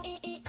いい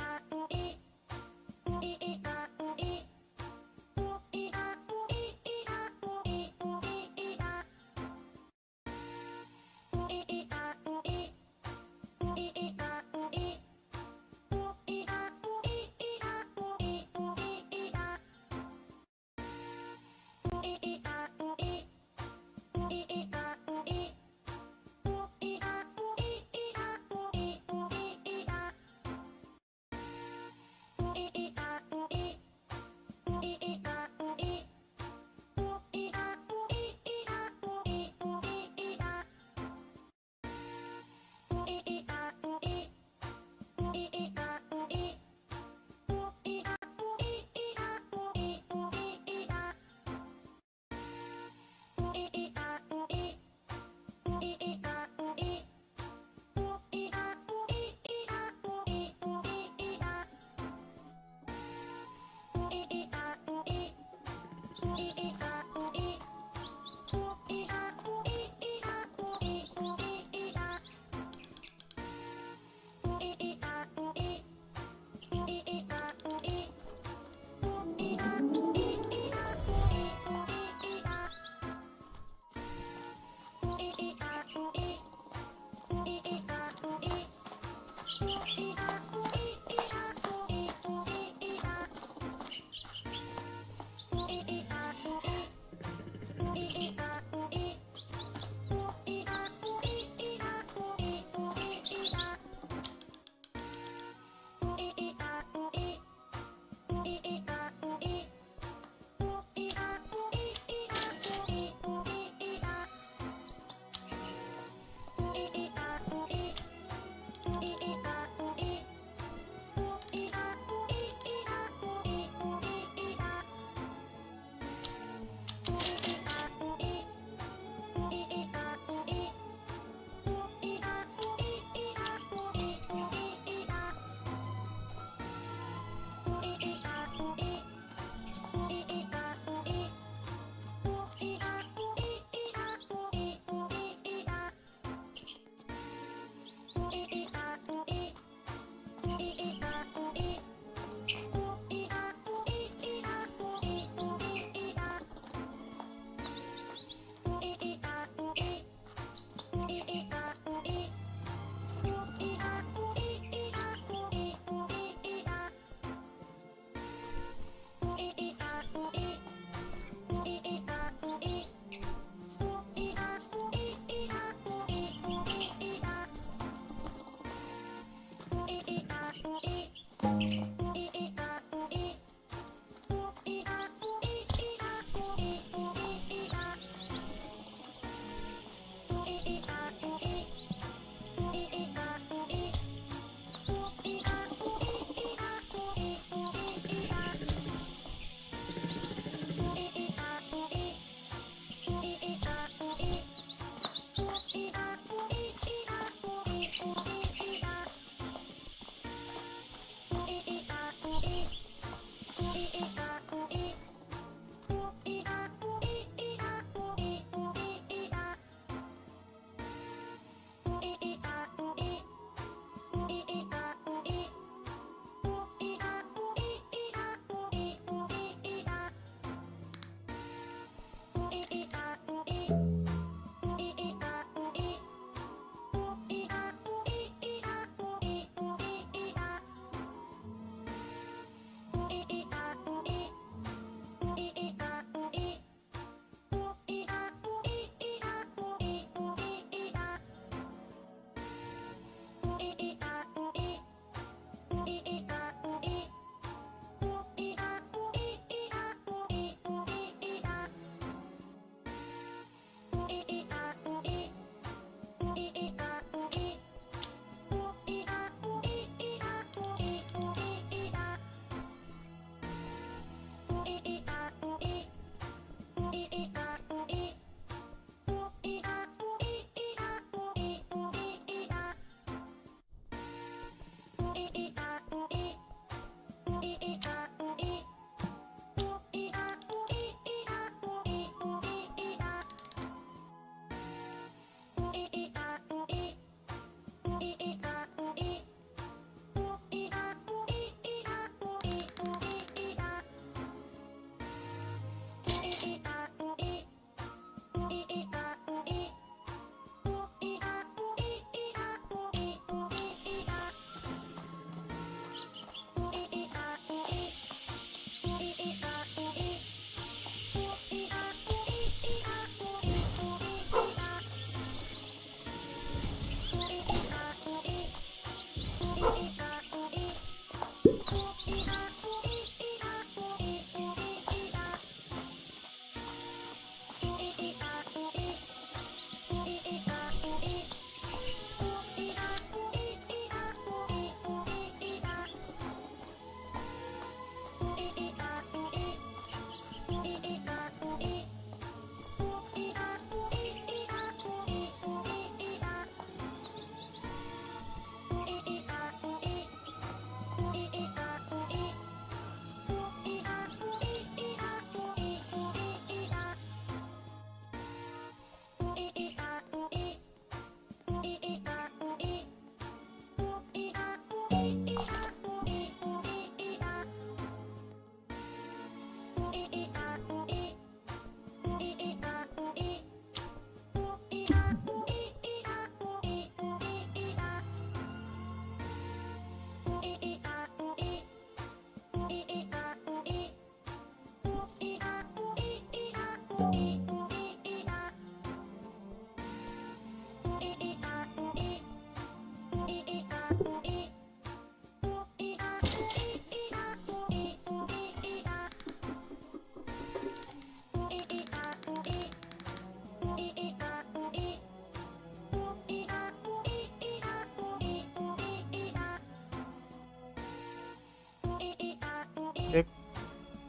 cek.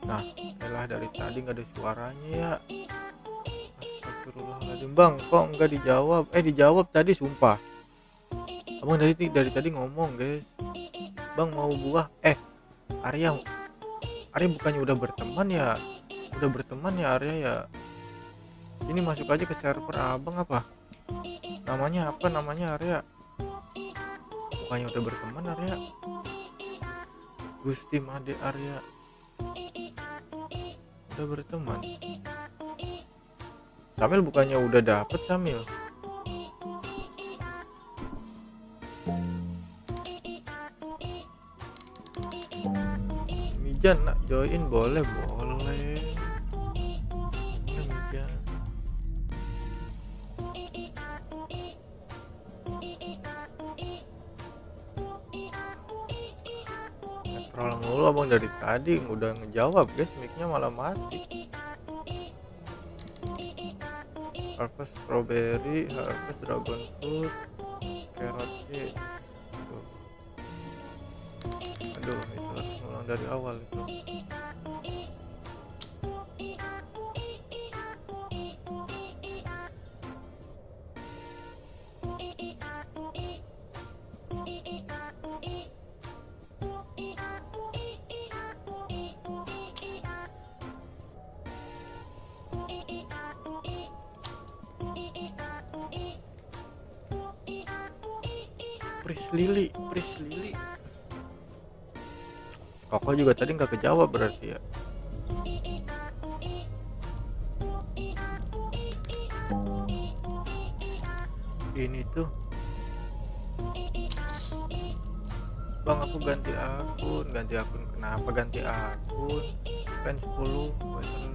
Nah, elah dari tadi nggak ada suaranya ya. Astagfirullahaladzim bang, kok nggak dijawab? Dijawab tadi sumpah. Abang dari tadi ngomong guys. Bang mau buah. Arya, Arya bukannya udah berteman ya? Udah berteman ya Arya ya? Ini masuk aja ke server abang apa? Namanya apa namanya Arya? Bukannya udah berteman Arya? Gusti Made Arya udah berteman. Samil bukannya udah dapet Samil? Mijan nak join boleh Mijan. Troll mulu abang dari tadi udah ngejawab guys, mic-nya malah mati. Harvest strawberry, harvest dragon fruit, carrot seed. Aduh itu harus ngulang dari awal itu. Pris Lily. Koko juga tadi nggak kejawab berarti ya. Ini tuh bang, aku ganti akun. Kenapa ganti akun? Kan 10 watermelon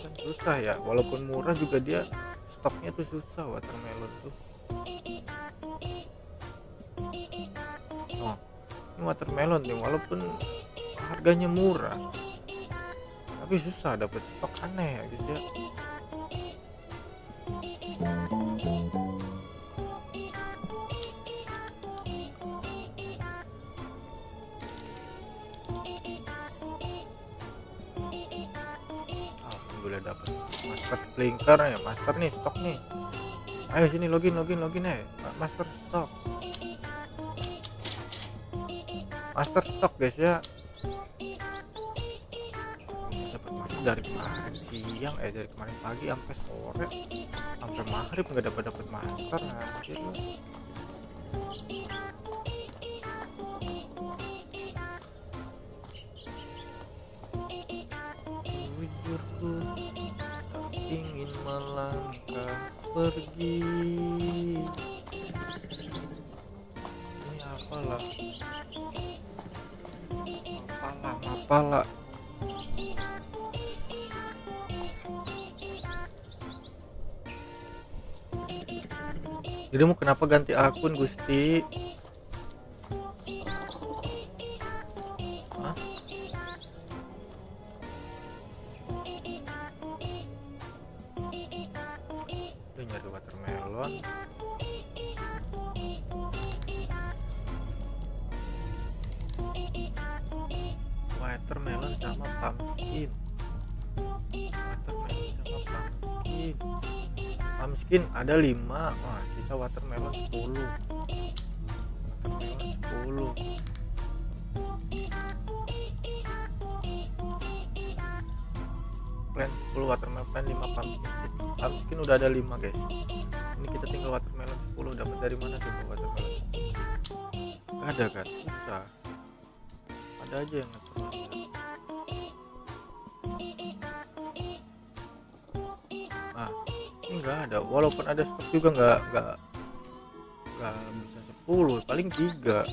kan susah ya, walaupun murah juga dia stoknya tuh susah watermelon tuh. Oh, ini watermelon nih walaupun harganya murah tapi susah dapet stok, aneh ya guys ya. Alhamdulillah dapet master splinter ya, master nih stok nih. Ayo sini login master stok. Master stok guys ya. Dapat master dari kemarin siang, dari kemarin pagi sampai sore, sampai maghrib nggak dapat master. Anjir lu. Jujurku tak ingin melangkah pergi. Ini apalah dirimu kenapa ganti akun Gusti? Hah? Udah nyari watermelon. Watermelon sama pumpkin. Pumpkin ada 5. Wah, sisa watermelon 10. Plan 10 watermelon, plan 5 pumpkin. Pumpkin udah ada 5 guys. Ini kita tinggal watermelon 10. Dapat dari mana tuh watermelon? Gak ada kan? Susah. Ada aja yang ngetrol. Ini nggak ada, walaupun ada stok juga nggak bisa 10, paling 3.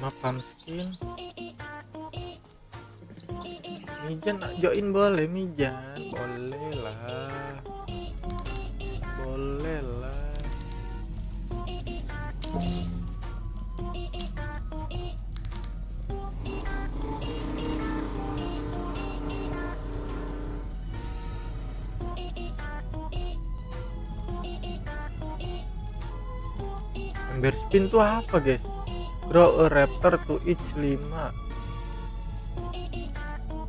5 pumpkin. Mijan join boleh, Mijan boleh lah, boleh lah. Ember spin tuh apa guys? Grow a raptor to each 5.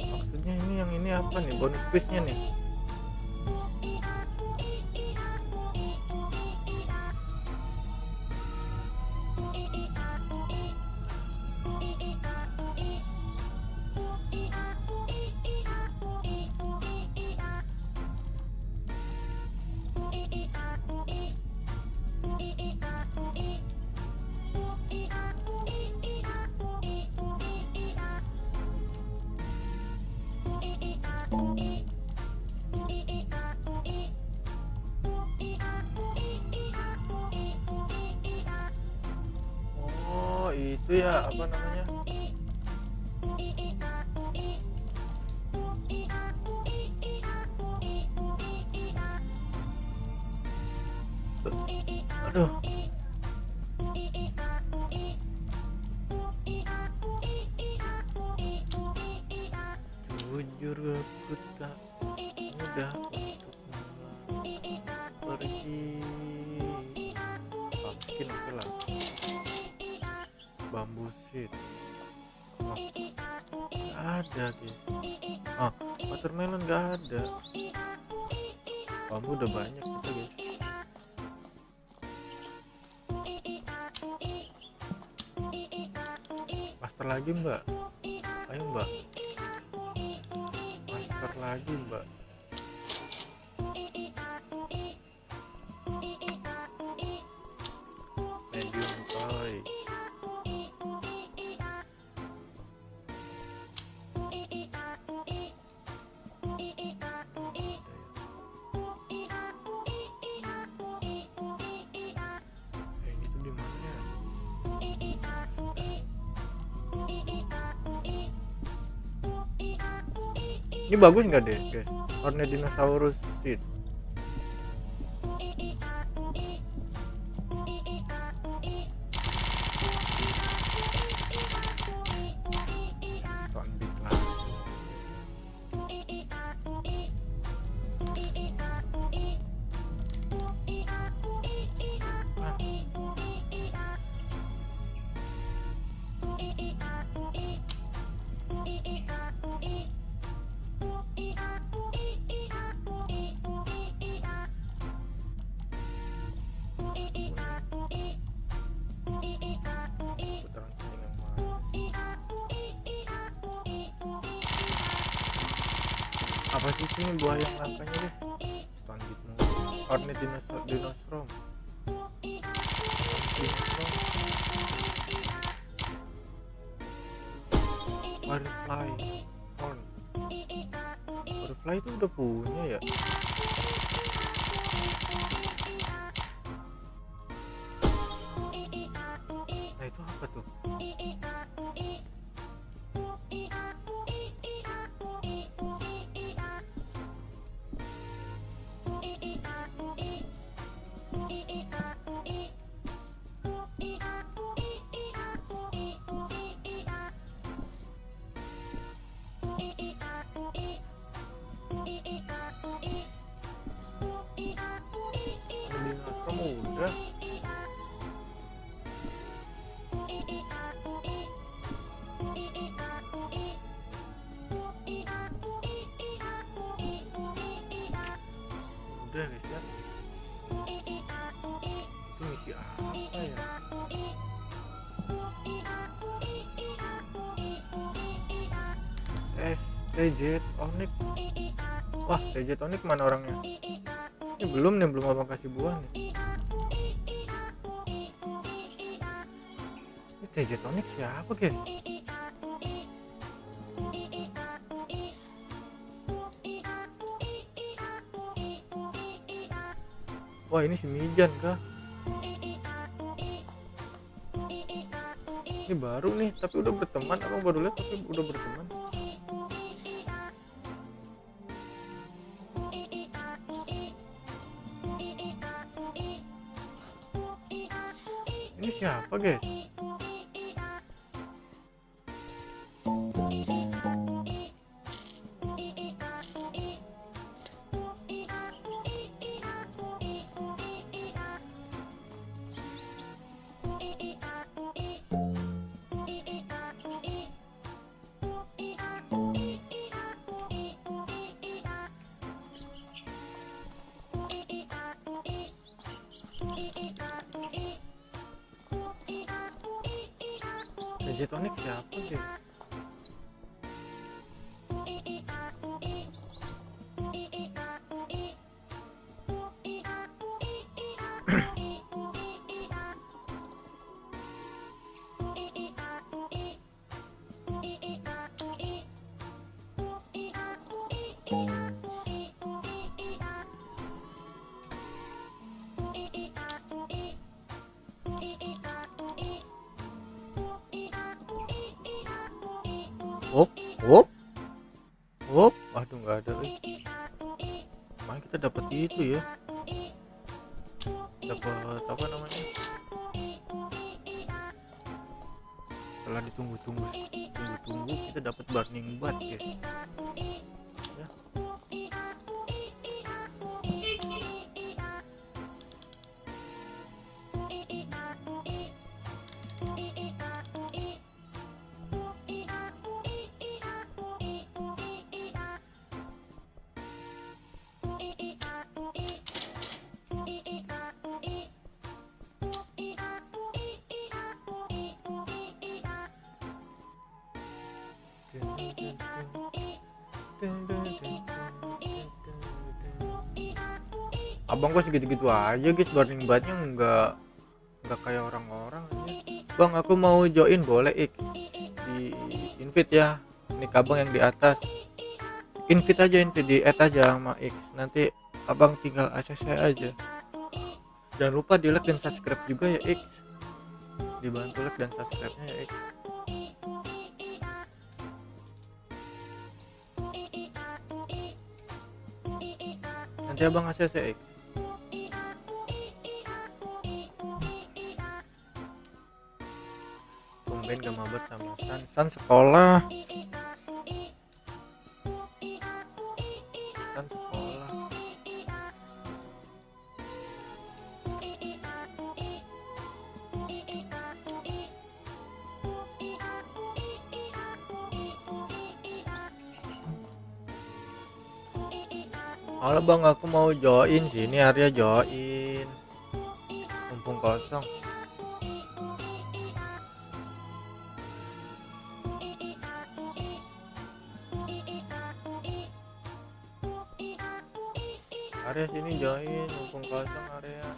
Maksudnya ini yang ini apa nih, bonus quiznya nih? Oh itu ya, apa namanya, aduh, jujur aku tak mudah untuk pergi. Pumpkin oke lah, bambu seed, oh gak ada guys. Oh watermelon gak ada, bambu udah banyak kita guys. Master lagi mbak, ayo mbak, master lagi mbak. Medium toy, ini tuh dimana? Ini bagus nggak deh guys, warna dinosaurus seed. Stone lah. Putaran kuning yang mana? Apa sih ini buah yang langkanya deh? Stone ornate dinosaurus. Butterfly horn. Butterfly itu udah punya ya? Nah itu apa tuh? Dinosaurus udah. Udah guys ya. Itu misi apa ya? TJ Tonic. Wah TJ Tonic mana orangnya? Ini belum nih, belum abang kasih buah nih. Ini TJ Tonic siapa guys? Wah ini si Mijan kah? Ini Ini baru nih tapi udah berteman. Abang baru lihat tapi udah berteman. Ini siapa guys? Jetonic siapa guys? Aduh nggak ada. Kemarin kita dapat itu ya, dapat apa namanya, setelah ditunggu-tunggu kita dapat burning bat guys ya. Abang kok segitu-gitu aja guys, burning batnya nggak kayak orang-orang aja. Bang aku mau join boleh X di invite ya, ini abang yang di atas, invite di add aja sama X, nanti abang tinggal ACC aja. Jangan lupa di like dan subscribe juga ya X, dibantu like dan subscribe nya ya X. Nanti abang ACC X. Tumben gak mabar sama San sekolah. San sekolah. Halo bang, aku mau join sini, Arya join. Mumpung kosong. Arya sini join, mumpung kosong Arya.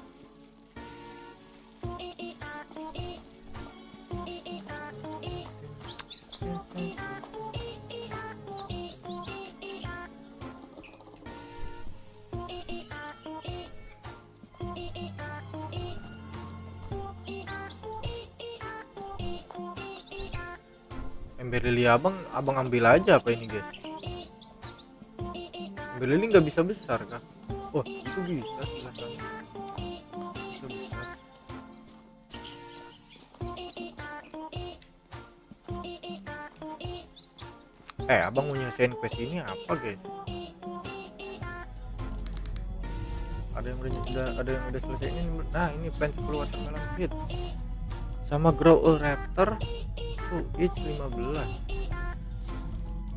Ember lili abang ambil aja apa ini guys? Ember lili nggak bisa besar kan? Oh itu bisa kelihatannya, bisa besar. Abang mau nyelesain quest ini apa guys? Ada yang udah selesai ini. Nah ini plant 10 watermelon seed sama grow a raptor tuh each 15.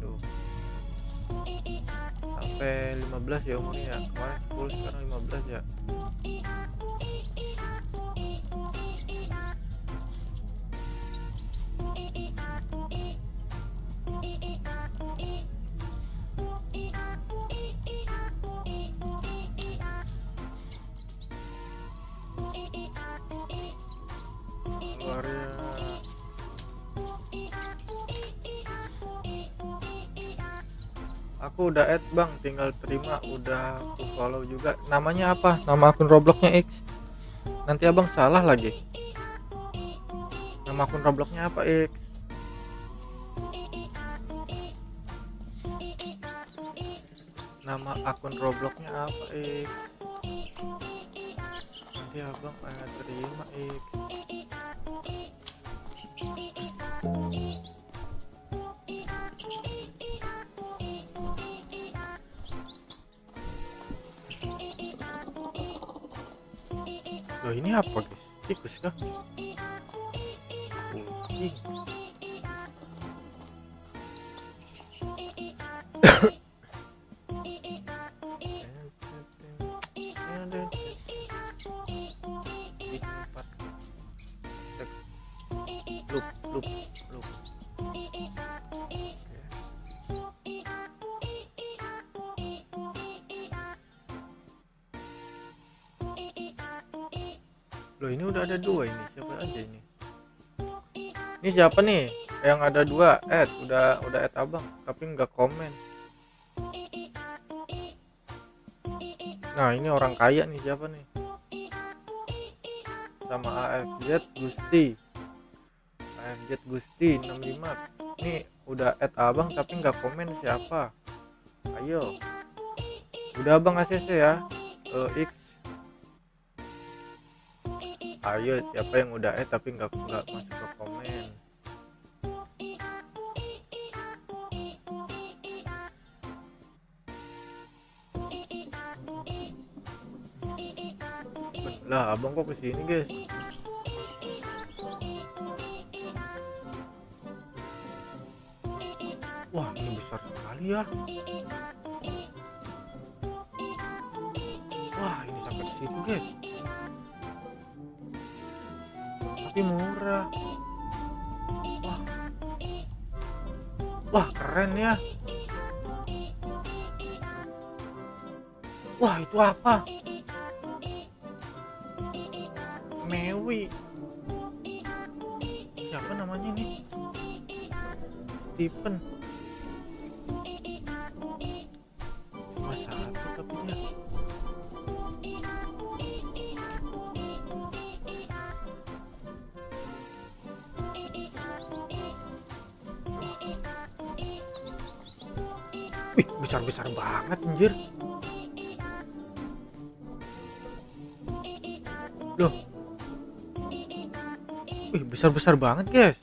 Tuh sampai 15 ya umurnya ya. Kemarin 10 sekarang 15 ya. Aku udah add bang, tinggal terima, udah aku follow juga. Namanya apa? Nama akun Robloxnya X. Nanti abang salah lagi. Nama Nama akun Robloxnya apa, X? Nama akun Robloxnya apa, X? Nanti abang terima, X. Loh, ini apa, guys? Tikus kah? Kucing. Loop. Loh, ini udah ada 2 ini. Siapa aja ini? Ini siapa nih? Yang ada 2 udah add abang tapi nggak komen. Nah, ini orang kaya nih, siapa nih? Sama AFZ Gusti 65. Ini udah add abang tapi nggak komen, siapa? Ayo. Udah abang ACC ya. X. Ayo, siapa yang udah tapi nggak masuk ke komen? Lah, abang kok kesini, guys? Wah, ini besar sekali ya. Wah, ini sampai ke situ, guys. Tapi murah. Wah, keren ya. Wah, itu apa? Mewi. Siapa namanya nih? Stephen. Cuma 1 tapi dia. Wih, besar-besar banget anjir. Loh. Wih, besar-besar banget, guys.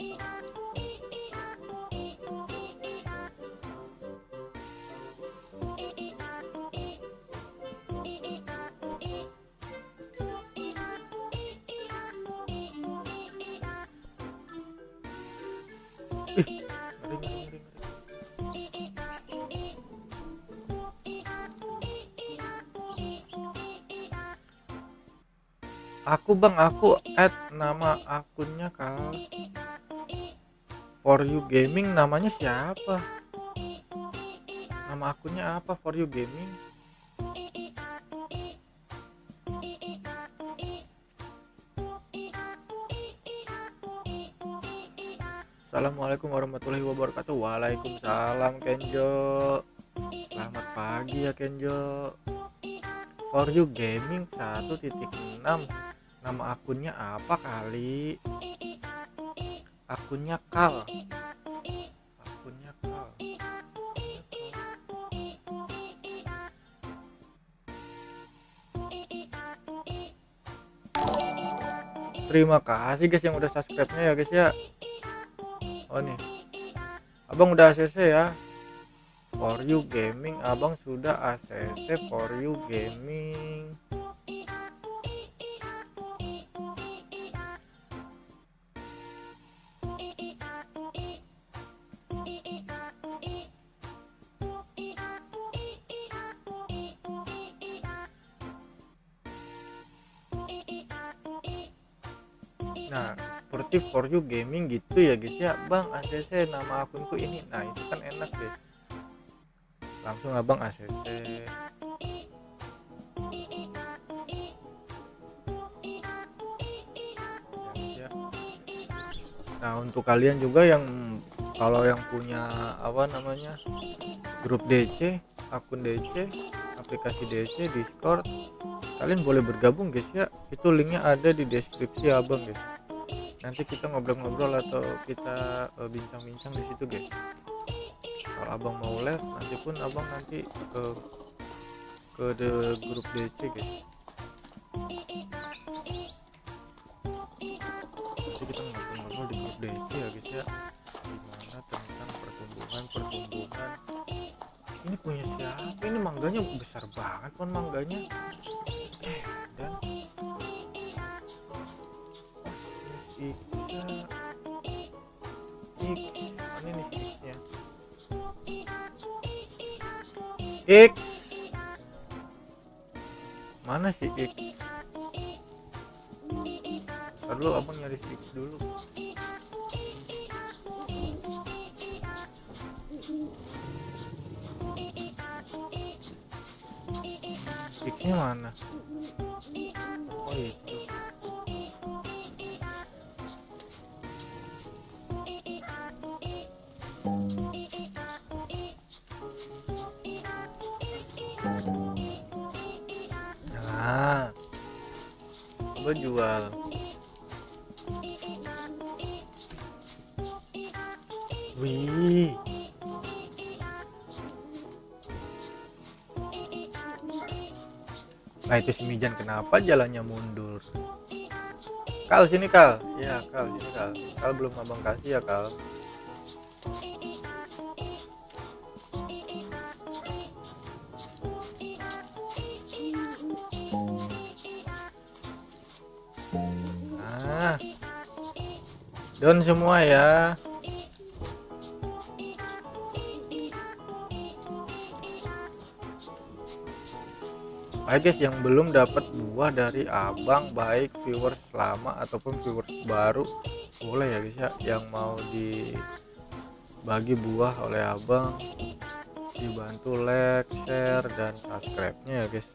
Ngeri. Aku add nama akunnya kal For You Gaming. Namanya siapa? Nama akunnya apa? For You Gaming. Assalamualaikum warahmatullahi wabarakatuh. Waalaikumsalam, Kenjo. Selamat pagi ya, Kenjo. For You Gaming 1.6. Nama akunnya apa kali? Akunnya Kal. Terima kasih guys yang udah subscribe-nya ya guys ya. Oh nih, abang udah ACC ya. For You Gaming, abang sudah ACC For You Gaming. Nah, seperti For You Gaming gitu ya guys ya. Bang ACC nama akunku ini. Nah, itu kan enak guys. Langsung abang ACC. Ya. Nah, untuk kalian juga yang kalau yang punya apa namanya grup DC, akun DC, aplikasi DC, Discord, kalian boleh bergabung guys ya. Itu linknya ada di deskripsi abang guys. Nanti kita ngobrol-ngobrol atau kita bincang-bincang di situ guys. Kalau abang mau live nanti pun abang nanti ke the grup DC guys. Nanti kita ngobrol-ngobrol di grup DC ya guys ya, gimana tentang pertumbuhan. Ini punya siapa ini? Mangganya besar banget pohon mangganya. Dan mana nih si X-nya? X mana si X? Ntar dulu abang nyari si X dulu. X-nya mana? Oh itu. Nah, coba jual. Wih. Nah itu si Mijan kenapa jalannya mundur? Kal sini Kal. Ya Kal sini Kal. Kal belum abang kasih ya Kal. Nah, down semua ya. Baik guys, yang belum dapat buah dari abang, baik viewers lama ataupun viewers baru, boleh ya guys ya, yang mau dibagi buah oleh abang, dibantu like, share, dan subscribe-nya ya guys.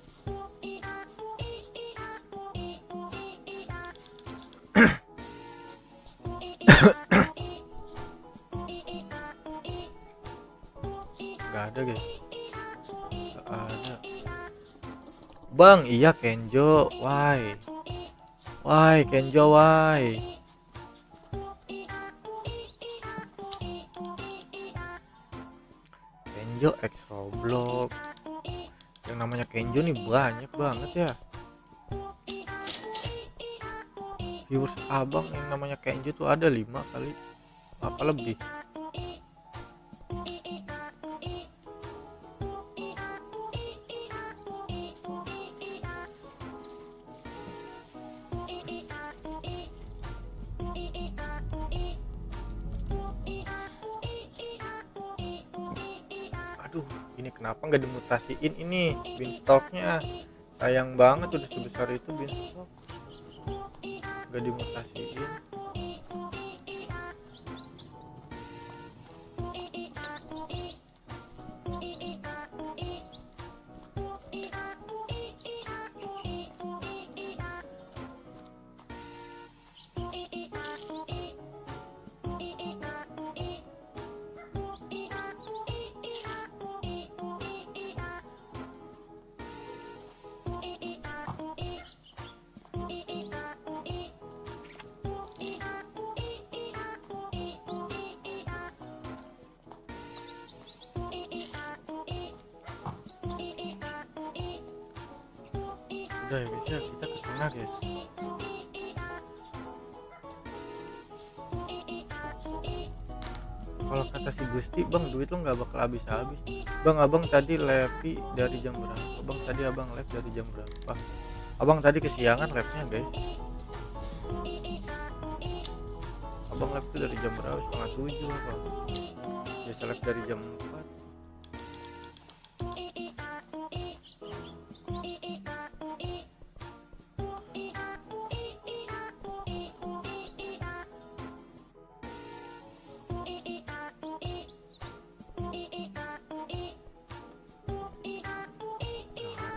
Gak ada guys, gak ada. Bang, iya Kenjo, why Kenjo, why? Kenjo X Roblox. Yang namanya Kenjo nih banyak banget ya. Viewers abang yang namanya Kenjo tuh ada 5 kali apa lebih. Aduh, ini kenapa nggak dimutasiin ini beanstalknya? Sayang banget udah sebesar itu beanstalk, nggak dimutasiin. Udah ya guys ya, kita ke tengah guys. Kalau kata si Gusti, bang duit lo nggak bakal habis-habis. Bang, abang tadi live dari jam berapa? Bang tadi abang live dari jam berapa? Abang tadi kesiangan live-nya guys. Abang live itu dari jam berapa? 6:30 apa? Biasa live dari jam 4.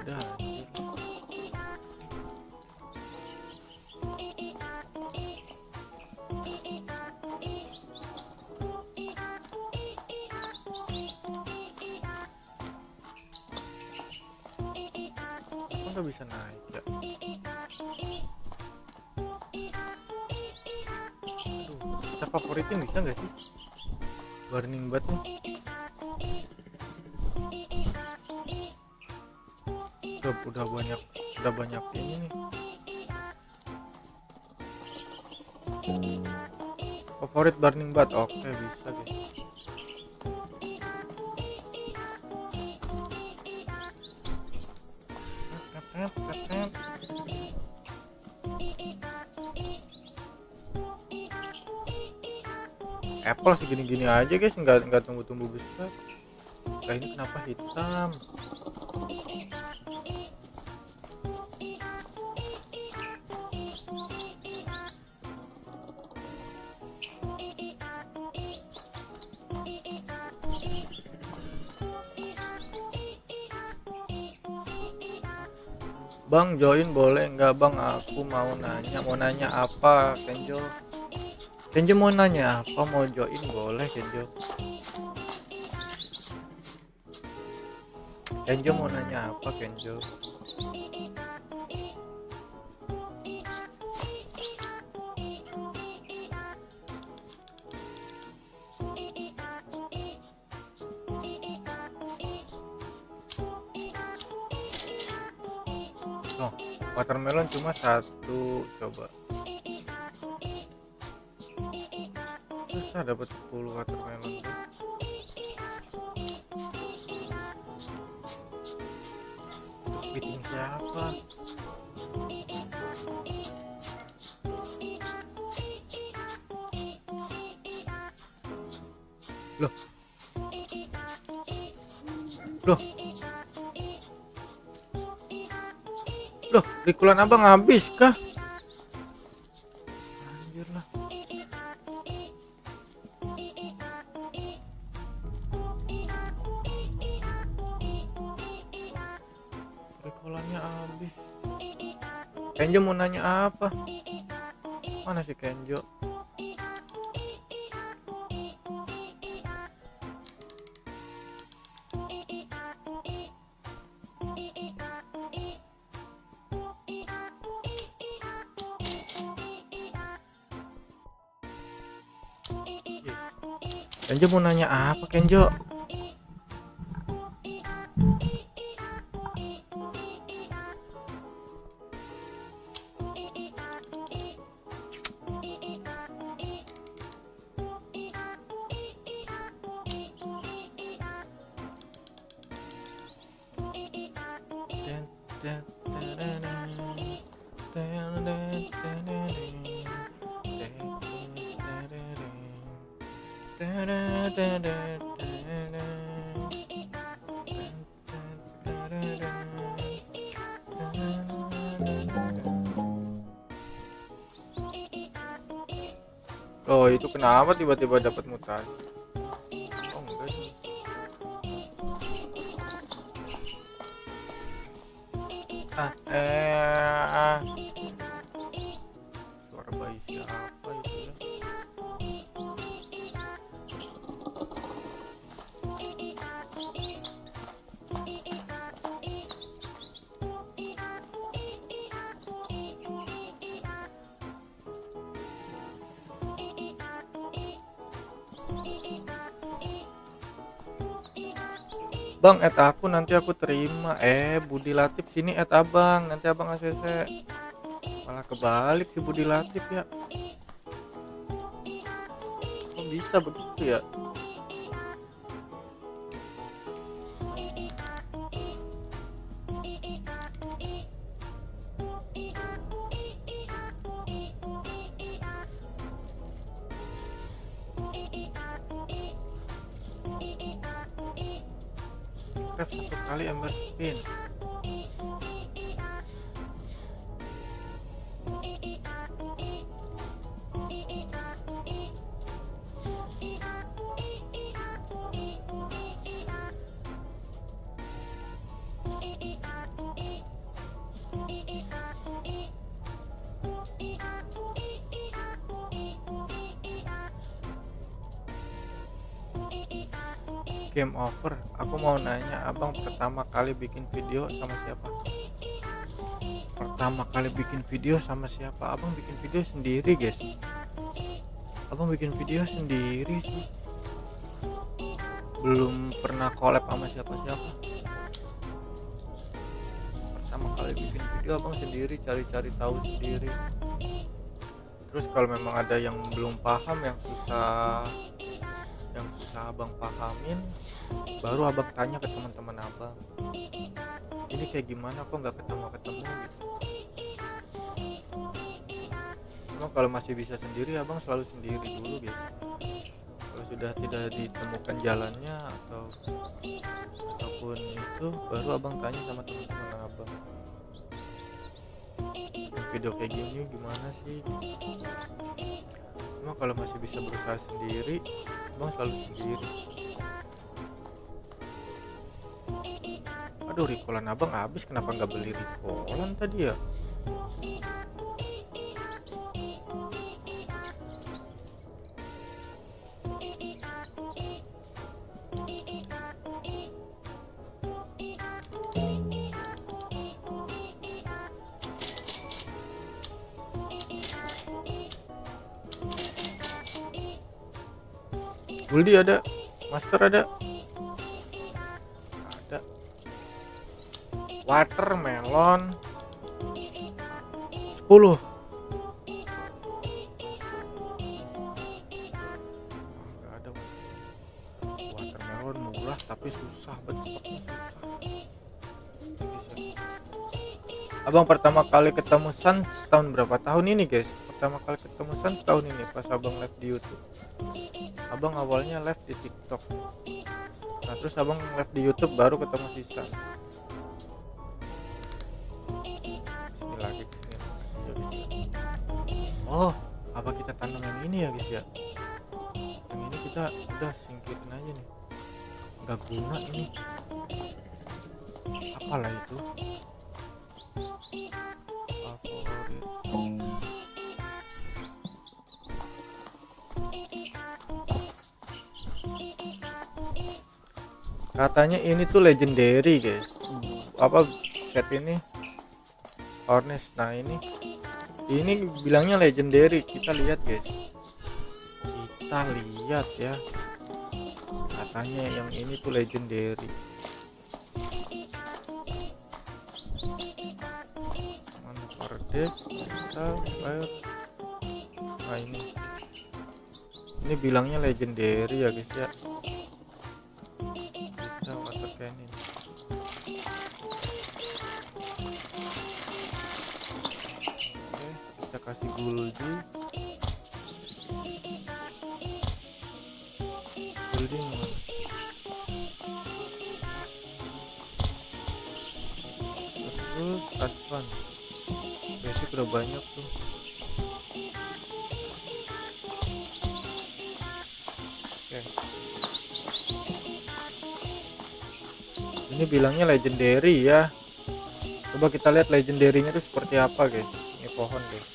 Ada anjir. Kok nggak bisa naik ya? kita favoritin bisa nggak sih Burning Bat nih? Udah banyak ini nih. Favorit Burning Bat, oke bisa guys. Apple segini-gini aja guys, nggak tumbuh besar. Nah ini kenapa hitam? Bang join boleh nggak bang? Aku mau nanya apa Kenjo? Kenjo mau nanya apa? Mau join boleh Kenjo? Kenjo mau nanya apa Kenjo? Oh, watermelon cuma satu, coba. Susah dapat 10 watermelon tuh. Bikin siapa? Loh. Loh, rikulan abang habis kah? Anjir lah. Rikulannya habis. Kenjo mau nanya apa? Mana si Kenjo? Kenjo mau nanya apa Kenjo? Oh itu kenapa tiba-tiba dapat mutasi? Oh enggak sih. Suara bayi siapa itu ya? Bang, add aku nanti aku terima. Budi Latif sini add abang, nanti abang ACC. Malah kebalik si Budi Latif ya. Kok bisa begitu ya? Satu kali ember spin. Game over. Aku mau nanya, abang pertama kali bikin video sama siapa? Pertama kali bikin video sama siapa? Abang bikin video sendiri guys. abang bikin video sendiri sih, belum pernah collab sama siapa-siapa. Pertama kali bikin video abang sendiri, cari-cari tahu sendiri. Terus kalau memang ada yang belum paham, yang susah abang pahamin, baru abang tanya ke teman-teman abang, ini kayak gimana kok nggak ketemu gitu. Cuma kalau masih bisa sendiri, abang selalu sendiri dulu guys. Kalau sudah tidak ditemukan jalannya ataupun itu, baru abang tanya sama teman-teman abang, video kayak gini gimana sih. Cuma kalau masih bisa berusaha sendiri, abang selalu sendiri. Aduh, rikolan abang habis, kenapa nggak beli rikolan tadi ya? Guldi ada, master ada, watermelon 10. Nggak ada. Watermelon murah tapi susah banget stoknya, susah. Abang pertama kali ketemu San tahun berapa? Tahun ini guys. Pertama kali ketemu San tahun ini pas abang live di YouTube. Abang awalnya live di TikTok. Nah terus abang live di YouTube baru ketemu si San. Sini lagi kesini ya guys. Oh, apa kita tanam yang ini ya guys ya? Yang ini kita udah singkirin aja nih. Nggak guna ini. Apalah itu? Favorit. Katanya ini tuh legendary guys. Apa set ini? Hornets. Nah ini bilangnya legendary. Kita lihat guys. Kita lihat ya. Katanya yang ini tuh legendary. Mana Hornets? Nah ini bilangnya legendary ya guys ya. Kita kasih guldi terus advan basic udah banyak tuh. Oke. Ini bilangnya legendary ya. Coba kita lihat legendary-nya tuh seperti apa guys. Ini pohon guys.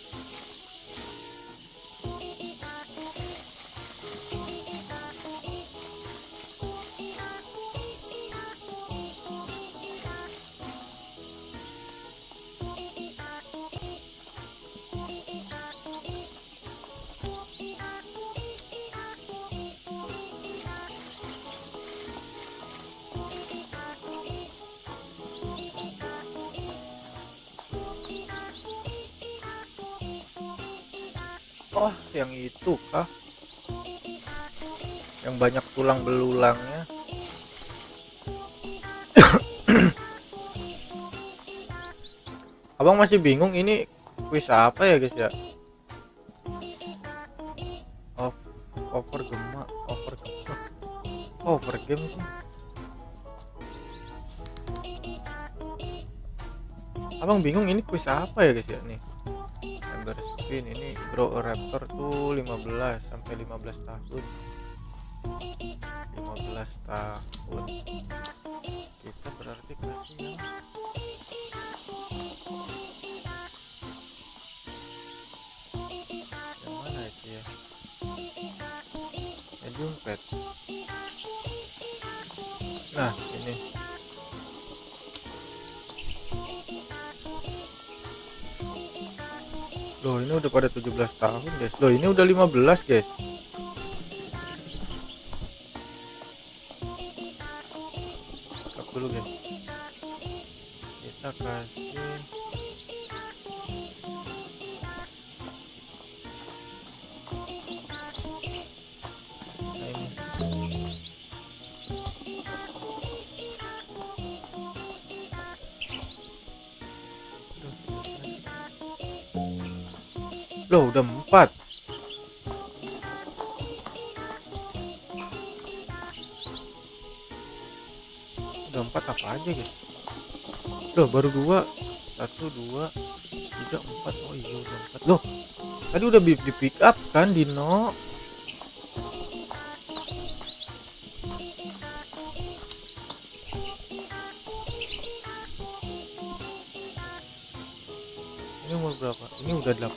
Oh, yang itu kah? Yang banyak tulang belulangnya. Abang masih bingung ini kuis apa ya guys ya? Over game sih. Abang bingung ini kuis apa ya guys ya nih? Ember spin ini grow a raptor tuh 15 sampai 15 tahun. 15 tahun. Kita berarti kasih yang mana itu ya? Medium pet. Nah, ini. Loh ini udah pada 17 tahun guys. Loh ini udah 15 guys. Stop dulu guys. Kita kasih nah ini. Loh udah 4. Udah 4 apa aja guys? Loh baru 2. 1 2 3 4. Oh iya udah 4. Loh tadi udah di pick up kan Dino? Ini umur berapa? Ini udah 18.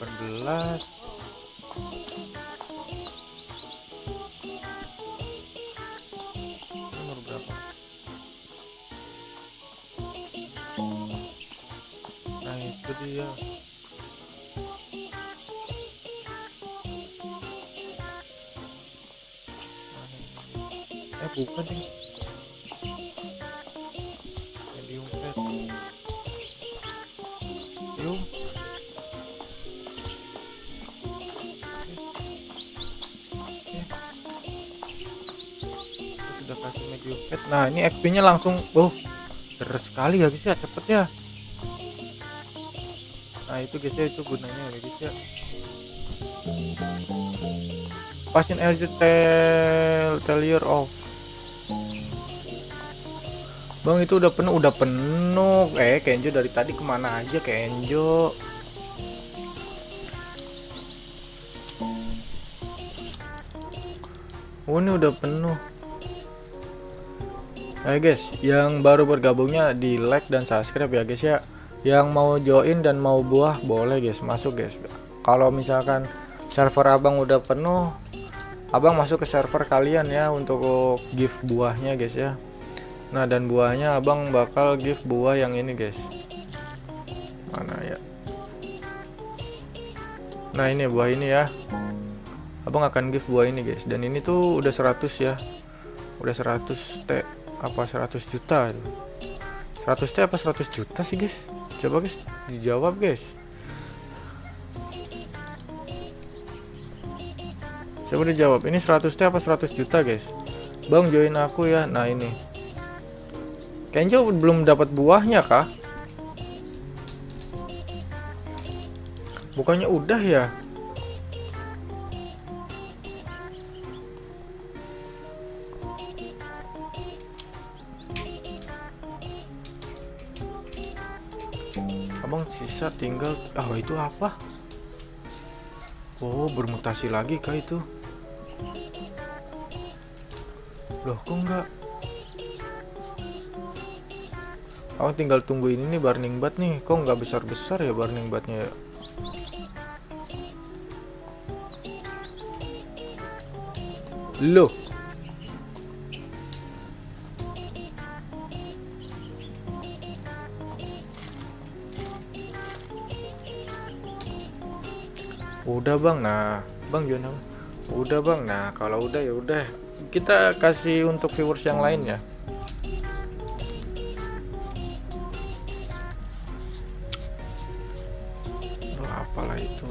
Ini umur berapa? Nah itu dia. Bukan nih. Medium fat. Yuk. Sudah kasih medium fat. Nah ini XP nya langsung deres sekali ya guys ya, cepet ya. Nah itu guys ya, itu gunanya ya guys ya. Pasien LG Telier off. Bang itu udah penuh. Kenjo dari tadi kemana aja Kenjo? Oh ini udah penuh. Ayo guys, yang baru bergabungnya di like dan subscribe ya guys ya. Yang mau join dan mau buah boleh guys, masuk guys. Kalau misalkan server abang udah penuh, abang masuk ke server kalian ya untuk gift buahnya guys ya. Nah dan buahnya abang bakal gift buah yang ini guys. Mana ya? Nah ini buah ini ya. Abang akan gift buah ini guys. Dan ini tuh udah 100 ya. Udah 100 T apa 100 juta itu. 100 T apa 100 juta sih guys? Coba guys dijawab guys. Coba dijawab. Ini 100 T apa 100 juta guys? Bang join aku ya. Nah ini. Kenjo belum dapat buahnya kah? Bukannya udah ya? Abang sisa tinggal itu apa? Oh bermutasi lagi kah itu? Loh kok enggak? Abang tinggal tunggu ini nih burning bat nih. Kok nggak besar-besar ya burning batnya ya? Loh udah bang. Nah bang join apa? Udah bang. Nah kalau udah ya udah kita kasih untuk viewers yang lain ya. Apalah itu,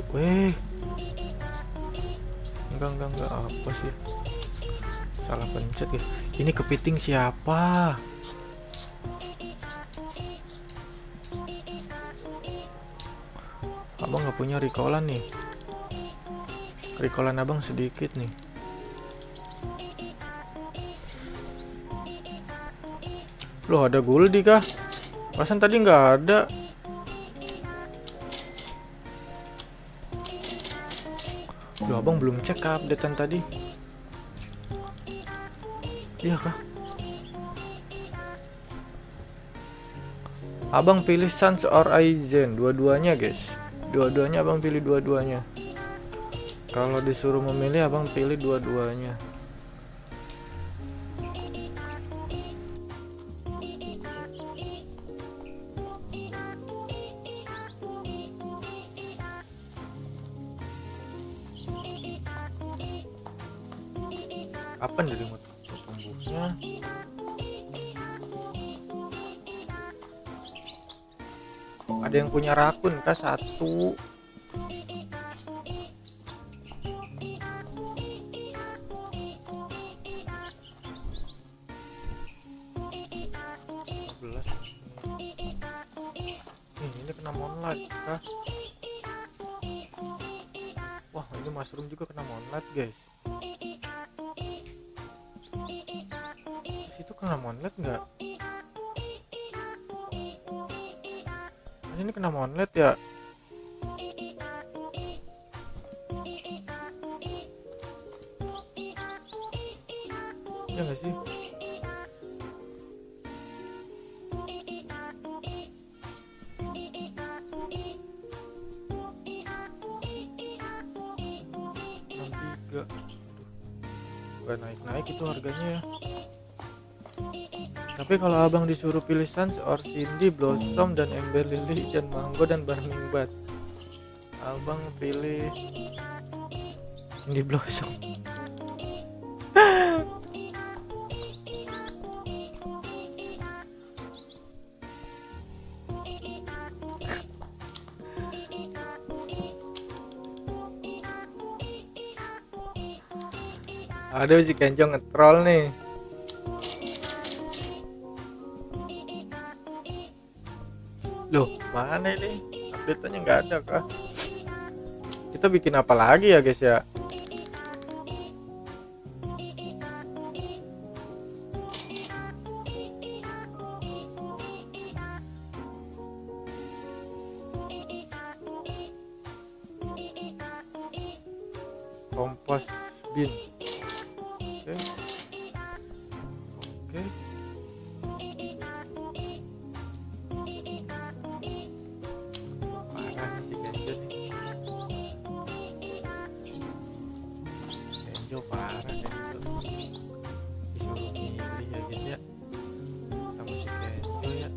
enggak apa sih, salah pencet guys. Ini kepiting siapa? Abang nggak punya recallan nih, recallan abang sedikit nih. Loh ada Goldie kah? Perasaan tadi nggak ada. Loh abang belum cek updatean tadi. Iya kah? Abang pilih Sans or Aizen, dua-duanya guys. Dua-duanya abang pilih dua-duanya. Kalau disuruh memilih abang pilih dua-duanya. Kapan dari remote tumbuhnya? Ada yang punya rakun kah? Satu. Ini kena monlight kah? Wah, ini mushroom juga kena monlight guys. Itu kena monlight nggak? Ini kena monlight ya? Iya nggak sih? Gak naik-naik itu harganya ya. Tapi kalau abang disuruh pilih Sans or Cindy, Blossom dan Ember Lily dan Mango dan Burning Bud, abang pilih Cindy Blossom. Aduh, si Kenjo nge-troll nih. Loh, mana ini? Update-nya nggak ada kah? Kita bikin apa lagi ya guys ya? Kompos bin. Oke. Oke. Parah nih si Kenjo nih. Kenjo parah Kenjo. Disuruh milih ya guys ya. Sama si Kenjo ya.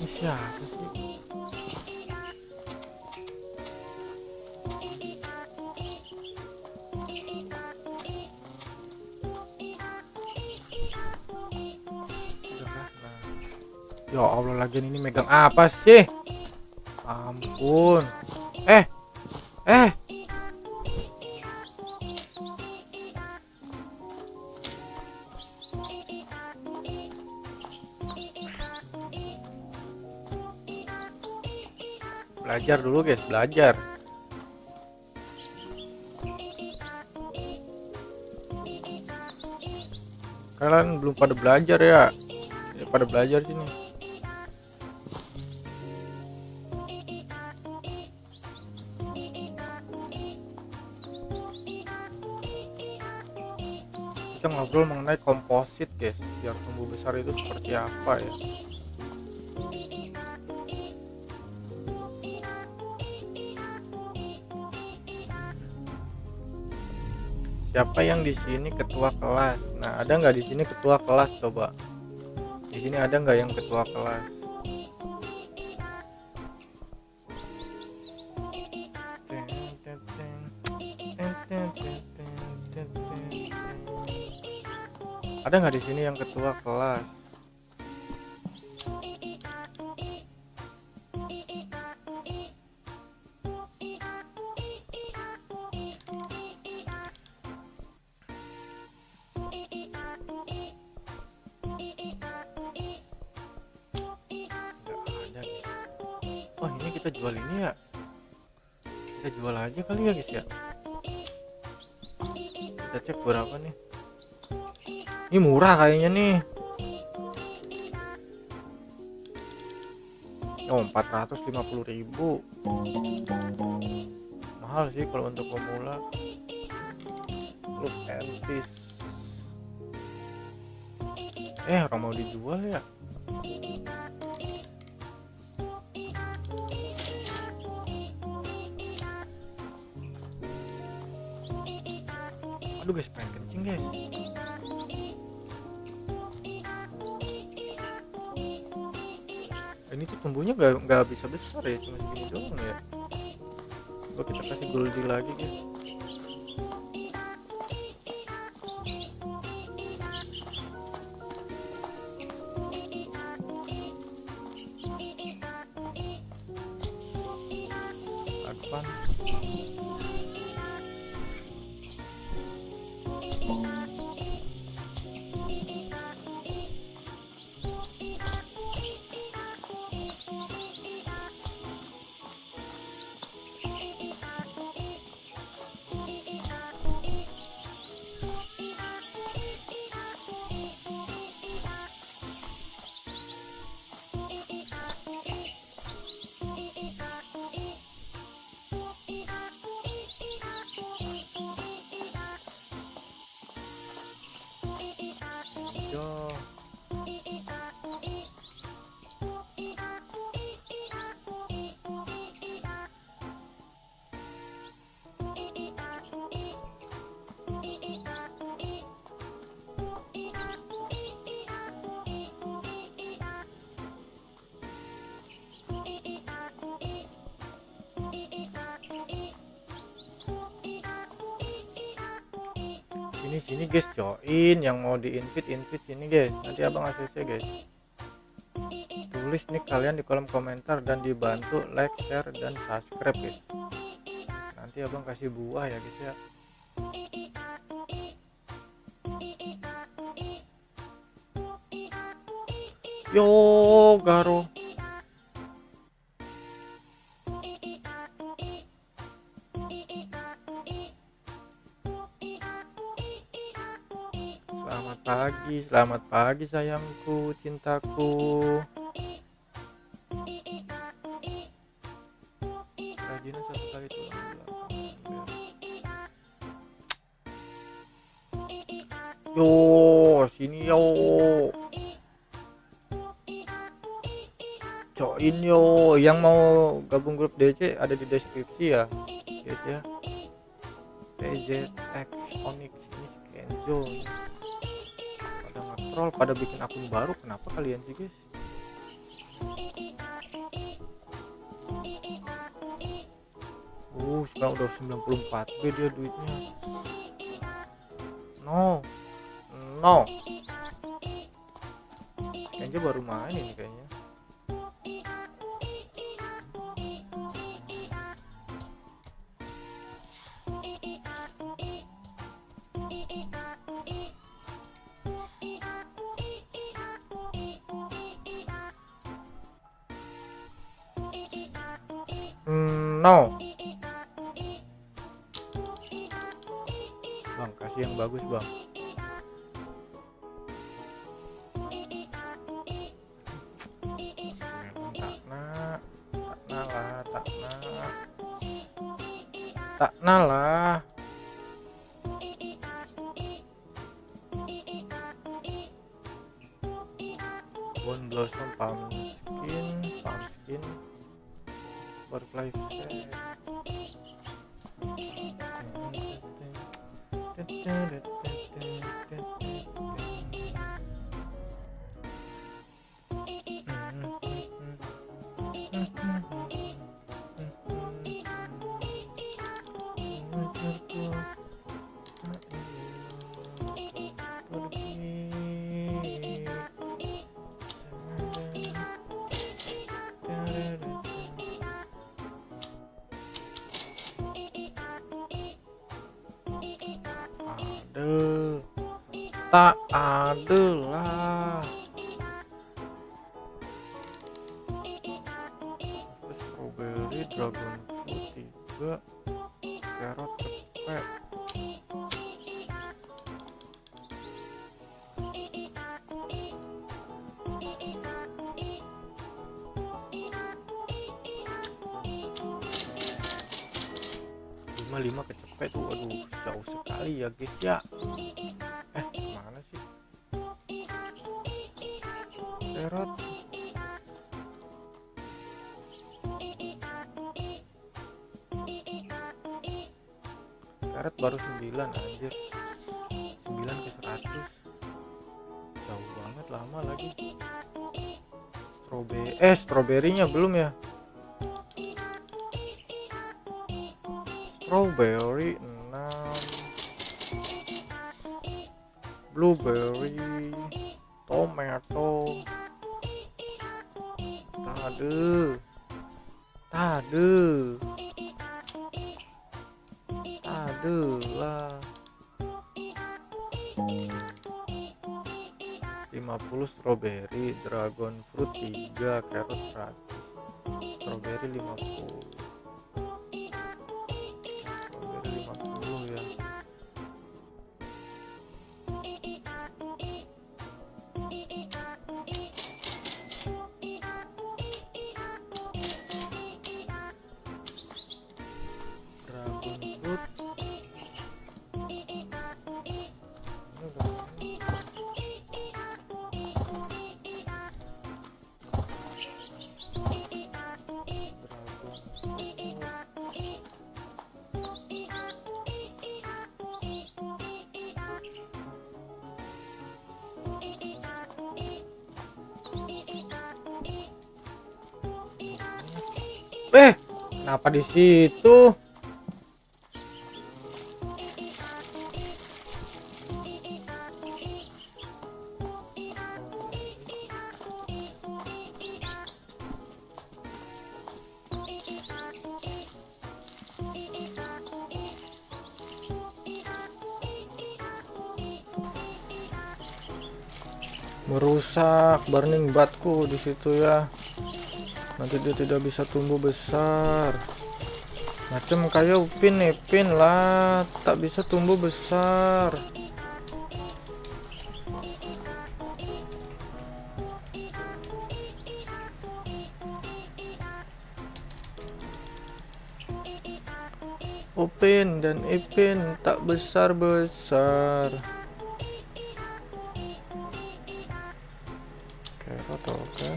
Ini siapa sih? Ya Allah, lagian ini megang apa sih? Ampun. Belajar dulu guys, belajar. Kalian belum pada belajar ya? Ya pada belajar sini. Kita ngobrol mengenai komposit guys, biar tumbuh besar itu seperti apa ya. Siapa yang di sini ketua kelas? Nah, ada nggak di sini ketua kelas? Coba. Di sini ada nggak yang ketua kelas? Ada nggak di sini yang ketua kelas? Wah, ini kita jual ini ya, kita jual aja kali ya guys ya. Kita cek berapa nih. Ini murah kayaknya nih. Oh, 450.000. Mahal sih kalau untuk pemula. Look and fish. Orang mau dijual ya. Aduh guys, pengen kencing guys. Ini tuh tumbuhnya nggak bisa besar ya, cuma segini doang ya. Coba kita kasih goldie lagi guys. Advan. Yo. Sini guys, join yang mau di invite sini guys, nanti abang ACC guys. Tulis nih kalian di kolom komentar dan dibantu like, share, dan subscribe guys. Nanti abang kasih buah ya guys ya. Yo Garo. Selamat pagi sayangku, cintaku. Kerajinan 1 kali tulang belakang. Yo, sini yo. Join yo, yang mau gabung grup DC ada di deskripsi ya, guys ya. PZX Onyx, ini si Kenzo. Troll pada bikin akun baru, kenapa kalian sih guys? Sekarang udah 94B dia duitnya. No kayaknya baru main ini kayaknya. No bang, kasih yang bagus bang. Takna lah. Bone Blossom pumpkin work life set. Tak ada lah. strawberry, dragon fruit 3, carrot cepet. Lima kecepet tuh, aduh jauh sekali ya guys ya. Mana sih carrot? Carrot baru 9 anjir, 9 ke 100, jauh banget, lama lagi. Strawberry-nya belum ya. Strawberry 6, blueberry, tomato, tade lah. 50 strawberry, dragon fruit 3, carrot 100, strawberry 50. Strawberry 50 ya. Dragon fruit kenapa di situ? Merusak burning batku di situ ya. Nanti dia tidak bisa tumbuh besar. Macam kayak upin ipin lah, tak bisa tumbuh besar. Upin dan ipin tak besar-besar. Carrot oke.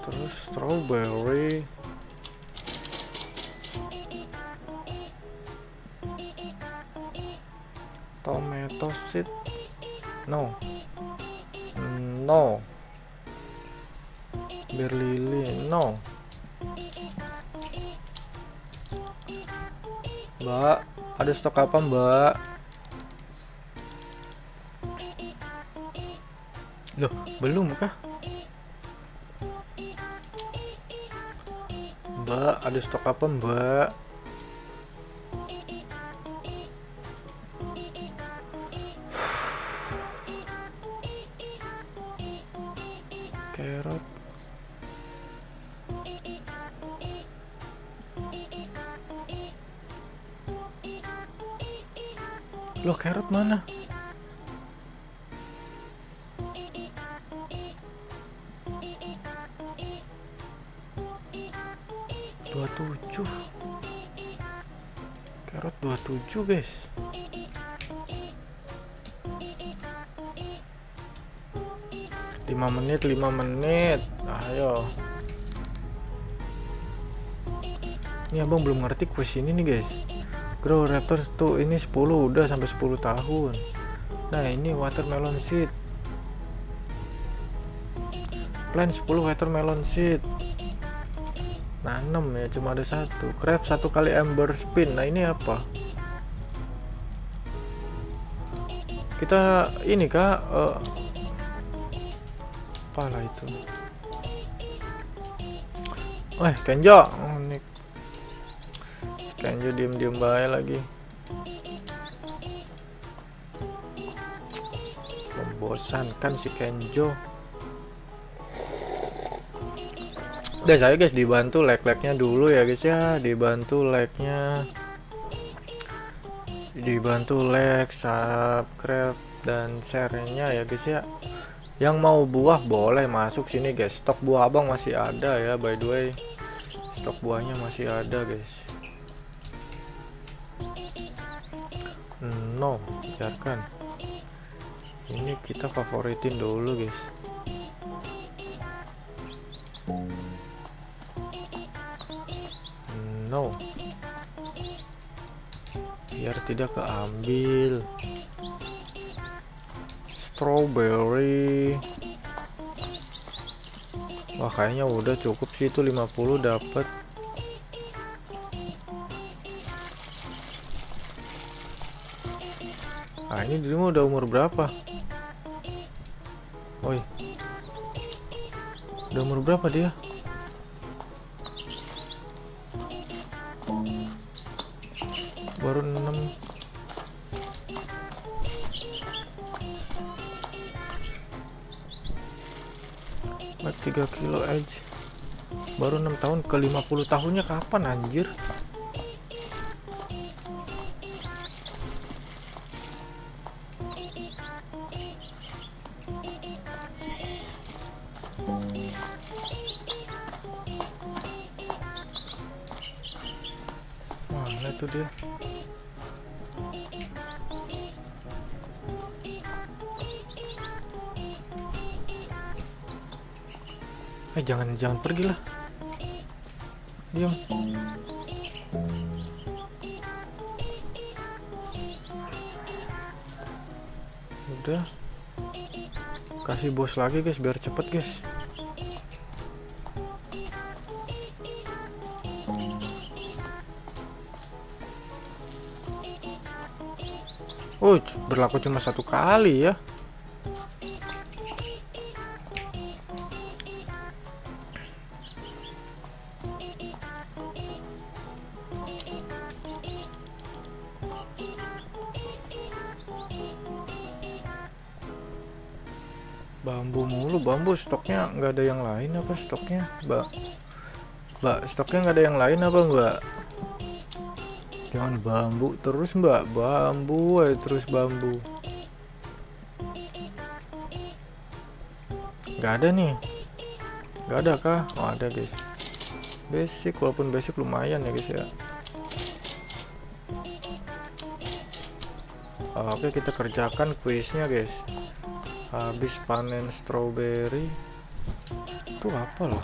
Terus strawberry, tomato seed, no, beer lily, no. Mbak, ada stok apa mbak? Loh, belum kah? Mbak, ada stok apa mbak? Carrot. Loh, carrot mana? Carrot 27 guys. Lima menit. Ayo. Ini abang belum ngerti quest ini nih guys. Grow Raptors tuh ini 10 udah sampai 10 tahun. Nah ini watermelon seed. Plant 10 watermelon seed. Nanem ya, cuma ada satu. Craft 1 kali ember spin. Nah ini apa? Kita ini kah? Apalah itu? Kenjo. Ini Kenjo diem baik lagi. membosankan si Kenjo. Guys, ayo guys, dibantu like-nya dulu ya guys ya, dibantu like-nya, dibantu like, subscribe dan share-nya ya guys ya. Yang mau buah boleh masuk sini guys. Stok buah abang masih ada ya, by the way. Stok buahnya masih ada guys. No, biarkan. Ini kita favoritin dulu guys. No, biar tidak keambil. Strawberry. Wah, kayaknya udah cukup sih, itu 50 dapat. Nah, ini dirimu udah umur berapa? Oi, udah umur berapa dia? Baru 6. Buat 3 kilo edge. Baru 6 tahun, ke 50 tahunnya kapan anjir? Mana itu dia? Jangan pergi lah. Diam. Udah. Kasih bos lagi guys biar cepet guys. Oh, berlaku cuma 1 kali ya. Bambu mulu, bambu stoknya nggak ada yang lain apa stoknya, mbak? Stoknya nggak ada yang lain apa mbak? Jangan bambu terus mbak, bambu terus bambu. Nggak ada nih, nggak ada kah? Oh ada guys, basic, walaupun basic lumayan ya guys ya. Oke, kita kerjakan kuisnya guys. Habis panen strawberry itu apa loh?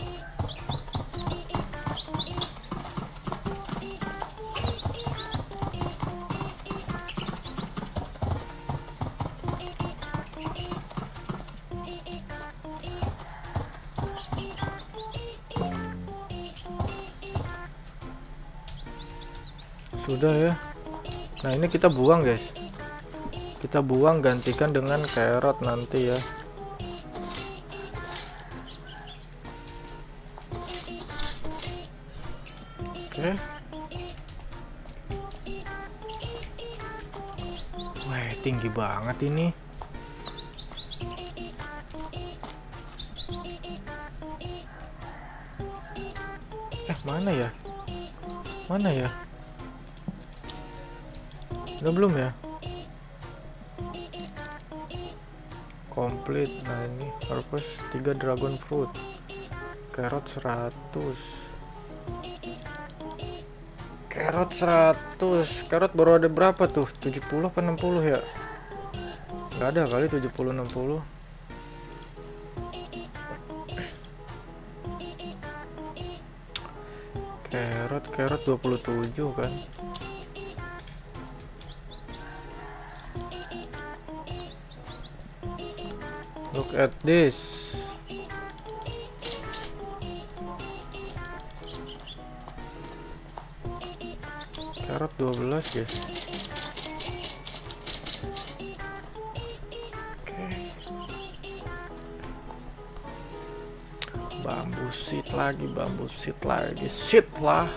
Sudah ya. Nah, ini kita buang guys. Kita buang, gantikan dengan carrot nanti ya. Oke. Wah, tinggi banget ini. Mana ya? Mana ya? Udah belum ya? Complete. Nah, ini harvest 3 dragon fruit. Carrot 100. Carrot 100. Carrot baru ada berapa tuh? 70 apa 60 ya? Nggak ada kali 70 60. Carrot 27 kan. Look at this. Carrot 12 guys. Oke. Bambu seed lagi, seed lah.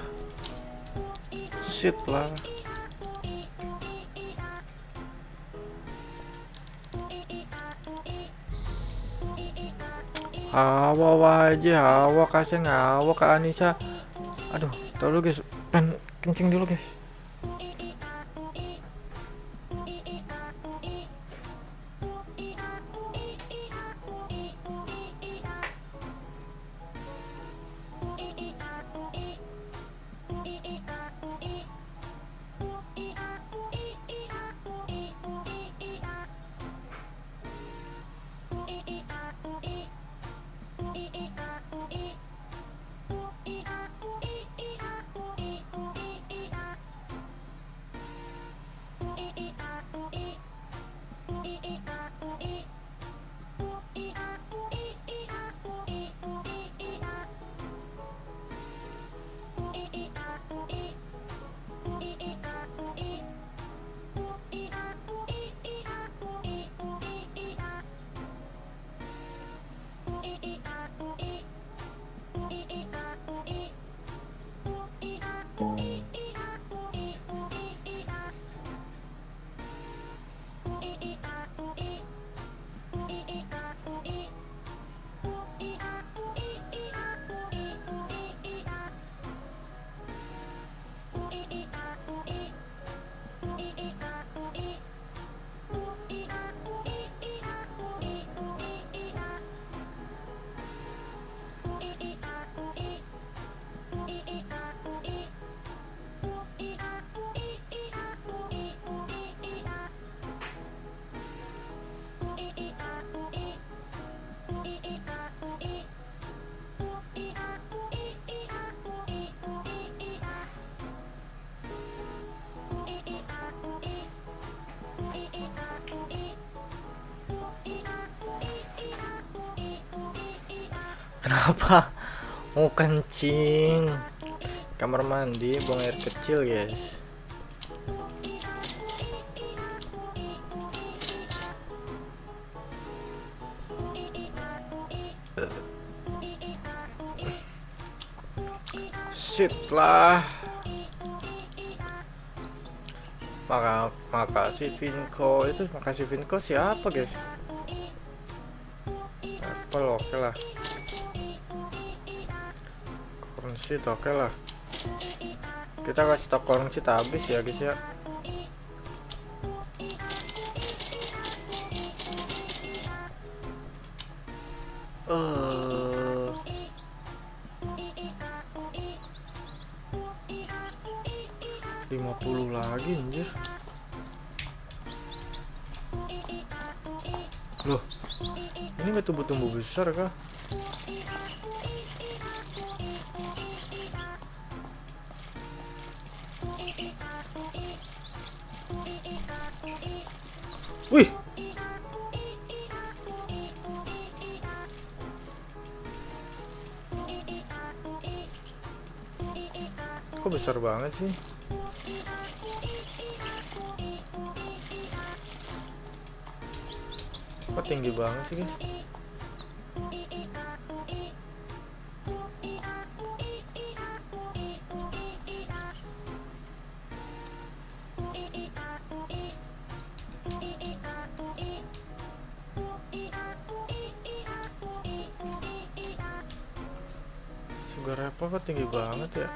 Hawa wajah, hawa kasihan, hawa Kak Anissa. Aduh, tau lu guys, pengen kencing dulu guys. Kenapa mau kencing? Kamar mandi buang air kecil guys. Shit lah. Makasih Vinko. Itu makasih Vinko siapa guys? Apple oke lah. Kornsit oke lah. Kita kasih stok kornsit habis ya guys ya. Uh, 50 lagi anjir. Loh, ini gak tumbuh-tumbuh besar kah? Wih, kok besar banget sih? Kok tinggi banget sih guys? Sugar apple kok tinggi banget ya?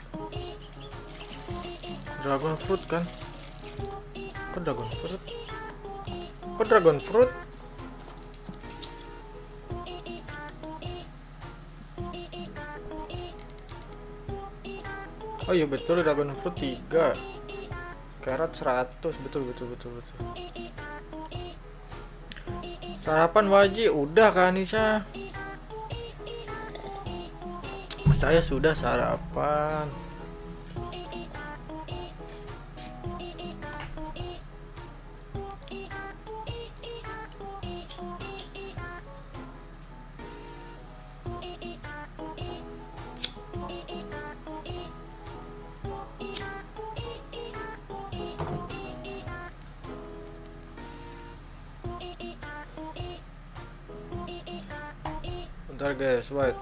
Dragon fruit kan? Kok dragon fruit? Kok dragon fruit? Oh iya betul, dragon fruit 3, carrot 100, betul. Sarapan wajib udah kan Nisa? Saya sudah sarapan. Bentar guys, wait.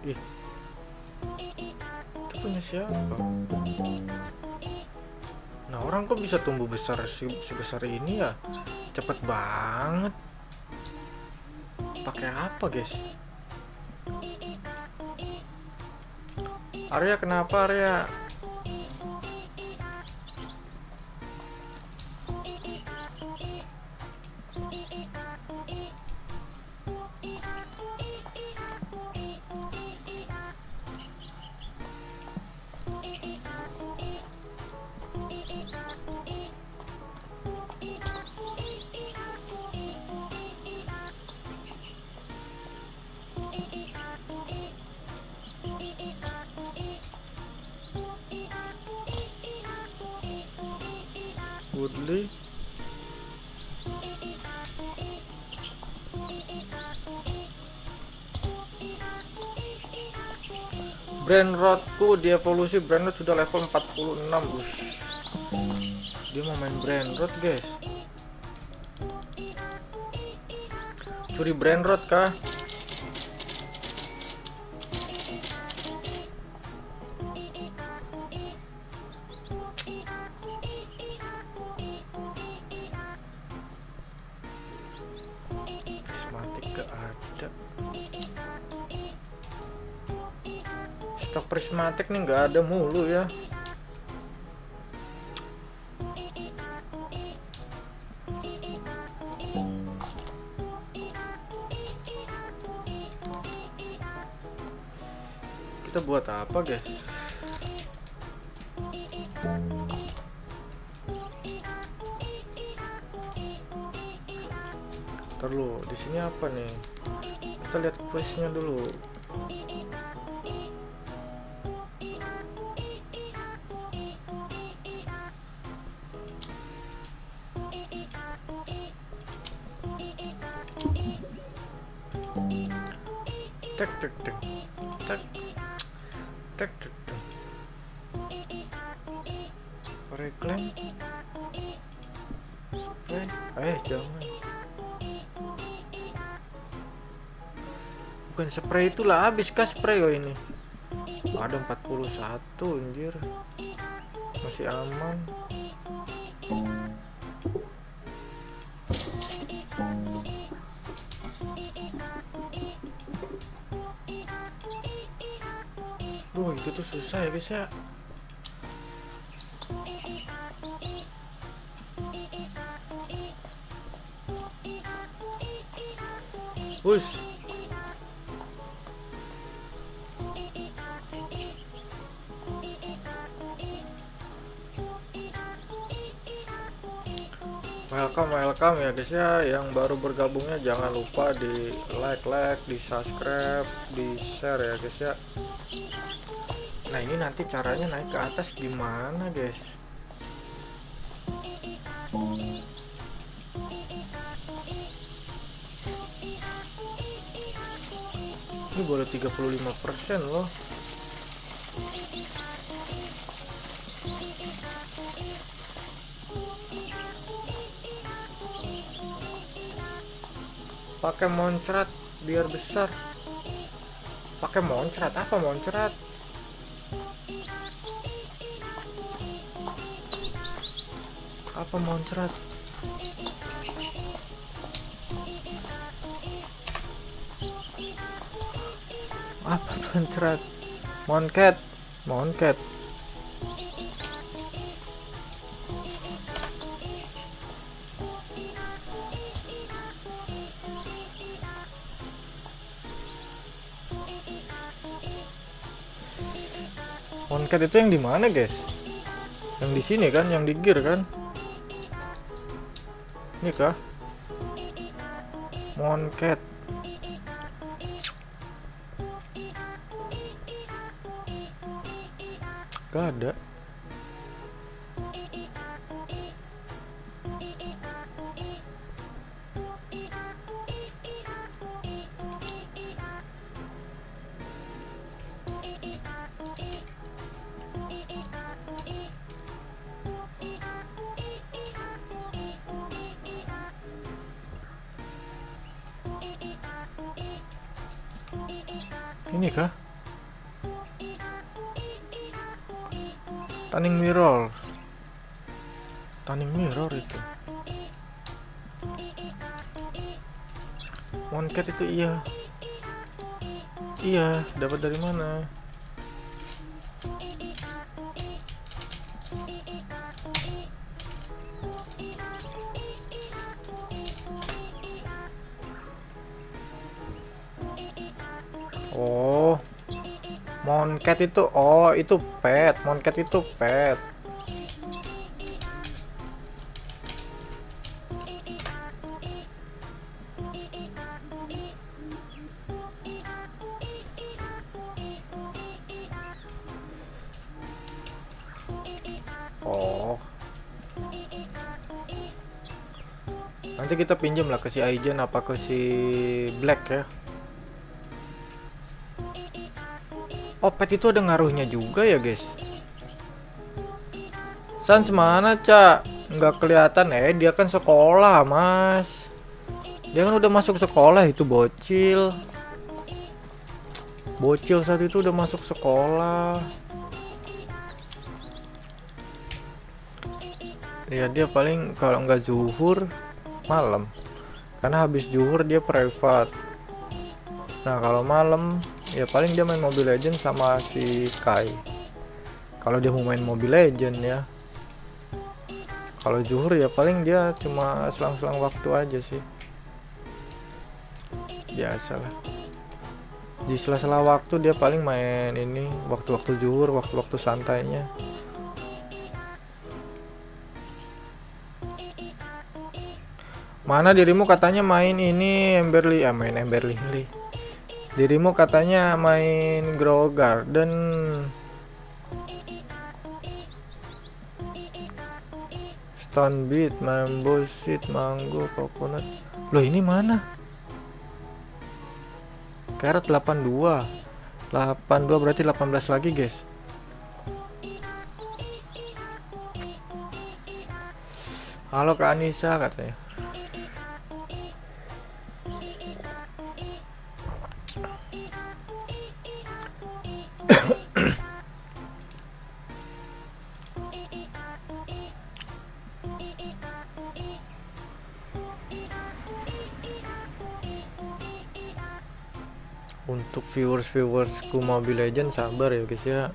Ih, itu punya siapa? Nah, orang kok bisa tumbuh besar sebesar ini ya? Cepet banget. Pakai apa, guys? Arya, kenapa Arya? Woodley. Brainrotku di evolusi Brainrot sudah level 46. Dia mau main Brainrot, guys. Curi Brainrot kah? Prismatic gak ada. Stok prismatik nih nggak ada mulu ya. Kita buat apa, guys? Ntar lu, di sini apa nih? Kita lihat questnya dulu. Tek tek tek tek tek tek tek. Reclaim spray. Jangan. Bukan spray, itulah habis kah spray. Oh, ini ada 41, anjir. Masih aman. Duh, itu tuh susah ya, guys ya. Bus. Welcome ya guys ya, yang baru bergabungnya jangan lupa di like, di subscribe, di share ya guys ya. Nah, ini nanti caranya naik ke atas gimana, guys? Ini boleh 35% loh. Pakai moncrat biar besar. Pakai moncrat apa moncrat? Apa moncrat? Apa moncrat? Monket. Monket itu yang di mana, guys? Yang di sini kan, yang di gear kan? Ini kah? Monket. Gak ada. Ini kah? Turning mirror. Turning mirror itu. Moncat itu iya. Iya, dapat dari mana? Oh, Moncat itu, oh itu pet, Moncat itu pet. Oh, nanti kita pinjam lah ke si Aijen apa ke si Black ya. Oh, pet itu ada ngaruhnya juga ya guys. Sans mana Cak? Nggak kelihatan dia kan sekolah mas. Dia kan udah masuk sekolah itu bocil. Bocil saat itu udah masuk sekolah. Ya dia paling kalau nggak zuhur malam. Karena habis zuhur dia privat. Nah kalau malam ya paling dia main Mobile Legend sama si Kai. Kalau dia mau main Mobile Legend ya. Kalau zuhur ya paling dia cuma selang-selang waktu aja sih. Biasalah. Di sela-sela waktu dia paling main ini waktu-waktu zuhur, waktu-waktu santainya. Mana dirimu katanya main ini Emberly, main Emberly. Dirimu katanya main Grow Garden. Stone Beat, Mambo Seed, Mango, Coconut. Loh ini mana? Carrot 82. 82 berarti 18 lagi guys. Halo Kak Anissa katanya. Untuk viewersku Mobile Legends sabar ya guys ya.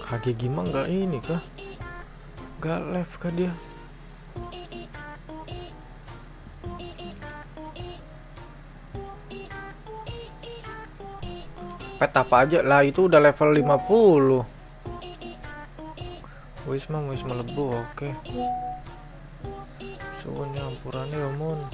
HG Gima nggak ini kah? Nggak live kah dia? Pet apa aja lah itu udah level 50. Wisma lebu oke. Suwun ya ampurannya omon.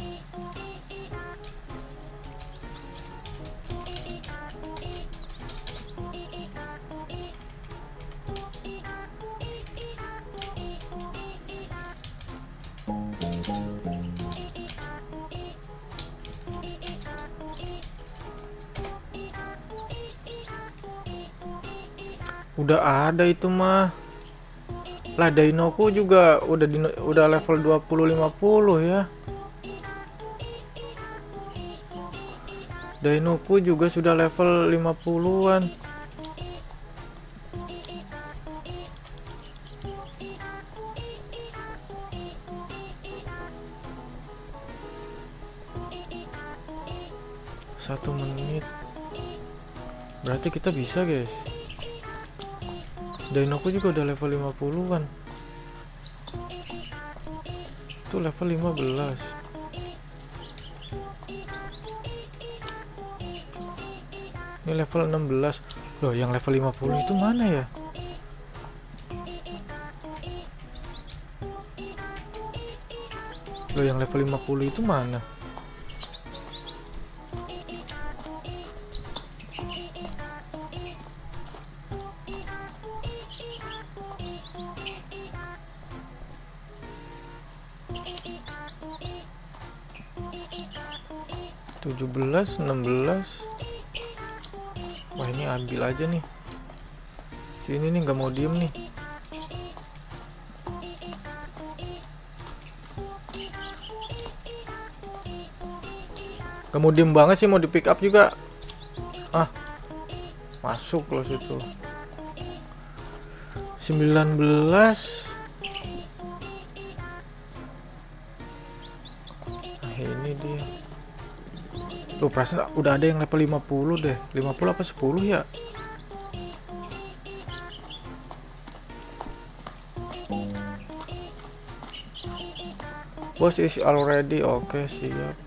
Udah ada itu mah. Lah Dinoku juga udah level 20-50 ya. Dinoku juga sudah level 50-an. Satu menit. Berarti kita bisa guys. Dinoku juga udah level 50-an. Itu level 15. Ini level 16. Loh, yang level 50 itu mana ya? Loh, yang level 50 itu mana? Tujuh belas, 16. Wah ini ambil aja nih. Sini nih nggak mau diem nih. Gak mau diem banget sih, mau di pick up juga. Ah, masuk loh situ. 19. Nah ini dia. Loh perasaan udah ada yang level 50 deh. 50 apa 10 ya? Boss is already. Oke, siap.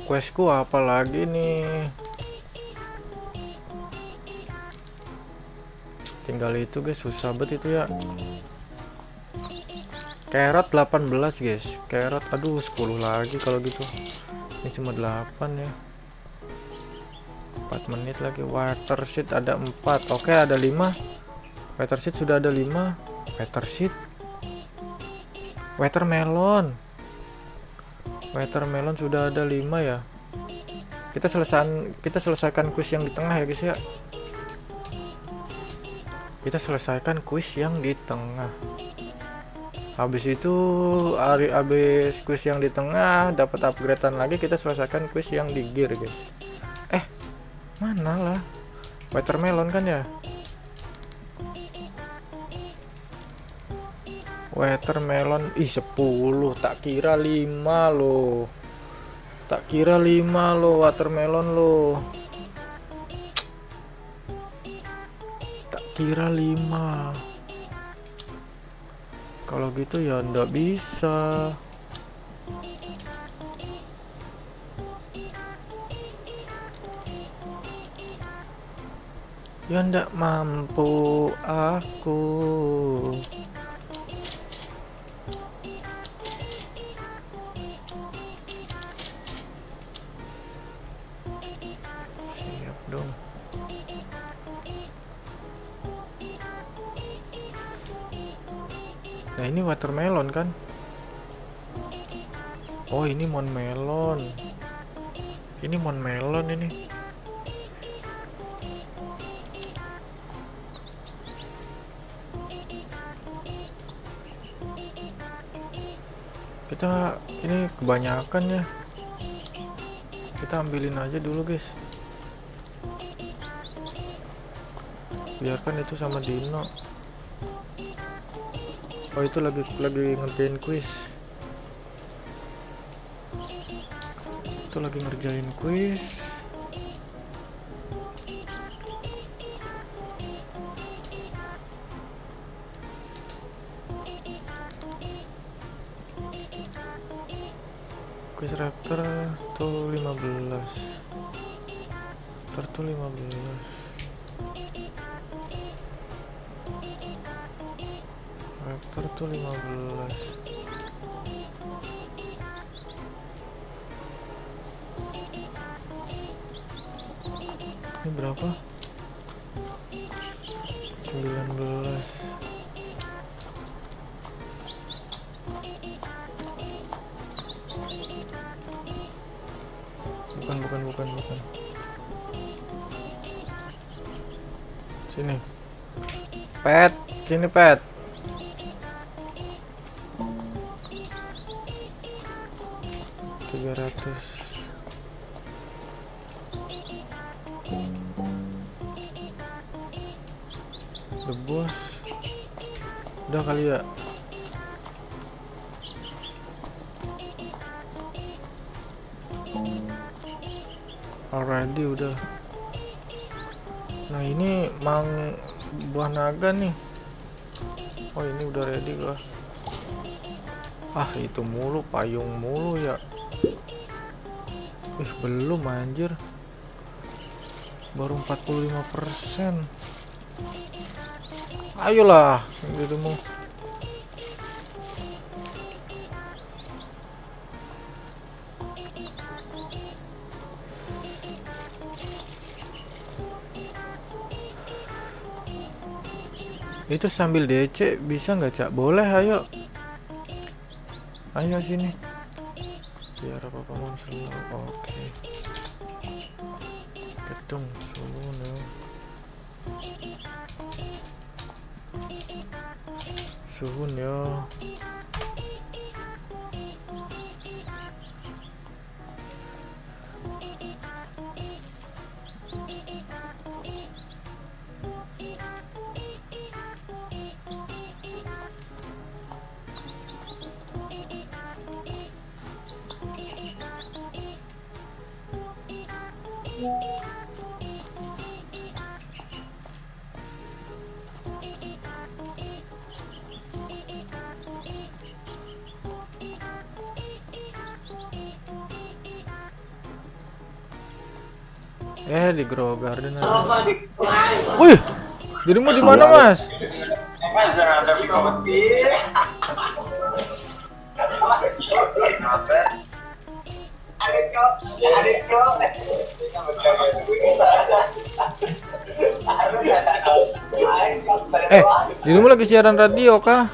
Questku apa lagi nih? Tinggal itu guys, susah banget itu ya. Carrot 18 guys. Carrot, aduh 10 lagi kalau gitu. Ini cuma 8 ya. 4 menit lagi. Water seed ada 4. Oke, ada 5. Water seed sudah ada 5. Water seed. Watermelon. Watermelon sudah ada 5 ya. Kita selesaikan kuis yang di tengah ya guys ya. Kita selesaikan kuis yang di tengah. Habis itu habis kuis yang di tengah dapat upgradean lagi, kita selesaikan kuis yang di gear guys. Mana lah watermelon kan ya. Watermelon 10, tak kira 5 loh. Tak kira 5 loh watermelon loh. Tak kira 5. Kalau gitu ya ndak bisa. Ya ndak mampu aku. Siap dong. Nah ini watermelon kan. Oh ini mon melon. Ini mon melon ini. Kita ini kebanyakan ya. Kita ambilin aja dulu guys. Biarkan itu sama Dino. Oh itu lagi ngerjain kuis. Itu lagi ngerjain kuis. Kuis raptor tuh 15. Raptor tuh 15. Raptor tuh 15. Ini berapa? 19. Bukan. Sini. Pet, sini pet. The boss. Udah kali ya. Already udah. Nah ini mang buah naga nih. Oh ini udah ready gua. Ah itu mulu, payung mulu ya. Belum anjir. Baru 45%. Ayolah gitu mau. Itu sambil DC bisa nggak Cak? Boleh, ayo. Ayo sini. Biar apa kamu selalu oke. Ketung suno. Suhun yo. Di Grow Garden ada. Wih, dirimu di mana Mas? Dirimu lagi siaran radio kah?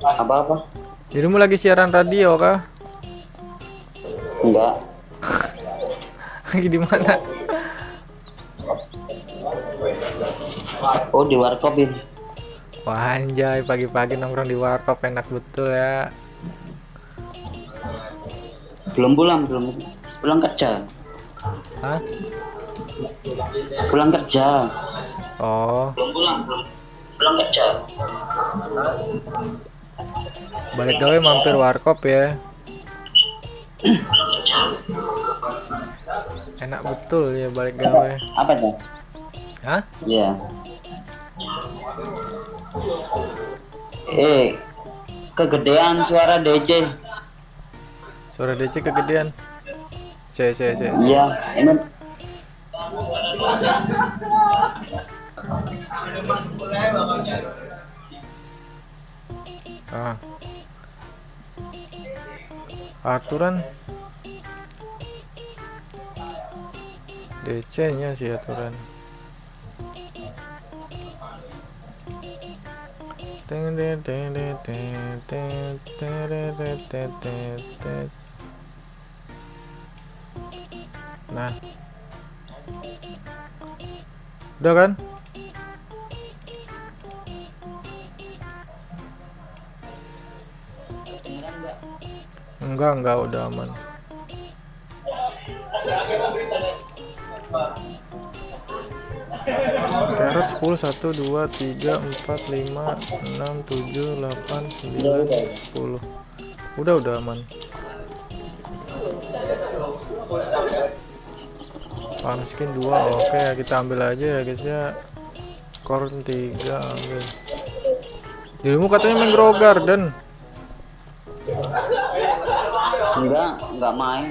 Apa-apa? Dirimu lagi siaran radio kah? Enggak. Lagi di mana? Oh, di warkop ini. Wah anjay, pagi-pagi nongkrong di warkop enak betul ya. Belum pulang kerja. Hah? Pulang kerja. Oh, Belum pulang kerja. balik gawe mampir warkop ya. Enak betul ya balik gawe. Apa tuh? Hah? Iya. Kegedean suara DC. Suara DC kegedean. C. Iya, ini Ah. Aturan DC-nya sih aturan. Nah, udah kan? Enggak, udah aman. Carrot 10 1 2 3 4 5 6 7 8 9 10. Udah aman. Pumpkin 2. Oke, kita ambil aja ya guys ya. Corn 3 ambil. Dirimu katanya main Grow Garden. enggak main.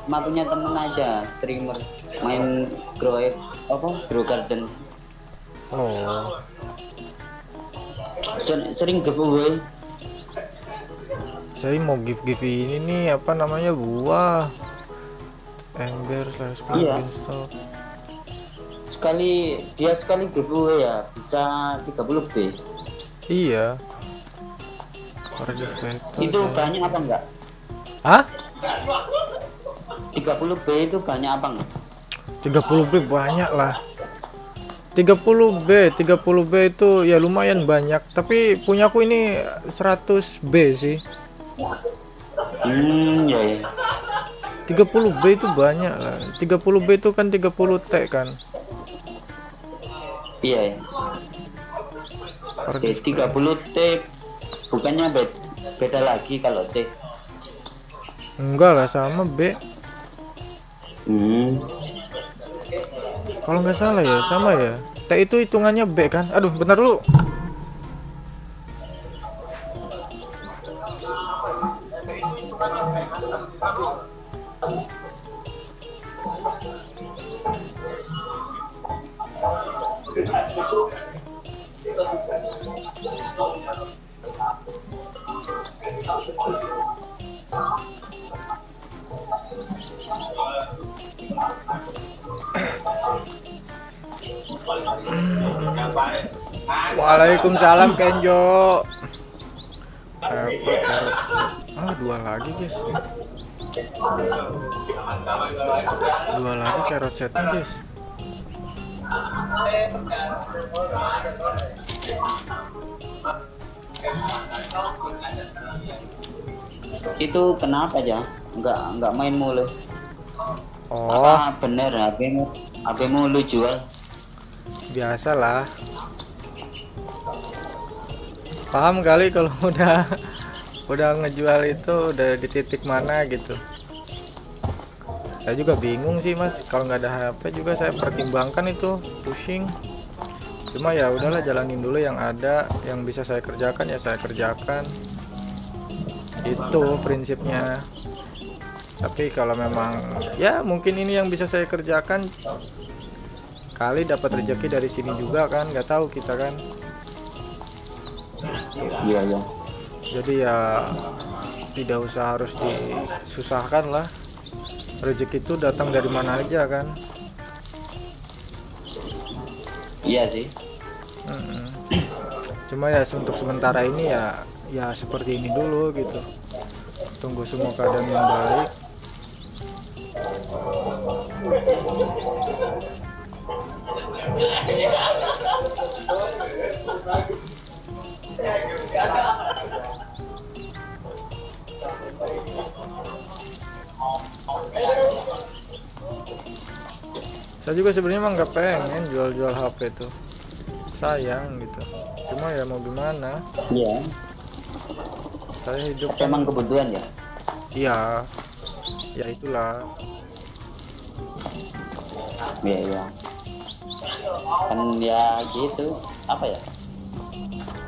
Cuma punya temen aja, streamer main Grow Garden. Oh, Sering giveaway. saya mau give ini nih, apa namanya, buah ember slash plugin stock. Sekali giveaway ya bisa 30B. Iya. Paradise Battle Itu ya. banyak apa enggak? Hah? 30B itu banyak apa enggak? 30B banyak lah. 30B itu ya lumayan banyak, tapi punyaku ini 100B sih. Ya. 30B itu banyak lah. 30B itu kan 30T kan. Iya. Paradise 30T bukannya beda lagi kalau T. Enggak lah, sama B. Kalau nggak salah ya, sama ya. T itu hitungannya B kan? Aduh, bentar dulu. Waalaikumsalam Kenjo. Carrot set. Dua lagi guys. Dua lagi carrot setnya guys. Itu kenapa aja? Nggak main mulu. Oh, Apa bener HP-mu lu jual? biasalah. Paham kali kalau udah ngejual itu udah di titik mana gitu. Saya juga bingung sih mas, kalau nggak ada HP juga saya pertimbangkan itu, pusing. Cuma ya udahlah, jalanin dulu yang ada, yang bisa saya kerjakan ya saya kerjakan. Itu prinsipnya. Tapi kalau memang ya mungkin ini yang bisa saya kerjakan, kali dapat rezeki dari sini juga kan, nggak tahu kita kan. Iya. Jadi ya tidak usah harus disusahkan lah, rezeki itu datang dari mana aja kan. Iya sih. Cuma ya untuk sementara ini ya seperti ini dulu gitu, tunggu semua keadaan yang baik. Saya juga sebenarnya emang nggak pengen jual-jual HP tuh, sayang gitu. Cuma ya mau gimana, Iya. saya hidup Tapi emang kebutuhan ya. iya, ya itulah. Iya. Kan ya gitu. Apa ya?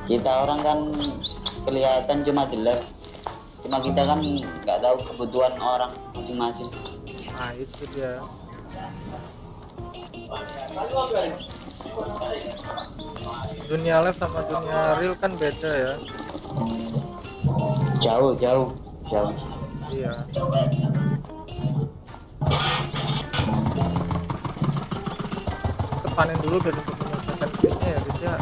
Kita orang kan kelihatan cuma jelek. Cuma kita kan nggak tahu kebutuhan orang masing-masing. Nah itu dia. Dunia live sama dunia real kan beda ya. Jauh. Iya. Kita panen dulu biar untuk menyelesaikan bisnisnya ya guys ya.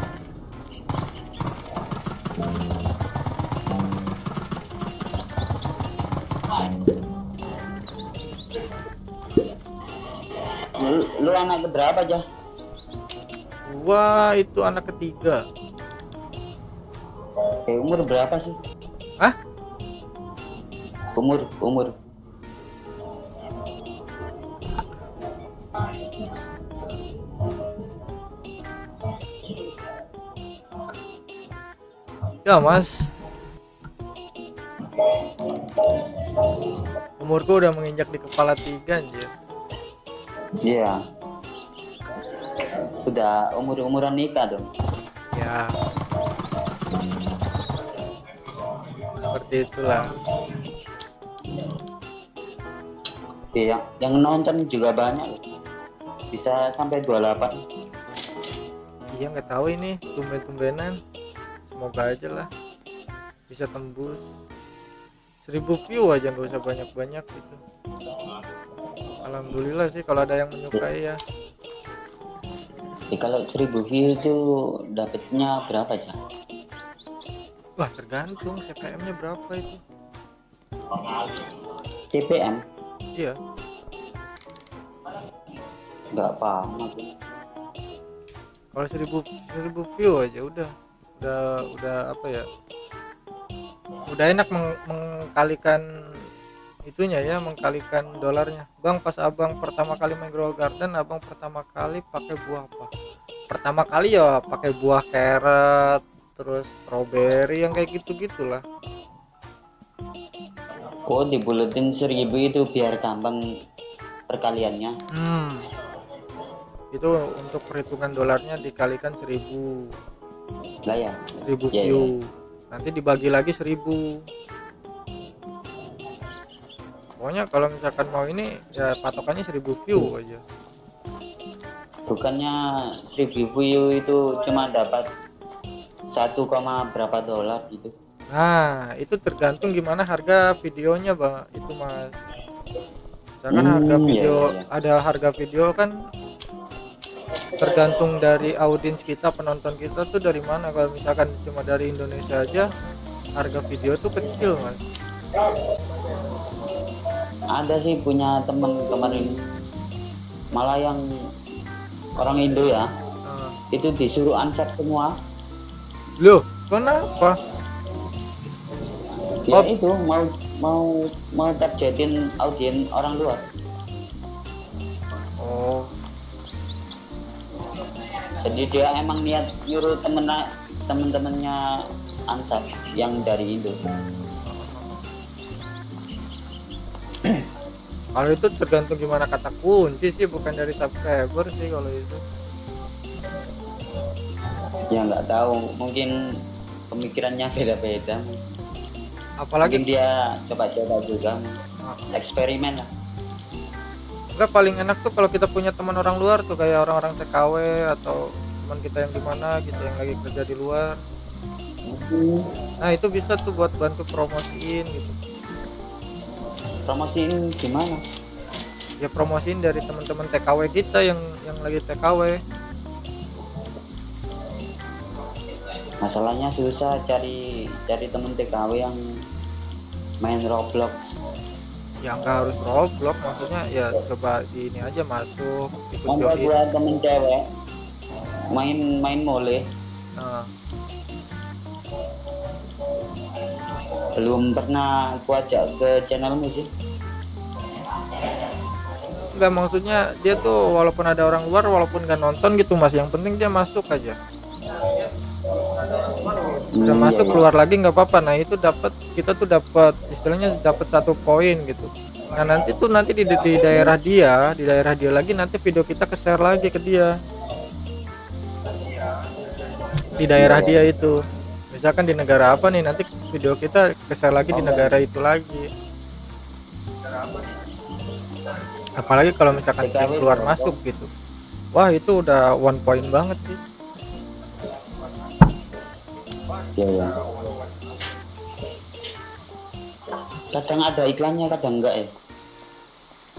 Lu anak keberapa aja? Wah itu anak ketiga. Umur berapa sih? Hah? Umur. Ya mas, umurku udah menginjak di kepala 3 anjir. Iya. Udah umuran nikah dong. Ya seperti itulah. Iya, yang nonton juga banyak. Bisa sampai 28. Iya nggak tahu ini tumben-tumbenan, semoga aja lah bisa tembus 1000 view aja, nggak usah banyak-banyak gitu. Alhamdulillah sih kalau ada yang menyukai ya. Kalau 1000 view itu dapatnya berapa aja? Wah tergantung CPM-nya berapa itu. CPM? Iya. Nggak paham aku. Kalau 1000 view aja udah apa ya? Udah enak mengkalikan itunya ya, mengkalikan dolarnya. Bang, pas abang pertama kali main Grow Garden, abang pertama kali pakai buah apa? Pertama kali ya pakai buah carrot, terus strawberry yang kayak gitu-gitulah. Oh, dibuletin 1000 itu biar gampang perkaliannya. Itu untuk perhitungan dolarnya dikalikan 1000. Lah ya. 1000 Iya, view. Nanti dibagi lagi 1000. Pokoknya kalau misalkan mau ini ya patokannya 1000 view aja. Bukannya 1000 view itu cuma dapat 1, berapa dolar gitu. Nah, itu tergantung gimana harga videonya, Bang. Itu Mas. Misalkan harga video iya. ada harga video kan tergantung dari audiens kita, penonton kita tuh dari mana. Kalau misalkan cuma dari Indonesia aja, harga video tuh kecil mas. Ada sih punya temen kemarin, malah yang orang Indo ya, Nah, itu disuruh unset semua. loh kenapa? Ya Oh, itu mau targetin audiens orang luar. oh, Jadi dia emang niat nyuruh temen-temennya ansat yang dari Indo. kalau itu tergantung gimana kata kunci sih, bukan dari subscriber sih kalau itu. Ya nggak tahu, mungkin pemikirannya beda-beda. Apalagi Mungkin dia coba-coba juga, eksperimen lah. enggak, paling enak tuh kalau kita punya teman orang luar tuh, kayak orang-orang TKW atau teman kita yang di mana gitu yang lagi kerja di luar. Nah itu bisa tuh buat bantu promosiin gitu. Promosiin gimana? Ya promosiin dari teman-teman TKW kita yang lagi TKW. Masalahnya susah cari temen TKW yang main Roblox. Ya nggak harus Roblox, maksudnya ya coba di ini aja, masuk ikut Ada join. gua temen cewek main mole, Nah, belum pernah gua ajak ke channelmu sih. nggak, maksudnya dia tuh walaupun ada orang luar, walaupun nggak nonton gitu mas, yang penting dia masuk aja. Udah Iya, masuk iya. keluar lagi nggak apa-apa. Nah itu dapat, kita tuh dapat istilahnya dapat 1 poin gitu. Nah nanti di daerah dia, lagi nanti video kita ke share lagi ke dia di daerah Iya, dia iya. itu. Misalkan di negara apa nih, nanti video kita ke share lagi di negara itu lagi. Apalagi kalau misalkan sering TKW keluar berapa? masuk gitu, wah itu udah 1 poin banget sih. Iya, iya. Kadang ada iklannya, kadang enggak ya.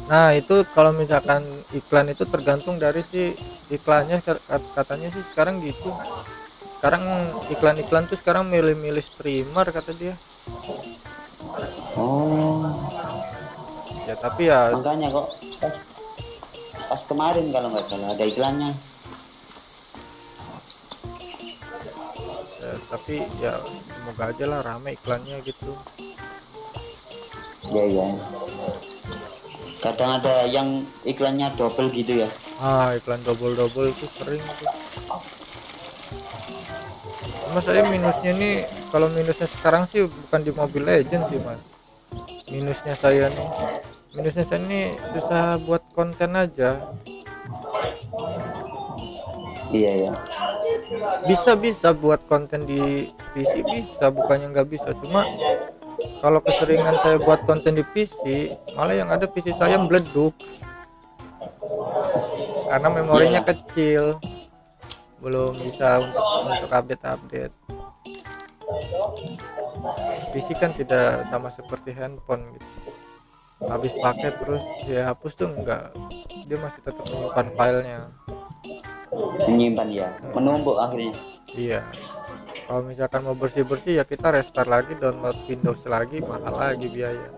Nah itu kalau misalkan iklan itu tergantung dari si iklannya, katanya sih sekarang gitu. Sekarang iklan-iklan tuh sekarang milih-milih streamer kata dia. Oh, Ya tapi ya, makanya kok pas kemarin kalau nggak salah ada iklannya. tapi ya semoga aja lah rame iklannya gitu. Iya, iya. Kadang ada yang iklannya double gitu ya. Iklan double itu sering tuh. Cuma saya minusnya nih, kalau minusnya sekarang sih bukan di Mobile Legends sih mas. Minusnya saya nih susah buat konten aja. Iya, iya. Bisa buat konten di PC, bisa, bukannya nggak bisa. Cuma kalau keseringan saya buat konten di PC, malah yang ada PC saya meleduk karena memorinya Iyalah. kecil, belum bisa untuk update. PC kan tidak sama seperti handphone gitu, habis pakai terus ya hapus tuh enggak, dia masih tetap menyimpan filenya. Menyimpan ya, menumpuk akhirnya. Iya, kalau misalkan mau bersih ya kita restart lagi, download Windows lagi, mahal lagi biaya.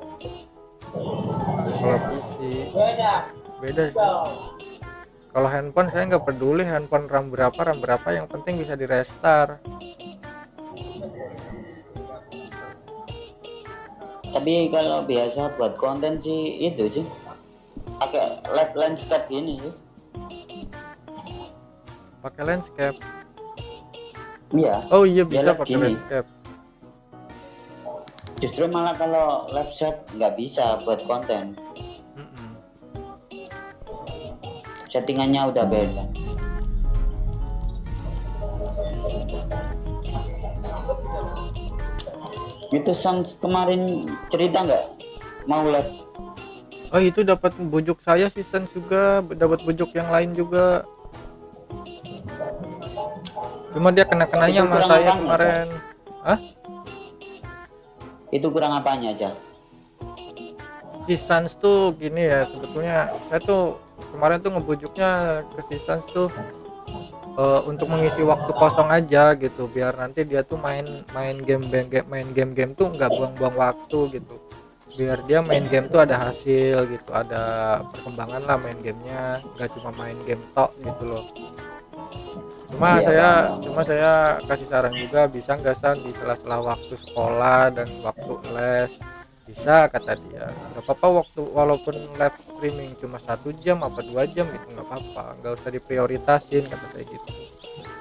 Kalau PC beda sih. Kalau handphone saya nggak peduli handphone RAM berapa, yang penting bisa di restart. Tapi kalau biasa buat konten sih itu sih pakai live landscape gini sih. Pakai landscape. Iya. Oh iya bisa live pakai gini. landscape. Justru malah kalau live set nggak bisa buat konten. Mm-mm. Settingannya udah beda. Itu Sans kemarin cerita nggak mau live? Oh itu dapat bujuk saya sih Sans juga, dapat bujuk yang lain juga. Cuma dia kenanya Itu sama kurang saya apanya, kemarin. Hah? Itu kurang apanya aja? Si Sans tuh gini ya, sebetulnya saya tuh kemarin tuh ngebujuknya ke si Sans tuh untuk mengisi waktu kosong aja gitu, biar nanti dia tuh main game tuh nggak buang-buang waktu gitu, biar dia main game tuh ada hasil gitu, ada perkembangan lah main gamenya, nggak cuma main game tok gitu loh. Cuma Iya saya bang, bang. cuma saya kasih saran juga, bisa nggak San di sela-sela waktu sekolah dan waktu les, bisa kata dia, nggak apa-apa waktu walaupun live streaming cuma 1 jam apa 2 jam gitu, nggak apa-apa, nggak usah diprioritasin kata saya gitu.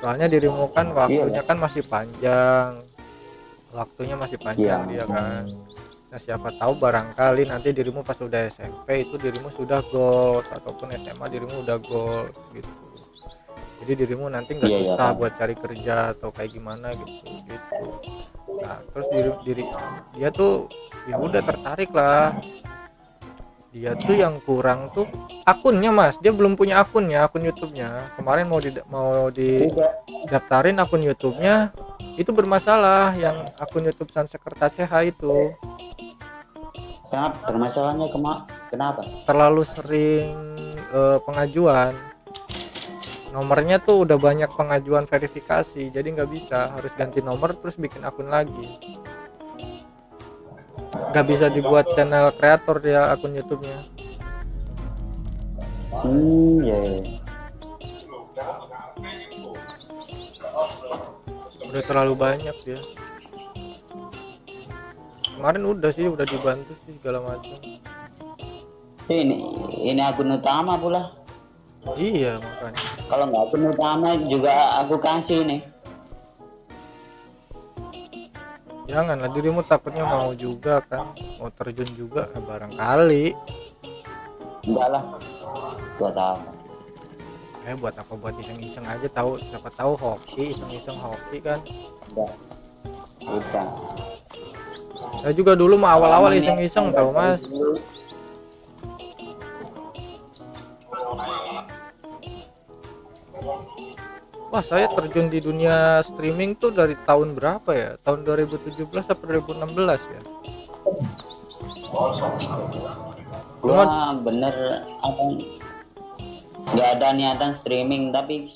Soalnya dirimu kan Iya waktunya bang. kan masih panjang, waktunya masih Iya. panjang dia kan. Nah siapa tahu barangkali nanti dirimu pas udah SMP itu dirimu sudah goals, ataupun SMA dirimu udah goals gitu, jadi dirimu nanti nggak Iya ya susah bang. buat cari kerja atau kayak gimana gitu. Nah terus dia tuh ya udah tertarik lah, dia tuh yang kurang tuh akunnya Mas, dia belum punya akun YouTube-nya. Kemarin mau Tidak. didaftarin akun YouTube-nya, itu bermasalah yang akun YouTube Sansekerta CH itu, Kenapa permasalahannya kenapa? terlalu sering pengajuan. Nomornya tuh udah banyak pengajuan verifikasi, jadi nggak bisa, harus ganti nomor terus bikin akun lagi. Nggak bisa dibuat channel kreator dia akun YouTube-nya. Ya, ya. Udah terlalu banyak ya. Kemarin udah sih, udah dibantu sih segala macam. Ini akun utama pula. Iya makanya. Kalau nggak akun utama juga aku kasih nih. Janganlah, dirimu takutnya mau juga kan, mau terjun juga barangkali. Enggak lah. Gua tahu. Buat apa, buat iseng-iseng aja, tahu siapa tahu hoki, iseng-iseng hoki kan. Enggak. Bukan. Saya juga dulu mah awal-awal iseng-iseng tahu Mas. Wah, saya terjun di dunia streaming tuh dari tahun berapa ya? Tahun 2017 atau 2016 ya? Cuma Gua bener apa? Nggak ada niatan streaming, tapi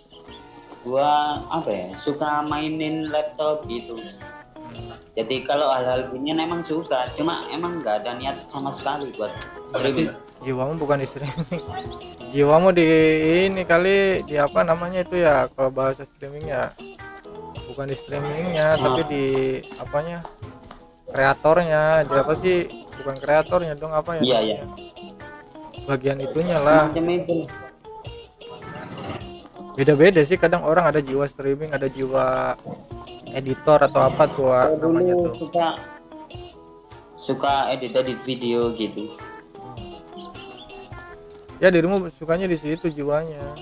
gua apa ya, suka mainin laptop gitu. Jadi kalau hal-hal gini emang suka, cuma emang nggak ada niat sama sekali buat berarti streaming. jiwamu bukan di streaming. Jiwamu di ini kali, di apa namanya itu ya, kalau bahasa streaming ya, bukan di streamingnya tapi di apanya, kreatornya. Di apa sih, bukan kreatornya dong, apa ya Iya, namanya, iya. bagian itunya lah. Macam itu. Beda-beda sih, kadang orang ada jiwa streaming, ada jiwa editor atau apa tuh Saya namanya dulu tuh. suka edit video gitu. Ya dirimu sukanya di situ jiwanya.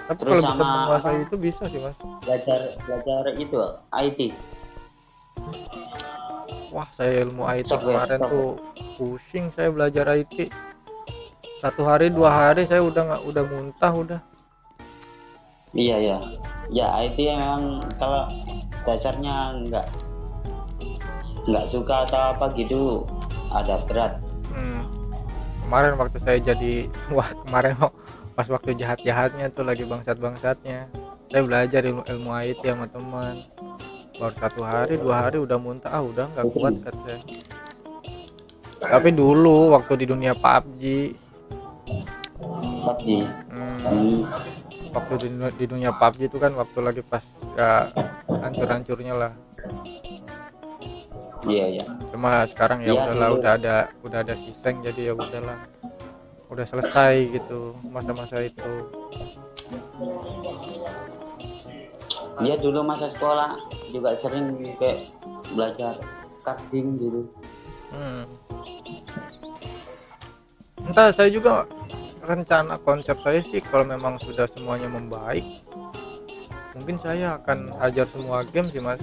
Tapi Terus kalau bisa sama menguasai apa? itu bisa sih Mas. Belajar itu IT. Wah, saya ilmu IT Software, kemarin software. tuh pusing, saya belajar IT 1 hari 2 hari saya udah muntah udah. Iya, ya. Ya IT memang kalau dasarnya nggak suka atau apa gitu ada berat. Kemarin waktu saya jadi wah kemarin pas waktu jahat-jahatnya tuh, lagi bangsat-bangsatnya, saya belajar ilmu IT sama teman. Baru 1 hari 2 hari udah muntah, udah nggak kuat kata saya. Tapi dulu waktu di dunia PUBG, PUBG. waktu di dunia PUBG itu kan waktu lagi pas ya hancur-hancurnya lah. Iya, ya. Cuma sekarang ya Iya, udahlah, dulu. udah ada siseng, jadi ya udahlah, udah selesai gitu masa-masa itu. Dia dulu masa sekolah juga sering kayak belajar coding gitu. Entah, saya juga rencana konsep saya sih kalau memang sudah semuanya membaik, mungkin saya akan hajar semua game sih Mas.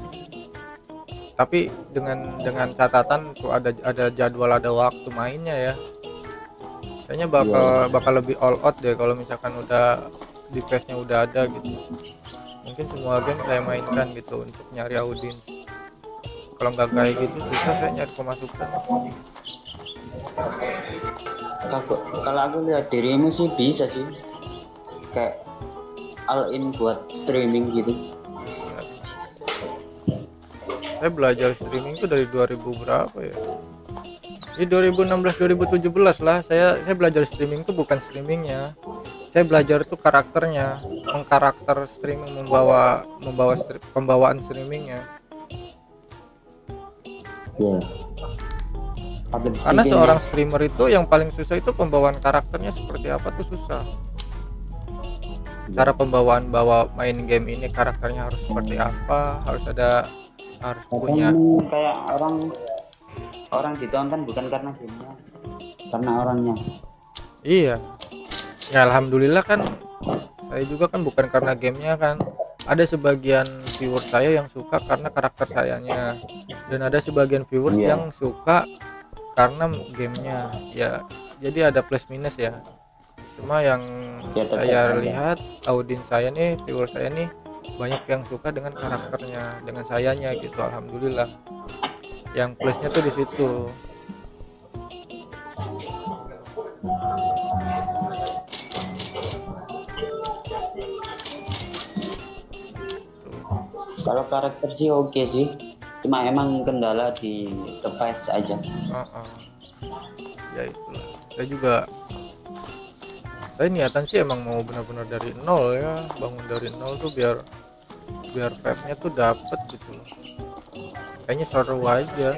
Tapi dengan catatan tuh ada jadwal, ada waktu mainnya ya. Kayaknya bakal lebih all out deh kalau misalkan udah di face-nya udah ada gitu. Mungkin semua game saya mainkan gitu untuk nyari audiens. Kalau nggak kayak gitu susah saya nyari pemasukan. Kalau aku lihat dirimu sih bisa sih, kayak all in buat streaming gitu. Ya, saya belajar streaming tuh dari 2000 berapa ya, di 2016 2017 lah. Saya belajar streaming tuh bukan streamingnya, saya belajar tuh karakternya, mengkarakter streaming, pembawaan streamingnya. Ya. Public Karena speaking seorang ya. streamer itu yang paling susah itu pembawaan karakternya seperti apa tuh susah. Cara pembawaan main game ini karakternya harus seperti apa, harus punya. Kadang kayak orang ditonton bukan karena gamenya, karena orangnya. Iya ya, alhamdulillah kan saya juga kan bukan karena gamenya kan, ada sebagian viewer saya yang suka karena karakter sayanya, dan ada sebagian viewers Iya. yang suka karena gamenya ya. Jadi ada plus minus ya, cuma yang Ya, tetap saya ada. lihat audiens saya nih, viewer saya nih banyak yang suka dengan karakternya, dengan sayanya gitu, alhamdulillah. Yang plusnya tuh di situ. Kalau karakter sih oke sih, cuma emang kendala di device aja. Ya itulah, saya niatan sih emang mau benar-benar dari nol ya, bangun dari nol tuh biar vibe-nya tuh dapet gitu loh. Kayaknya seru aja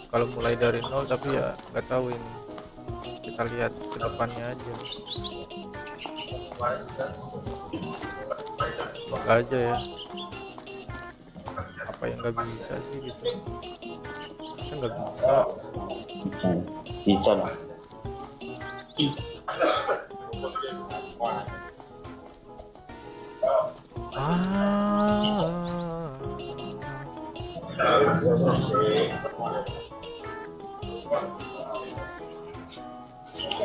kalau mulai dari nol, tapi ya nggak tahu ini, kita lihat ke depannya aja. Semoga aja ya, apa yang nggak bisa sih gitu, masa nggak bisa. Bisa lah.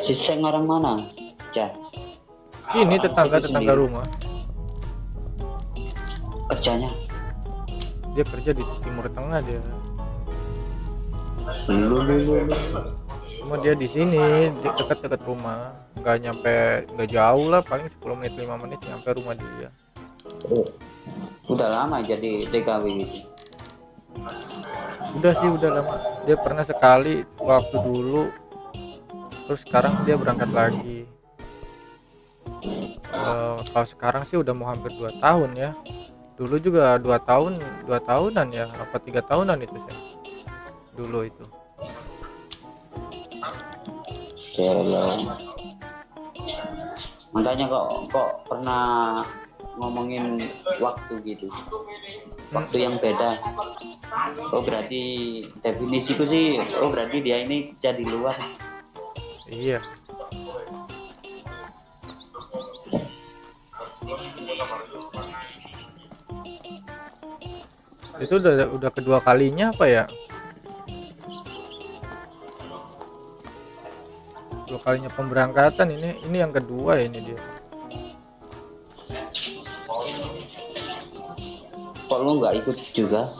Si Seng orang mana? Cah. Sini tetangga rumah, Kerjanya. dia kerja di Timur Tengah dia. Lu. Cuma dia di sini dekat rumah, nggak jauh lah, paling 10 menit 5 menit nyampe rumah dia. Udah lama jadi TKW gitu. Udah lama, dia pernah sekali waktu dulu, terus sekarang dia berangkat lagi. Kalau sekarang sih udah mau hampir 2 tahun ya, dulu juga 2 tahunan ya, apa 3 tahunan itu sih dulu itu. Makanya kok pernah ngomongin waktu gitu, waktu yang beda. Oh berarti definisiku sih, oh berarti dia ini kerja di luar. Iya, itu udah kedua kalinya apa ya, dua kalinya pemberangkatan, ini yang kedua ya, ini dia. Kok lu nggak ikut juga?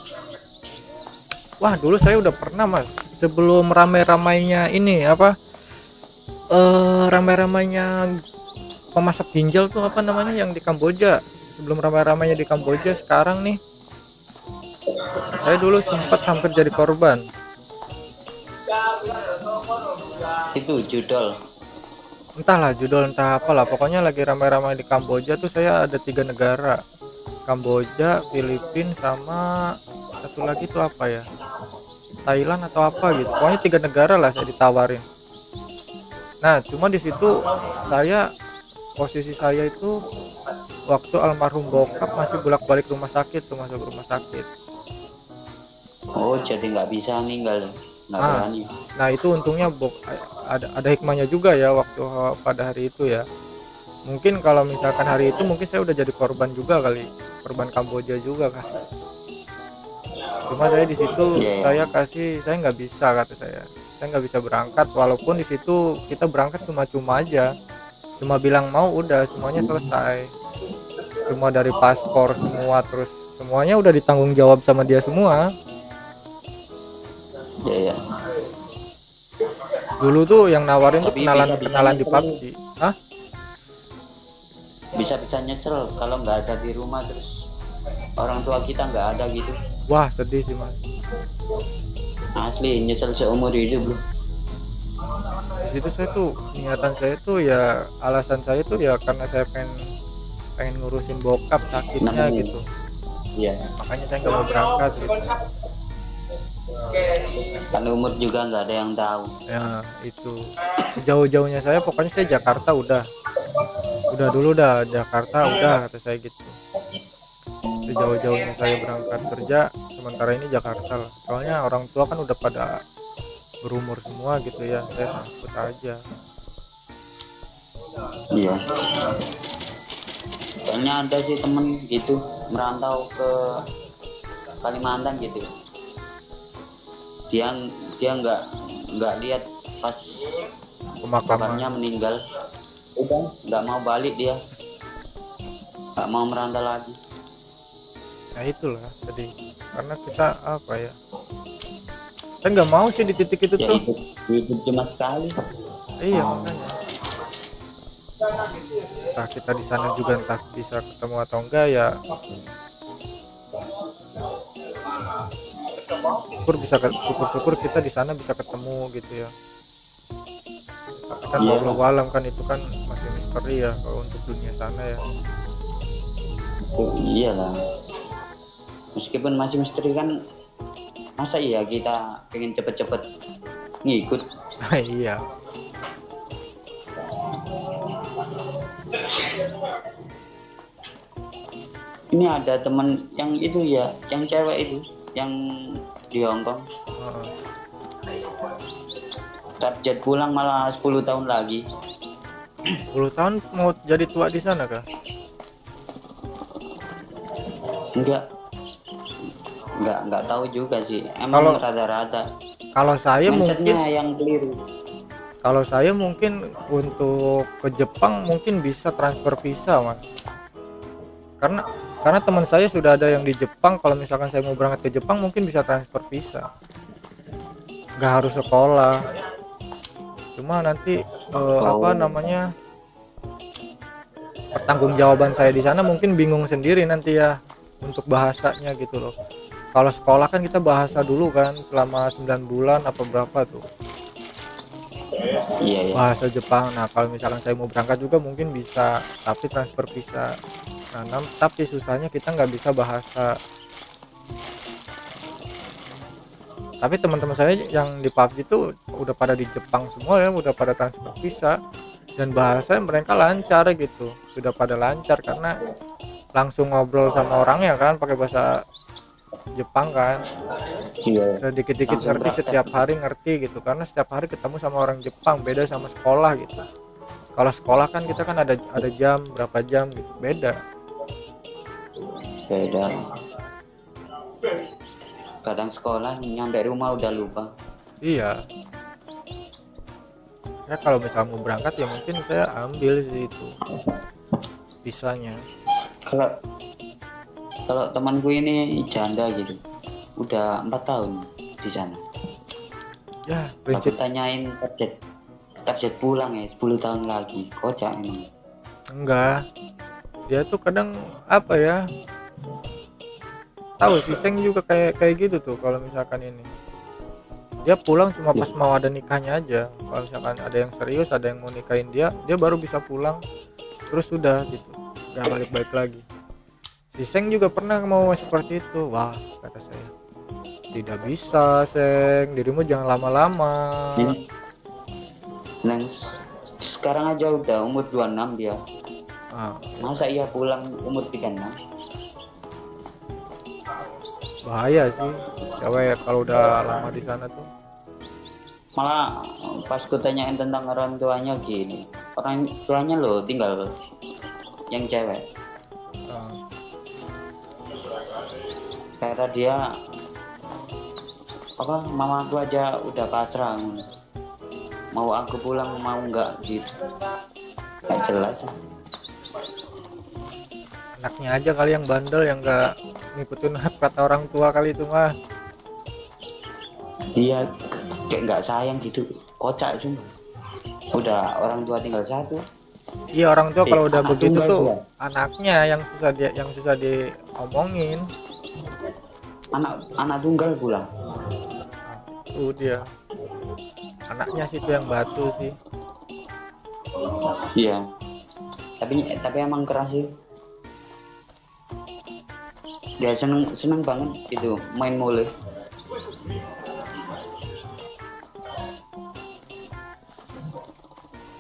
Wah, dulu saya udah pernah mas, sebelum ramai-ramainya ini apa, ramai-ramainya pemasak ginjal tuh apa namanya yang di Kamboja, sebelum ramai-ramainya di Kamboja sekarang nih, saya dulu sempat hampir jadi korban. Itu judul. Entahlah judul entah apalah, pokoknya lagi ramai-ramai di Kamboja tuh. Saya ada 3 negara, Kamboja, Filipina, sama satu lagi tuh apa ya, Thailand atau apa gitu, pokoknya 3 negara lah saya ditawarin. Nah cuma di situ posisi saya itu waktu almarhum bokap masih bolak-balik rumah sakit tuh, masuk rumah sakit. Oh jadi nggak bisa ninggal, nggak berani. Nah itu untungnya ada hikmahnya juga ya waktu pada hari itu ya. Mungkin kalau misalkan hari itu mungkin saya udah jadi korban juga kali, korban Kamboja juga kan. Cuma saya di situ saya nggak bisa, kata saya nggak bisa berangkat, walaupun di situ kita berangkat cuma aja, cuma bilang mau, udah semuanya selesai, cuma dari paspor semua, terus semuanya udah ditanggung jawab sama dia semua. Iya. Dulu tuh yang nawarin tuh Tapi kenalan di nyesel, PUBG. Hah? bisa-bisa nyesel kalau nggak ada di rumah, terus orang tua kita nggak ada gitu. Wah, sedih sih Mas. Asli nyesel seumur hidup loh. Di situ saya tuh niatan saya tuh ya, alasan saya tuh ya karena saya pengen pengen ngurusin bokap sakitnya Namanya, gitu. iya. Makanya saya nggak mau berangkat gitu. Kan umur juga nggak ada yang tahu. Ya itu. Sejauh-jauhnya saya pokoknya saya Jakarta udah. Udah dulu dah Jakarta udah kata saya gitu. Sejauh-jauhnya saya berangkat kerja sementara ini Jakarta lah. Soalnya orang tua kan udah pada berumur semua gitu ya. Saya takut aja. Iya. Soalnya ada sih temen gitu merantau ke Kalimantan gitu. Dia dia nggak lihat pas Pemakaman. bapaknya meninggal, udah nggak mau balik, dia nggak mau merantau lagi. Nah itulah sedih. Karena kita apa ya? Saya nggak mau sih di titik itu Ya tuh. itu cuma sekali. Iya makanya. Entah kita di sana juga entah bisa ketemu atau enggak ya. Syukur-syukur kita di sana bisa ketemu gitu ya. Tapi kan Iya. wallahu alam kan itu kan masih misteri ya kalau untuk dunia sana ya. Oh, iyalah. Meskipun masih misteri kan, masa iya kita pengen cepet-cepet ngikut. Iya. Ini ada teman yang itu ya, yang cewek itu, yang di Hongkong. Heeh. Target pulang malah 10 tahun lagi. 10 tahun mau jadi tua di sana kah? Enggak tahu juga sih. Emang Kalau- rada-rada. Kalau saya mungkin Mindsetnya yang keliru. untuk ke Jepang mungkin bisa transfer visa Mas. Karena teman saya sudah ada yang di Jepang. Kalau misalkan saya mau berangkat ke Jepang mungkin bisa transfer visa. Nggak harus sekolah. Cuma nanti apa namanya, pertanggungjawaban saya di sana mungkin bingung sendiri nanti ya untuk bahasanya gitu loh. Kalau sekolah kan kita bahasa dulu kan selama 9 bulan apa berapa tuh Iya ya. bahasa Jepang. Nah kalau misalkan saya mau berangkat juga mungkin bisa, tapi transfer visa. Nah tapi susahnya kita nggak bisa bahasa. Tapi teman-teman saya yang di PUBG itu udah pada di Jepang semua ya, udah pada transfer visa dan bahasa mereka lancar gitu, sudah pada lancar karena langsung ngobrol sama orangnya kan pakai bahasa Jepang kan, Iya. sedikit-dikit Langsung ngerti, praktek. setiap hari ngerti gitu karena setiap hari ketemu sama orang Jepang, beda sama sekolah gitu. Kalau sekolah kan kita kan ada jam berapa jam gitu, beda. Beda. Kadang sekolah nyampe rumah udah lupa. Iya. Ya kalau misalnya mau berangkat ya mungkin saya ambil sih itu visanya. Kalau temanku ini janda gitu, udah 4 tahun di sana. Ya Aku prinsip tanyain target pulang ya 10 tahun lagi, kocak emang. enggak, dia tuh kadang apa ya, tahu si Seng juga kayak gitu tuh. Kalau misalkan ini dia pulang cuma pas mau ada nikahnya aja. Kalau misalkan ada yang serius, ada yang mau nikahin dia baru bisa pulang, terus sudah gitu, nggak balik-balik lagi. Si Seng juga pernah mau seperti itu. Wah kata saya, tidak bisa Seng, dirimu jangan lama-lama. Neng sekarang aja udah umur 26 dia. Nah, Masa iya pulang umur 36? bahaya sih cewek kalau udah lama di sana tuh. Malah pas ku tanyain tentang orang tuanya gini, orang tuanya loh tinggal yang cewek. Nah, Karena dia apa, mama aku aja udah pasrah, mau aku pulang mau enggak gitu, nggak jelas. anaknya aja kali yang bandel, yang nggak ngikutin kata orang tua kali itu mah. Dia kayak nggak sayang gitu. kocak cuma. Udah orang tua tinggal satu. Iya, orang tua kalau udah anak begitu tunggal tuh juga. anaknya yang susah diomongin. Anak tunggal pula. Tuh dia. Anaknya sih tuh yang batu sih. Iya. Tapi emang keras sih. Dia seneng banget itu main mole.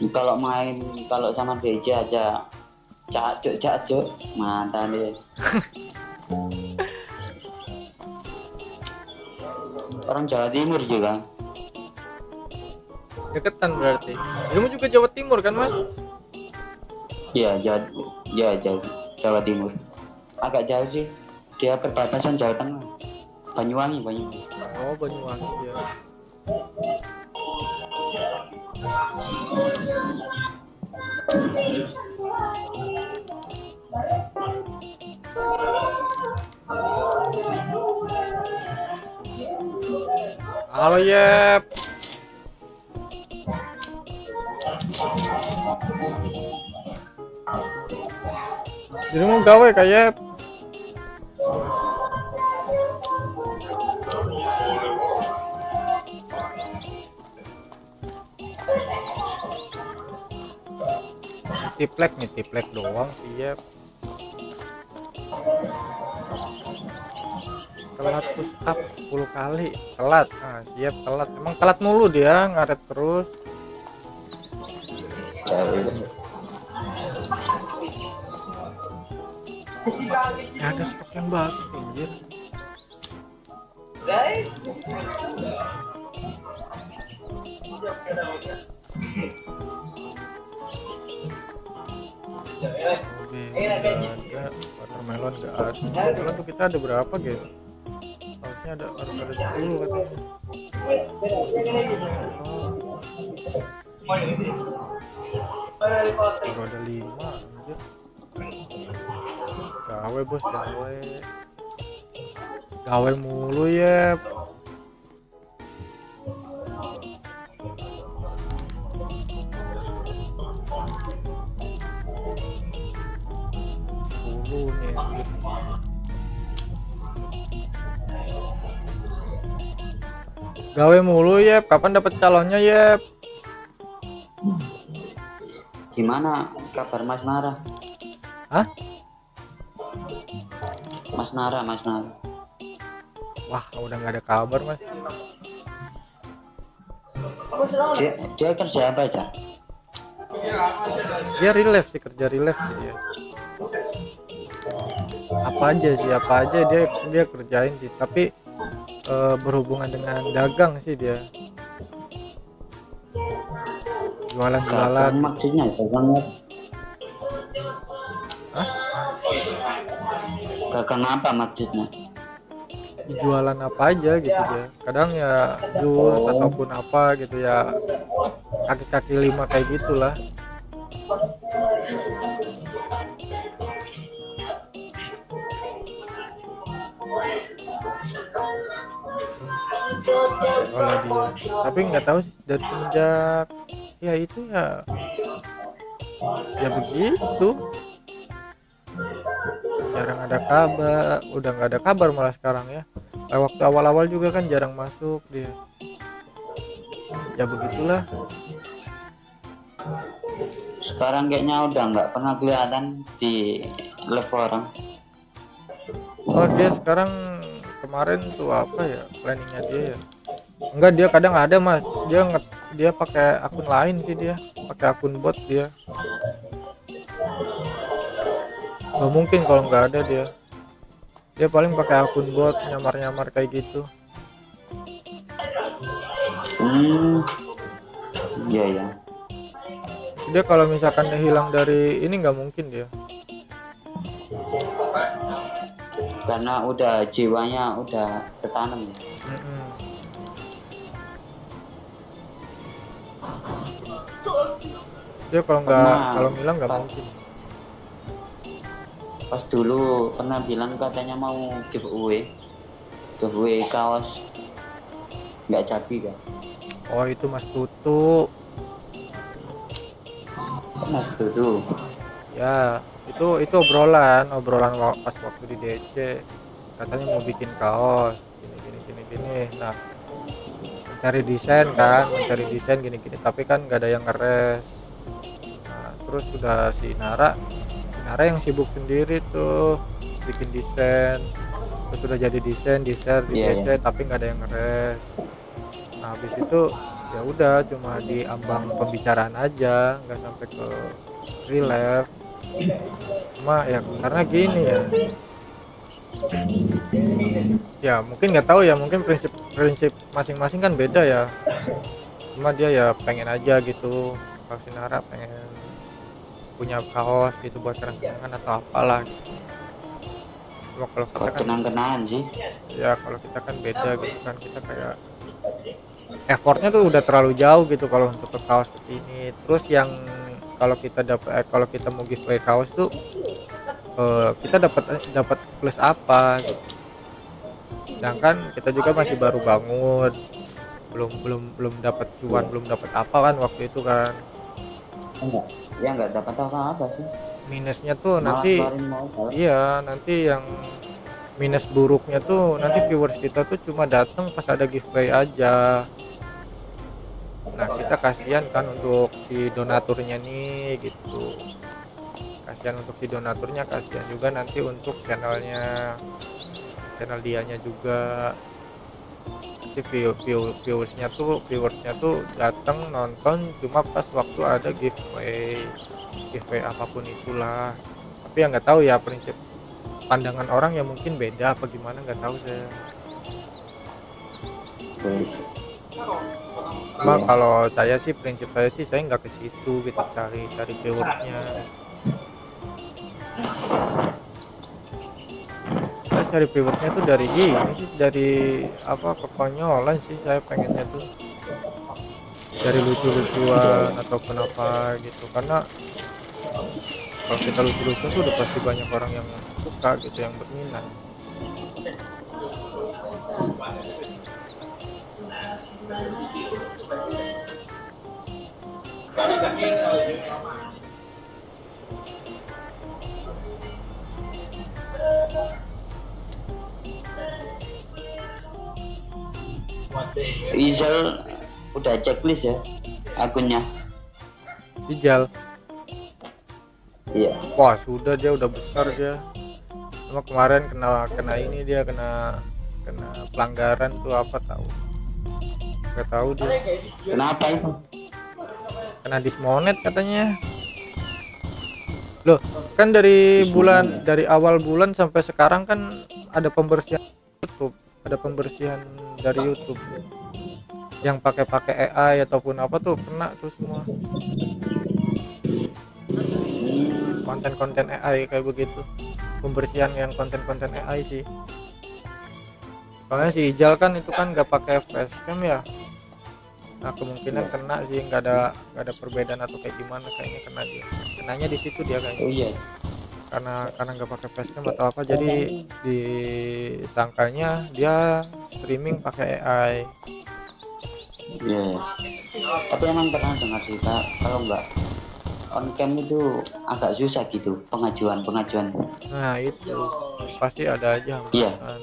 Kalau sama DJ aja cacuk mata deh. Orang Jawa Timur juga. Deketan berarti. Kamu juga Jawa Timur kan, Mas? Iya, Jawa Timur. Agak jauh sih. Dia perbatasan Jawa Tengah. Banyuwangi. Oh, Banyuwangi ya. Halo, Yep. Jadi mau gawe kayak tiplek doang sih ya. Telat push up 10 kali telat. Siap telat, emang telat mulu dia, ngaret terus. Ya, ada stok yang bagus anjir. Oke, nggak ada watermelon, nggak ada. Watermelon tuh kita ada berapa guys? Harusnya harus ada 10 katanya. Baru ada 5 anjir. Gawe bos, gawe mulu ya. Nih anjir. Gawe mulu ya, kapan dapat calonnya ya? Gimana kabar Mas Nara? Hah? Mas Nara. Wah, udah nggak ada kabar Mas. Dia kerja apa aja? Dia relief sih, kerja relief sih dia. Apa aja dia kerjain sih, tapi berhubungan dengan dagang sih dia. Jualan. Maksudnya dagang. Hah? Dagang apa maksudnya? Jualan apa aja gitu dia. Kadang ya jus ataupun apa gitu ya. Kaki 5 kayak gitulah. Kalau dia, tapi nggak tahu sih dari semenjak ya itu ya begitu, jarang ada kabar, udah nggak ada kabar malah sekarang ya. Waktu awal-awal juga kan jarang masuk dia, ya begitulah. Sekarang kayaknya udah nggak pernah kelihatan di live orang. Oh, dia sekarang kemarin tuh apa ya planningnya dia ya? Enggak, dia kadang ada Mas, dia pakai akun lain sih, dia pakai akun bot dia. Gak mungkin kalau nggak ada dia paling pakai akun bot, nyamar kayak gitu. Iya. Dia kalau misalkan dia hilang dari ini nggak mungkin dia, karena udah jiwanya udah tertanam ya. Dia kalau hilang nggak mungkin. Pas dulu pernah bilang katanya mau giveaway kaos, nggak jadi kan. Oh itu Mas Tutu. Mas tuh. Ya, itu obrolan pas waktu di DC. Katanya mau bikin kaos gini gini gini gini. Nah, mencari desain gini gini, tapi kan nggak ada yang ngeres. Nah, terus sudah si Nara yang sibuk sendiri tuh bikin desain. Terus sudah jadi desain di share di Iya, DC, iya. tapi nggak ada yang ngeres. Nah, habis itu ya udah cuma di ambang pembicaraan aja, nggak sampai ke relap. Cuma ya karena gini ya mungkin nggak tahu ya, mungkin prinsip prinsip masing-masing kan beda ya. Cuma dia ya pengen aja gitu, kalau si Nara pengen punya kaos gitu buat kenang-kenangan atau apalah gitu. Cuma kalau kita Buat kan kenang-kenangan sih. ya kalau kita kan beda gitu kan, kita kayak effortnya tuh udah terlalu jauh gitu kalau untuk ke kaos seperti ini. Terus yang kalau kita mau giveaway kaos tuh kita dapat dapat plus apa gitu. Sedangkan kita juga masih baru bangun, belum dapat cuan, belum dapat apa kan waktu itu kan. Enggak. Ya nggak dapat apa-apa sih. Minusnya tuh Malah nanti, keluarin modal. iya nanti yang minus buruknya tuh nanti viewers kita tuh cuma datang pas ada giveaway aja. Nah kita kasihan kan untuk si donaturnya nih gitu, kasihan untuk si donaturnya, kasihan juga nanti untuk channel dianya juga. Nanti viewersnya tuh datang nonton cuma pas waktu ada giveaway apapun itulah. Tapi ya nggak tahu ya, prinsip pandangan orang ya mungkin beda apa gimana, nggak tahu saya. Cuma Iya. kalau prinsip saya sih saya nggak ke situ gitu, cari viewersnya. Saya cari viewersnya tuh dari ini sih, dari apa, kekonyolan sih saya pengennya tuh, dari lucu-lucuan ataupun apa gitu. Karena kalau kita lucu-lucuan tuh udah pasti banyak orang yang suka gitu, yang berminat. Izal udah checklist ya akunnya. Hijal, Iya. wah sudah, dia udah besar dia. Cuma kemarin kena ini, dia kena pelanggaran tuh apa tahu, nggak tahu dia Kenapa itu? kena dismonet katanya. Loh, kan dari awal bulan sampai sekarang kan ada pembersihan YouTube, ada pembersihan dari YouTube. Yang pakai AI ataupun apa tuh kena tuh semua. Konten-konten AI kayak begitu. Pembersihan yang konten-konten AI sih. Soalnya si Ijal kan itu kan nggak pakai facecam ya. Nah kemungkinan kena sih, nggak ada perbedaan atau kayak gimana, kayaknya kena dia. Kenanya di situ dia kayaknya. Oh iya. Karena nggak pakai facecam atau apa, jadi disangkanya dia streaming pakai AI. Iya. Tapi emang pernah dengar cerita kalau nggak on cam itu agak susah gitu pengajuan. Nah itu pasti ada aja Iya. hambatan.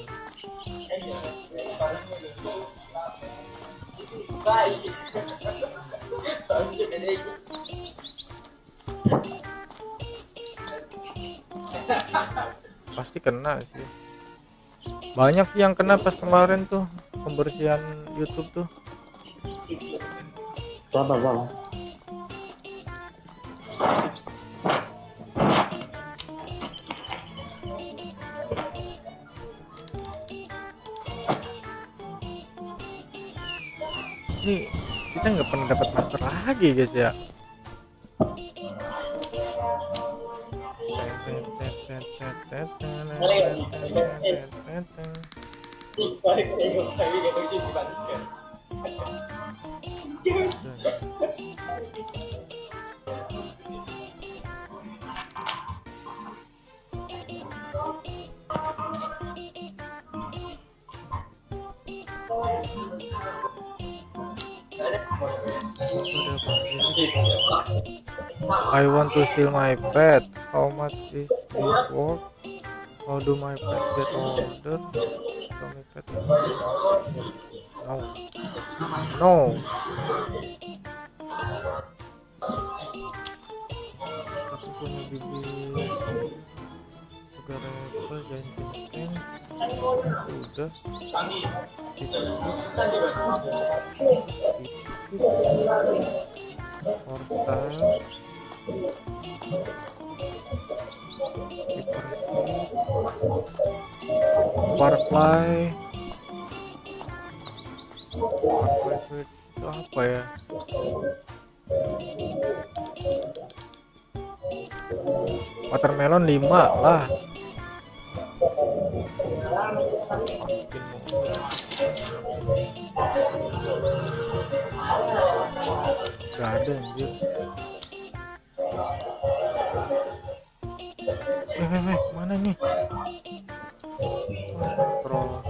Pasti kena sih, banyak sih yang kena pas kemarin tuh pembersihan YouTube tuh. Berapa? Nih kita nggak pernah dapat master lagi guys ya. Itu ada apa lagi? I want to steal my pet. How much is this worth? How do my pet get older? Show me pet. No. No. Aku punya bibit sugar apple, giant pelican. Udah. Horse Warfly itu apa ya? Watermelon 5 lah. Masukin mulu. Gak ada anjir. Mana nih? Kontrol.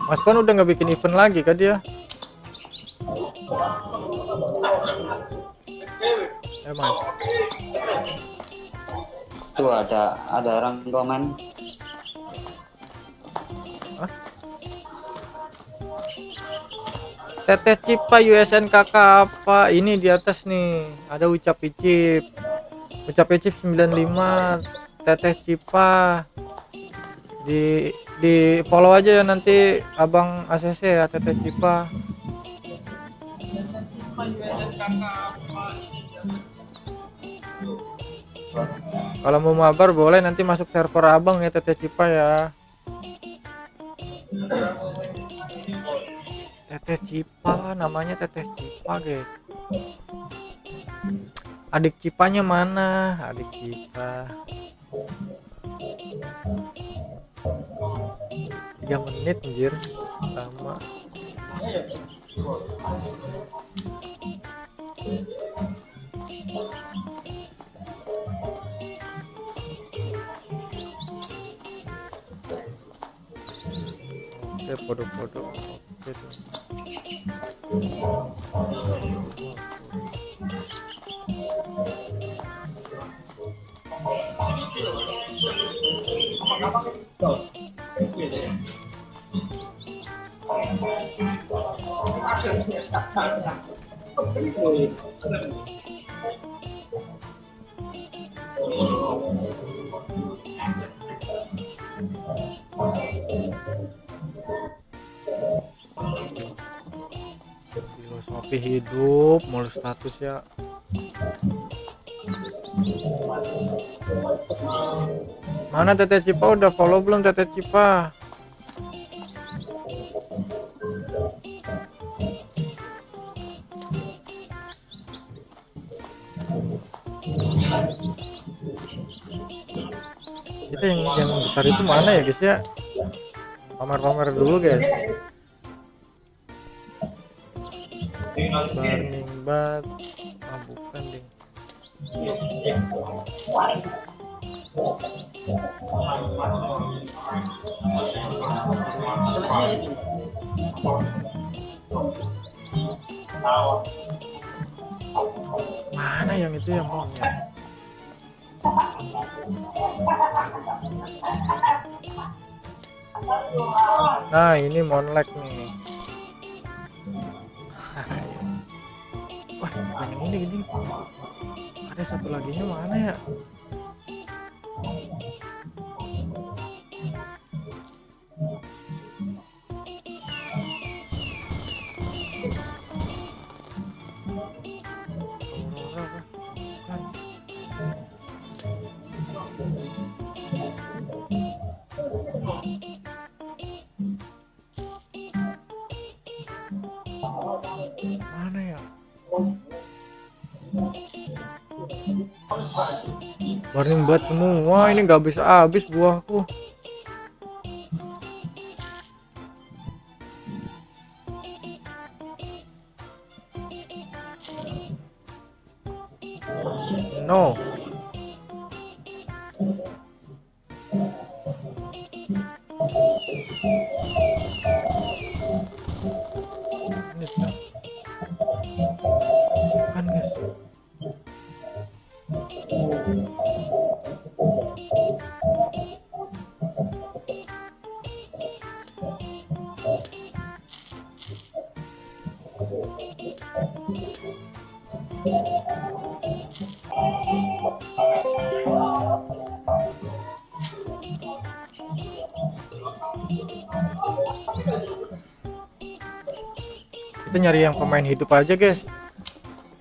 Mas Pan udah nggak bikin event lagi kan dia? Mas. Tuh ada orang komen. Hah? Teteh Cipa USN kakak apa? Ini di atas nih. Ada ucap icip. Ucap icip 95. Teteh Cipa. Di follow aja ya nanti Abang ACC ya, Teteh Cipa. Kalau mau mabar boleh nanti masuk server Abang ya, Teteh Cipa ya. Teteh Cipa, namanya Teteh Cipa guys. Adik Cipanya mana? Adik Cipa. 3 menit anjir. Lama. Oke, foto-foto. Oke tuh. Filosofi hidup mulu status ya. Mana Teteh Cipa, udah follow belum Teteh Cipa? Kita yang besar itu mana ya guys ya? Pamer-pamer dulu guys. Burning Bat. Ah bukan deh. Mana yang itu yang monyet? Nah ini monlek nih. Wah yang ini gini. Ada satu laginya mana ya? Mana ya? Burning Bat semua, ini nggak bisa habis buahku. No. Ini tuh. Kan guys. Kita nyari yang pemain hidup aja guys.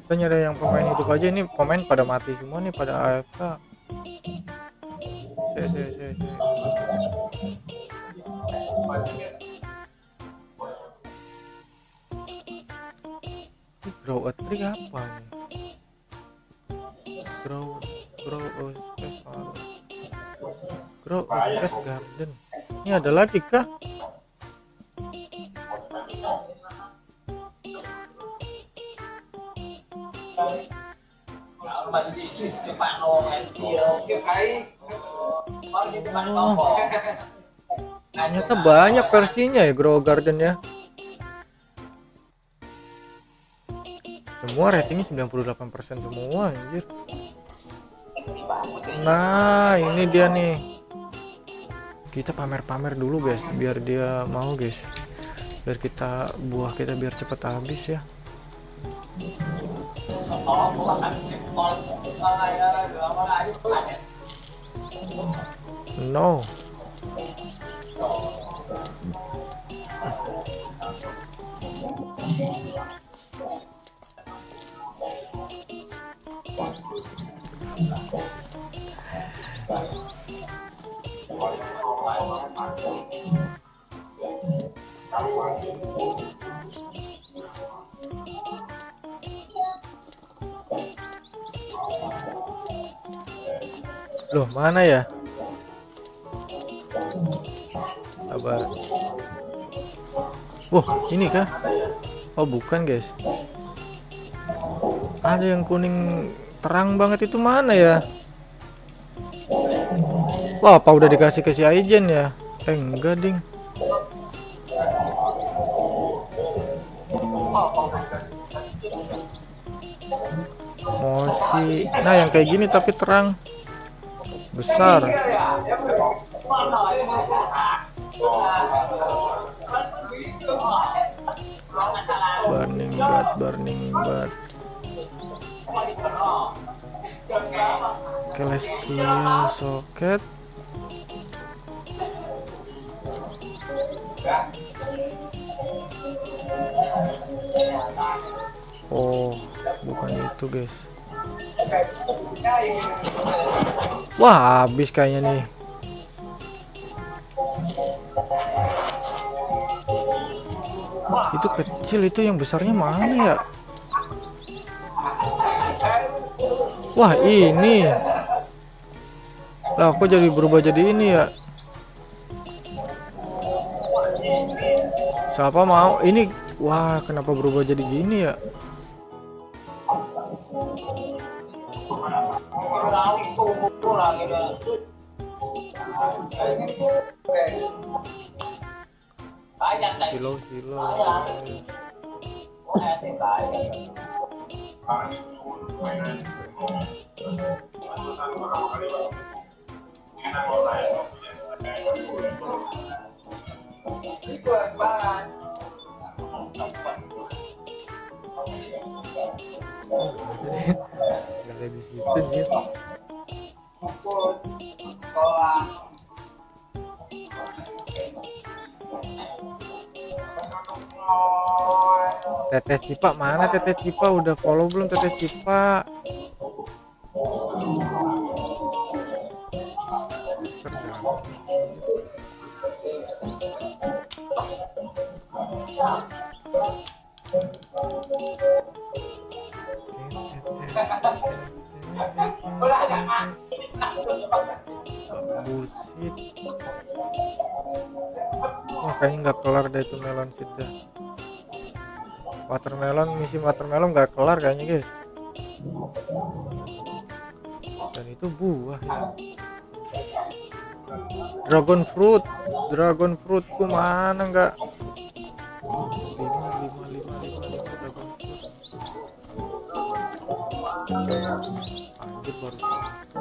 Kita nyari yang pemain hidup aja. Ini pemain pada mati semua nih, pada AFK. Se. Ini grow a tree apa nih? Grow a space grow a space garden. Ini ada lagi kah? Oh, ternyata banyak versinya ya grow garden ya. Semua ratingnya 98% semua anjir. Nah ini dia nih. Kita pamer-pamer dulu guys, biar dia mau guys. Biar kita buah kita biar cepet habis ya. No. Loh, mana ya? Sabar. Wah, ini kah? Oh, bukan, guys. Ada yang kuning terang banget, itu mana ya? Wah, apa udah dikasih ke si Aijen ya? Enggak, ding. Mochi. Nah, yang kayak gini tapi terang. Besar. Burning bat. Celestial socket. Oh, bukan itu, guys. Wah, habis kayaknya nih. Itu kecil, itu yang besarnya mana ya? Wah, ini. Lah, kok jadi berubah jadi ini ya? Siapa mau? Ini, wah, kenapa berubah jadi gini ya? Silo. Ada di situ nih. Teteh Cipa mana? Teteh Cipa udah follow belum Teteh Cipa? Bullshit. Wah, kayaknya nggak kelar deh itu melon seed dah. Watermelon, misi watermelon nggak kelar kayaknya guys. Dan itu buah ya. Dragon fruitku mana enggak? 5 dragon fruit. Anjir baru satu.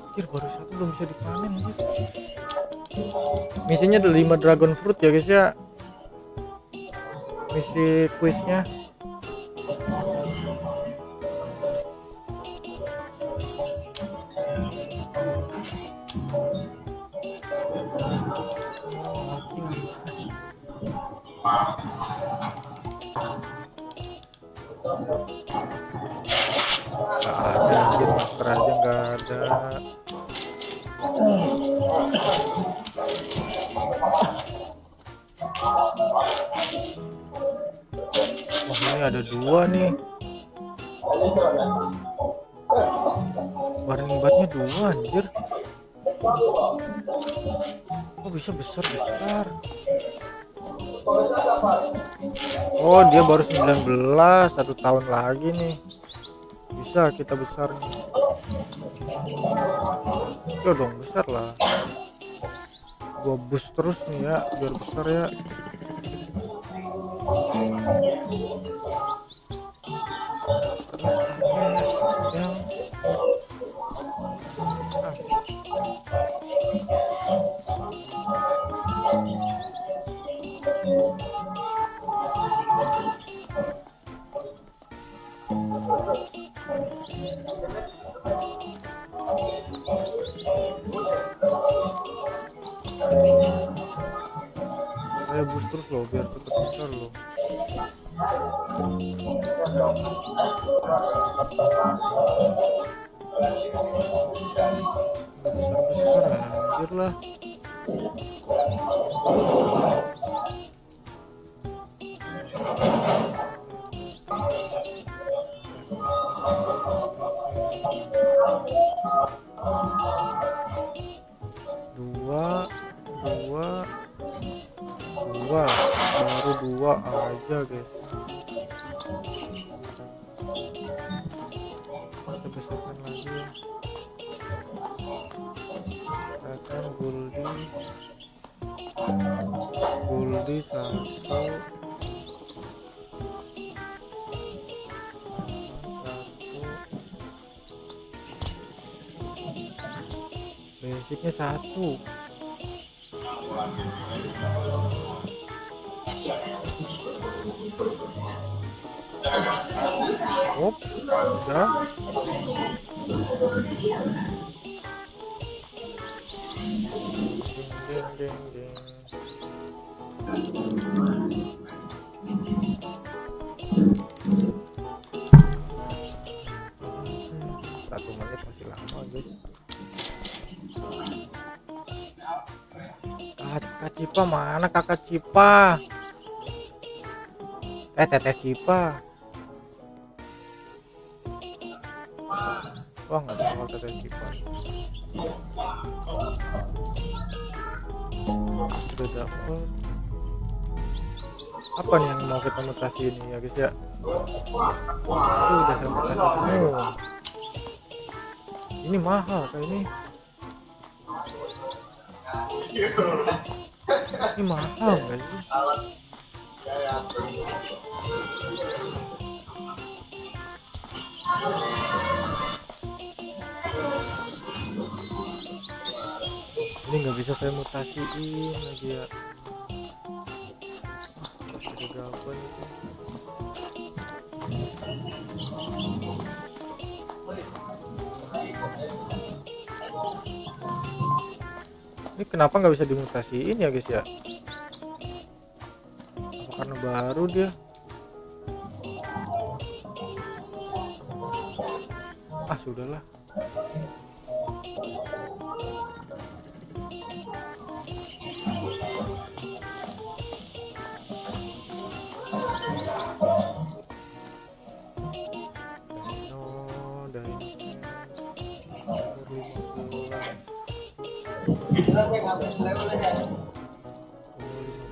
Anjir baru satu belum bisa dipanen anjir. Misinya ada 5 dragon fruit ya guys ya. Misi kuisnya. Gak ada anjir, master aja gak ada. Wah ini ada 2 nih. Burning batnya 2 anjir. Kok bisa besar? Oh dia baru 19, 1 tahun lagi nih. Bisa kita besar nih. Ya dong besar lah. Gua boost terus nih ya biar besar ya. Terus yang saya boost terus loh biar cepet besar loh. Udah besar anjir lah. Baru 2 aja guys. Kita besarkan lagi ya. Akan Guldi 1 basicnya 1. Hop, udah. Ding. 1 menit masih lama guys. Kakak Cipa mana kakak Cipa? Teteh Cipa. Wah nggak ada awal teteh Cipa. Udah dapet. Apa nih yang mau kita mutasi ini ya guys ya? Itu udah saya mutasi semua. Ini mahal kayak ini. Ini mahal nggak sih? Ini nggak bisa saya mutasiin lagi ya. Masih gabung itu. Ini kenapa nggak bisa dimutasiin ya guys ya? Apa karena baru dia? Ah sudahlah. Umur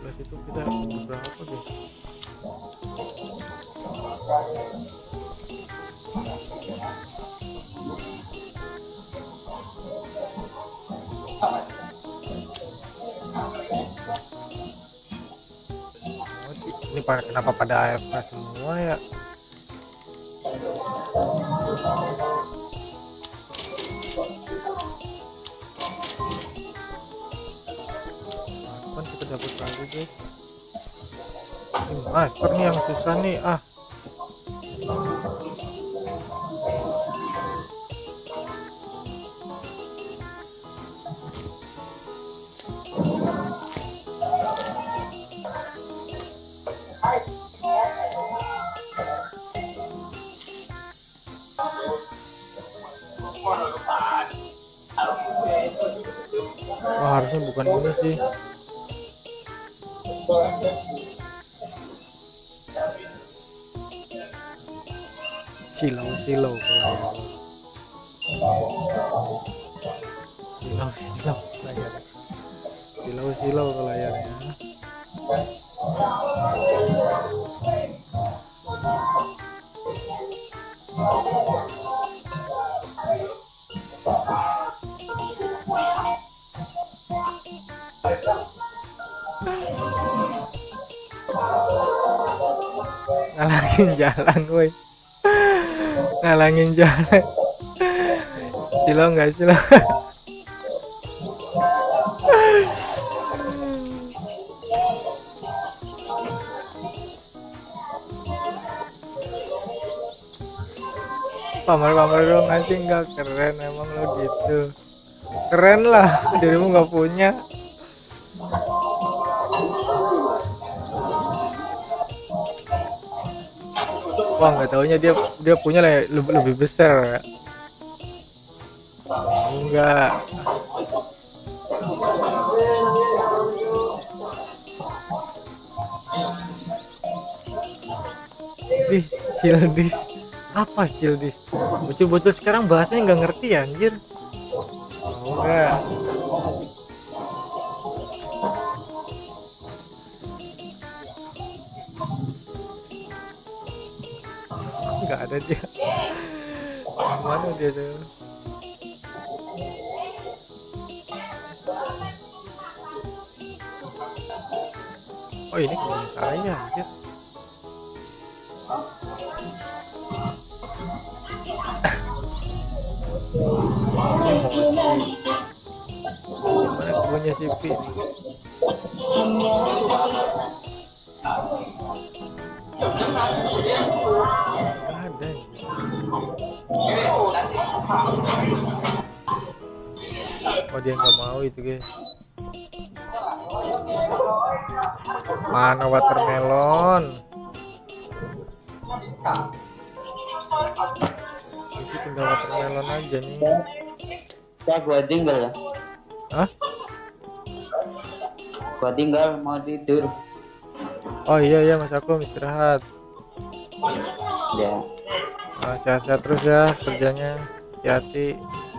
15 itu kita umur berapa guys? Ini kenapa pada AFK semua ya? Kan kita dapat lagi guys. Ini master nih yang susah nih ah. Wah, harusnya bukan ini sih. Silau kalau ya. Silau kalau ya. Ngalangin jalan woi. Ngalangin jalan. Silau nggak silau? Pamer-pamer dong anjing, nggak keren emang lo gitu. Keren lah, dirimu nggak punya. Wah, nggak taunya dia punya lebih besar. Enggak. Ih, Cildis. Apa Cildis? Bocil-bocil sekarang bahasanya nggak ngerti ya, anjir. Oh, enggak. Nggak ada dia. Mana dia tuh? Oh, ini punya saya anjir. Ini mochi. Gimana kebunnya si Pi? Nggak ada anjir. Oh, dia nggak mau itu guys. Mana watermelon? Isi tinggal watermelon aja nih. Ya gua tinggal ya. Hah? Gua tinggal mau tidur. Oh iya mas, aku istirahat. Ya. Sehat-sehat terus ya kerjanya. Hati-hati.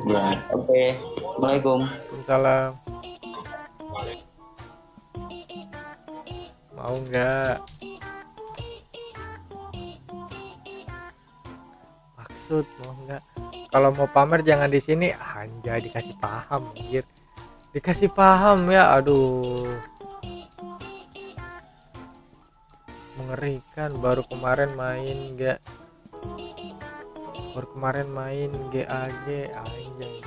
Ya. Oke. Assalamualaikum. Waalaikumsalam. Mau nggak? Maksud mau nggak? Kalau mau pamer jangan di sini. Anjay, dikasih paham anjir. Dikasih paham ya, aduh. Mengerikan. Baru kemarin main GAG, anjay.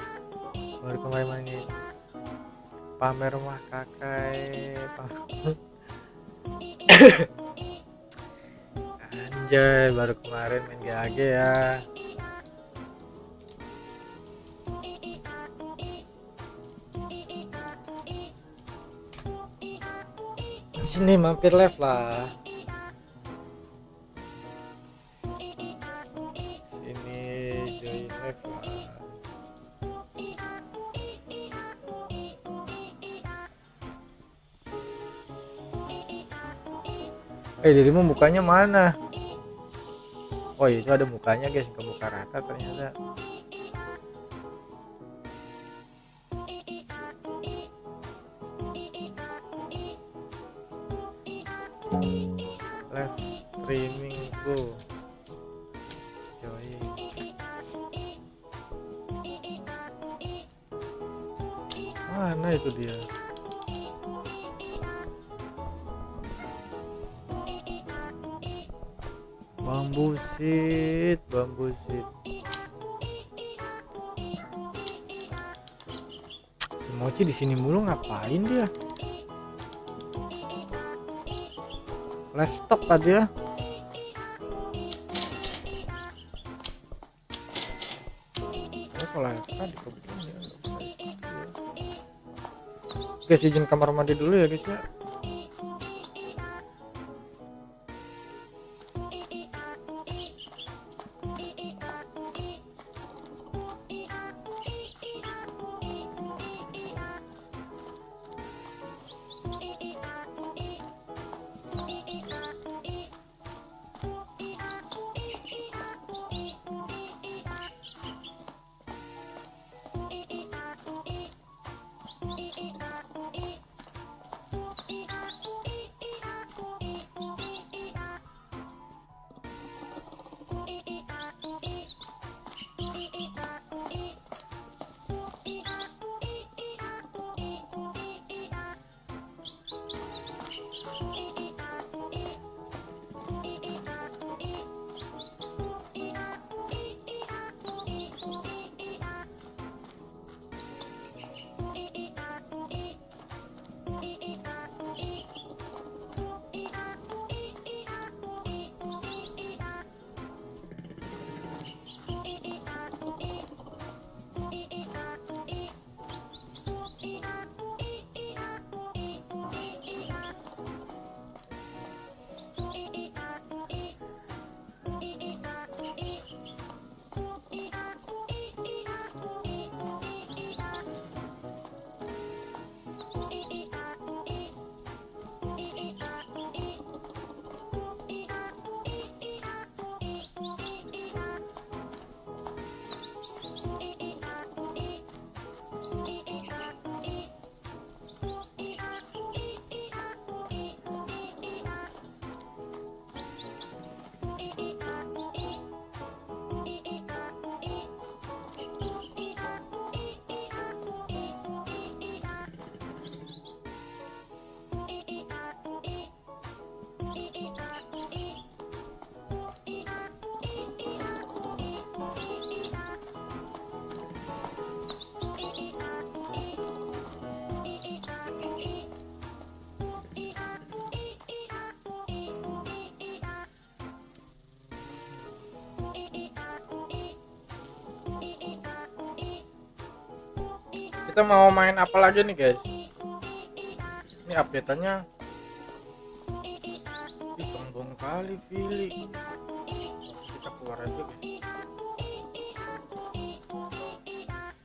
Baru kemarin main pamer mah kakak. Anjay, baru kemarin main GAG ya. Sini mampir live lah. Sini join live lah. Dirimu mukanya mana? Oh itu ada mukanya guys, ke muka rata ternyata. live streaming bro, join. Mana itu dia? Bambusit. Si Mochi di sini mulu, ngapain dia? Live stop tadi ya. Kalau live tadi kebetulan ya nggak bisa di situ ya. Guys, izin kamar mandi dulu ya guys ya. Kita mau main apa lagi nih guys? Ini update-nya. Ih, sombong kali Vili. Kita keluar aja guys.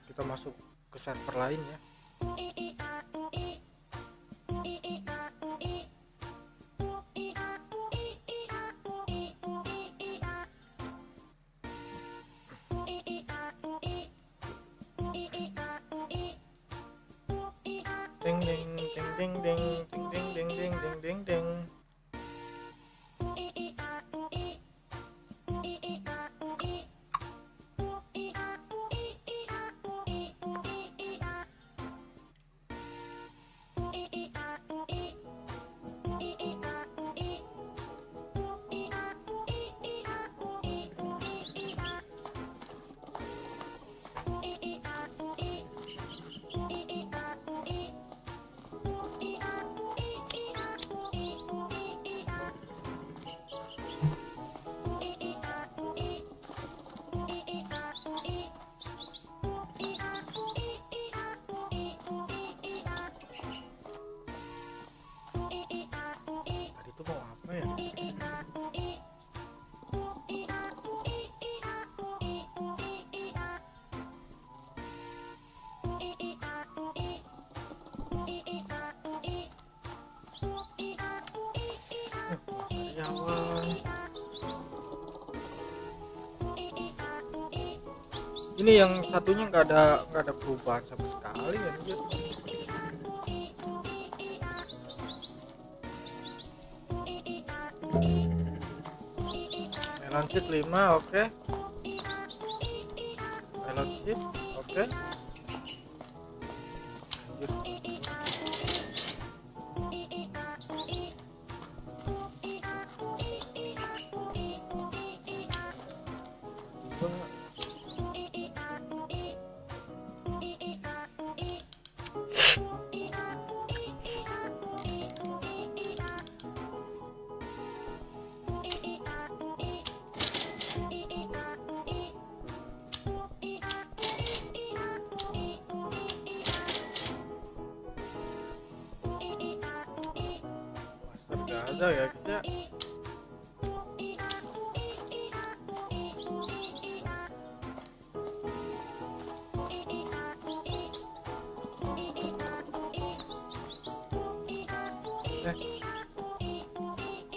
Kita masuk ke server lain ya. Ding ding ding ding ding ding ding ding ding ding ding. Tadi tuh mau apa ya? Karyawan. Ini yang satunya nggak ada perubahan sama sekali ya. Melon seed 5, oke. Melon seed, oke. Anjir. Gak ada ya kita.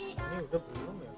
Ini udah belum ya?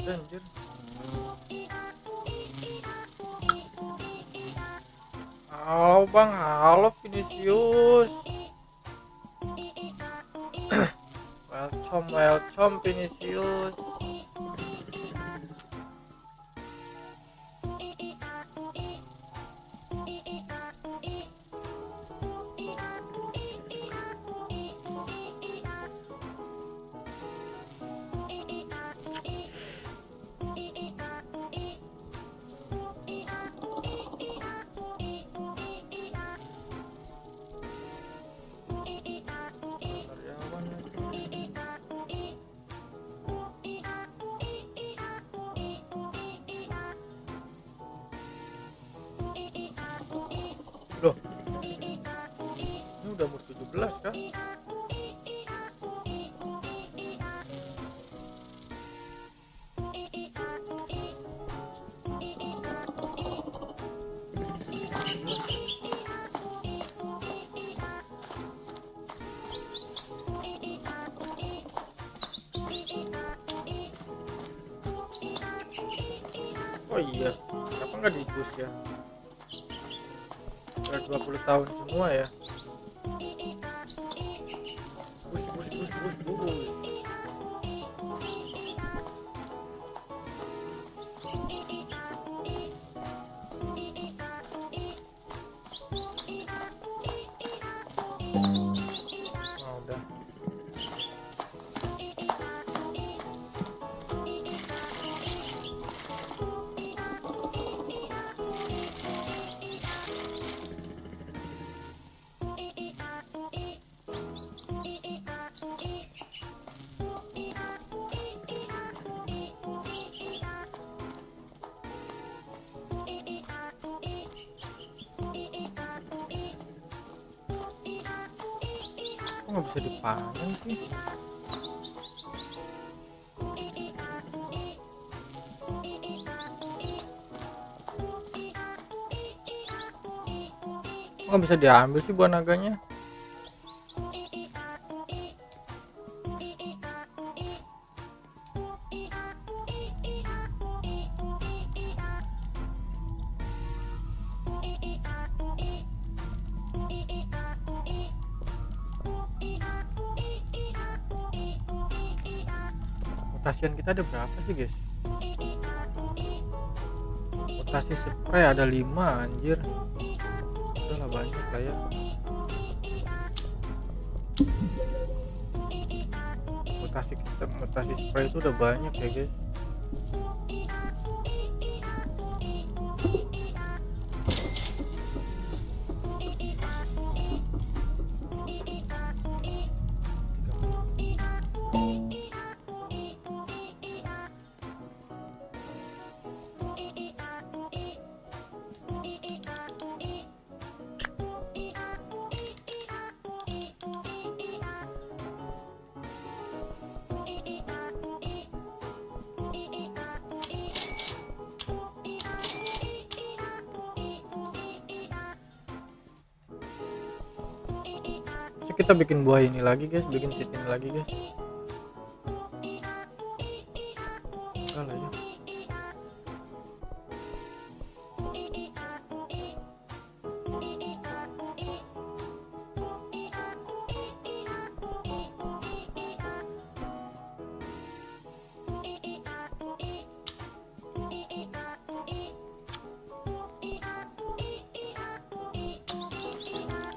Anjir. Halo bang, halo Vinicius. welcome Vinicius. Loh, ini udah umur 17 kah? Oh iya, kenapa nggak dibus ya? Udah 20 tahun semua ya. Bus. Oh, udah. Kok nggak bisa dipanen sih? Kok nggak bisa diambil sih buah naganya? Mutasian kita ada berapa sih guys? Mutasi spray ada 5 anjir. Udah lah, banyak lah ya. Mutasi spray itu udah banyak ya guys. kita bikin buah ini lagi guys, bikin seed ini lagi guys. Enggak lah ya.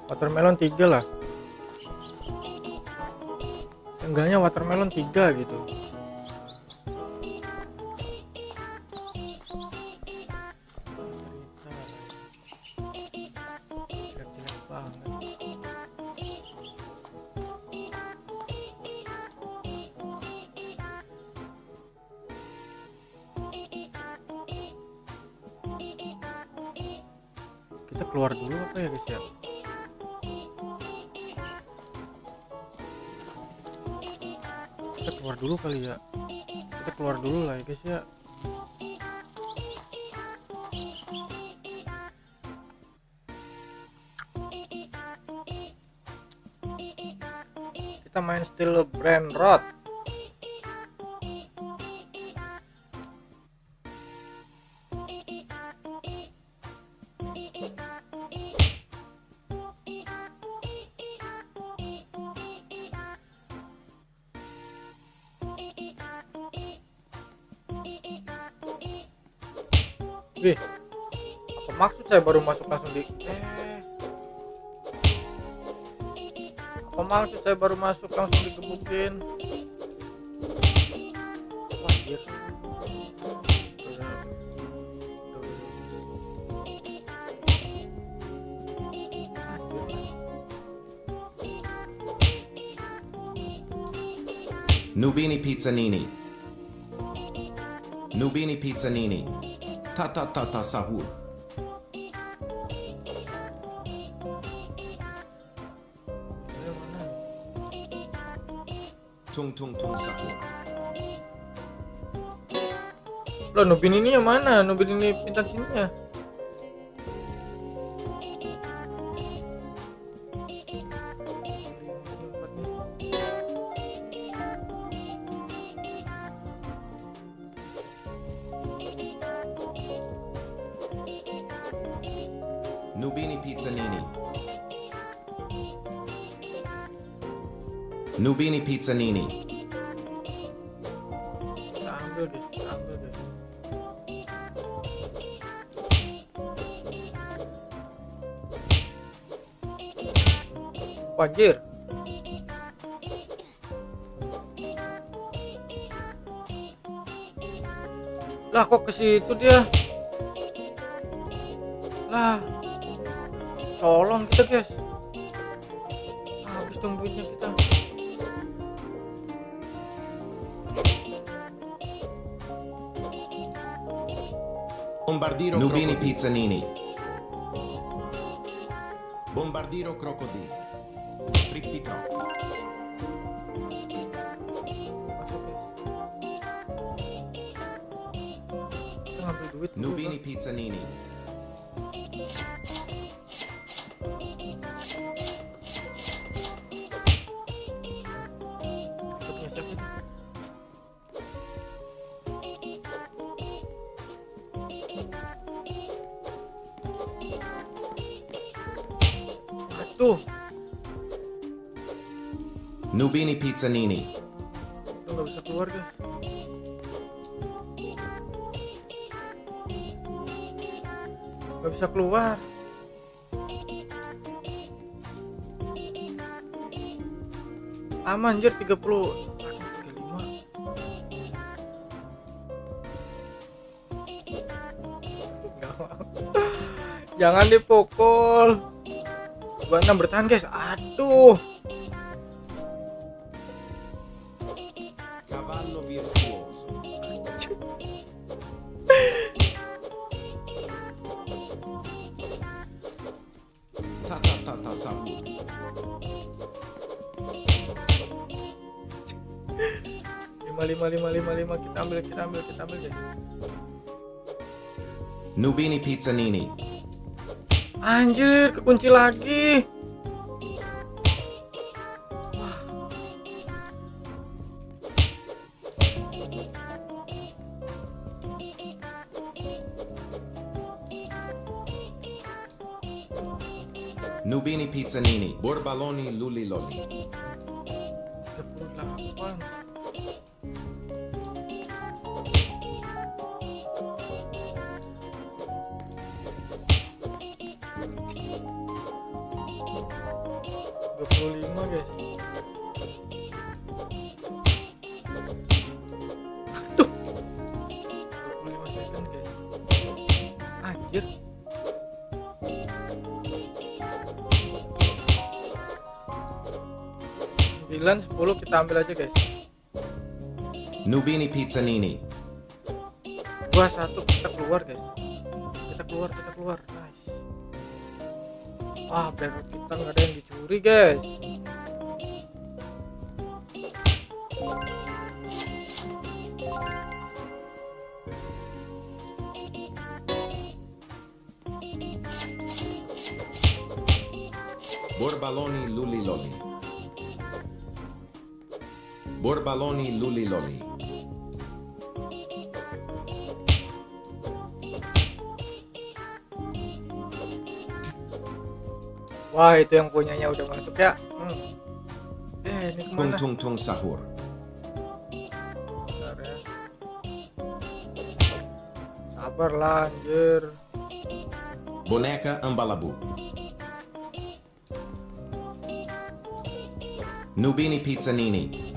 Watermelon 3 lah. Seenggaknya watermelon 3 gitu. Jelek-jelek banget. Kita keluar dulu apa ya guys ya? Kita keluar dulu kali ya. Kita keluar dulu lah ya guys ya. Kita main Steel Brand Rod. Wih, apa maksud saya baru masuk langsung di apa maksud saya baru masuk langsung digebukin? Wah, iya. Nubini Pizzanini. Nubini Pizzanini. Ta sahur. Tung sahur. Loh, Nubin ini yang mana? Nubin ini pintar sininya. Nubini Pizzanini. Nubini Pizzanini. Kita ambil guys, kita ambil guys. Wajir. Lah kok ke situ dia? Lah. Tolong kita guys. Habis dong duitnya kita. Bombardiro Nubini Pizzanini. Bombardiro Crocodile. Fritti troppi. Masuk guys. Kita ngambil duit dulu, Nubini Bang. Pizzanini. Kita punya siapa nih? Aduh, Nubini Pizzanini. kita nggak bisa keluar guys. Nggak bisa keluar. Aman anjir 30. Aduh, 35. Nggak mau. Jangan dipukul. 26 bertahan guys. Aduh. Cavallo virtuoso. Ta sahur. lima. Kita ambil guys. Nubini Pizzanini. Anjir, kekunci lagi. Nubini Pizzanini. Borbaloni Luli Loli. 38. Lima guys. Aduh. 25 second guys. Anjir. Sembilan 10 kita ambil aja guys. Nubini Pizzanini. 2-1 kita keluar guys. Kita keluar. Nice. Wah, berarti kita nggak ada yang dicuri guys. Borbaloni Luli Loli. Borbaloni Luli Loli. Wah, itu yang punyanya udah masuk ya. Ini Tung kemana? Tung Tung Sahur. Bentar ya. Sabar lah anjir. Boneca Ambalabu. Nubini Pizzanini.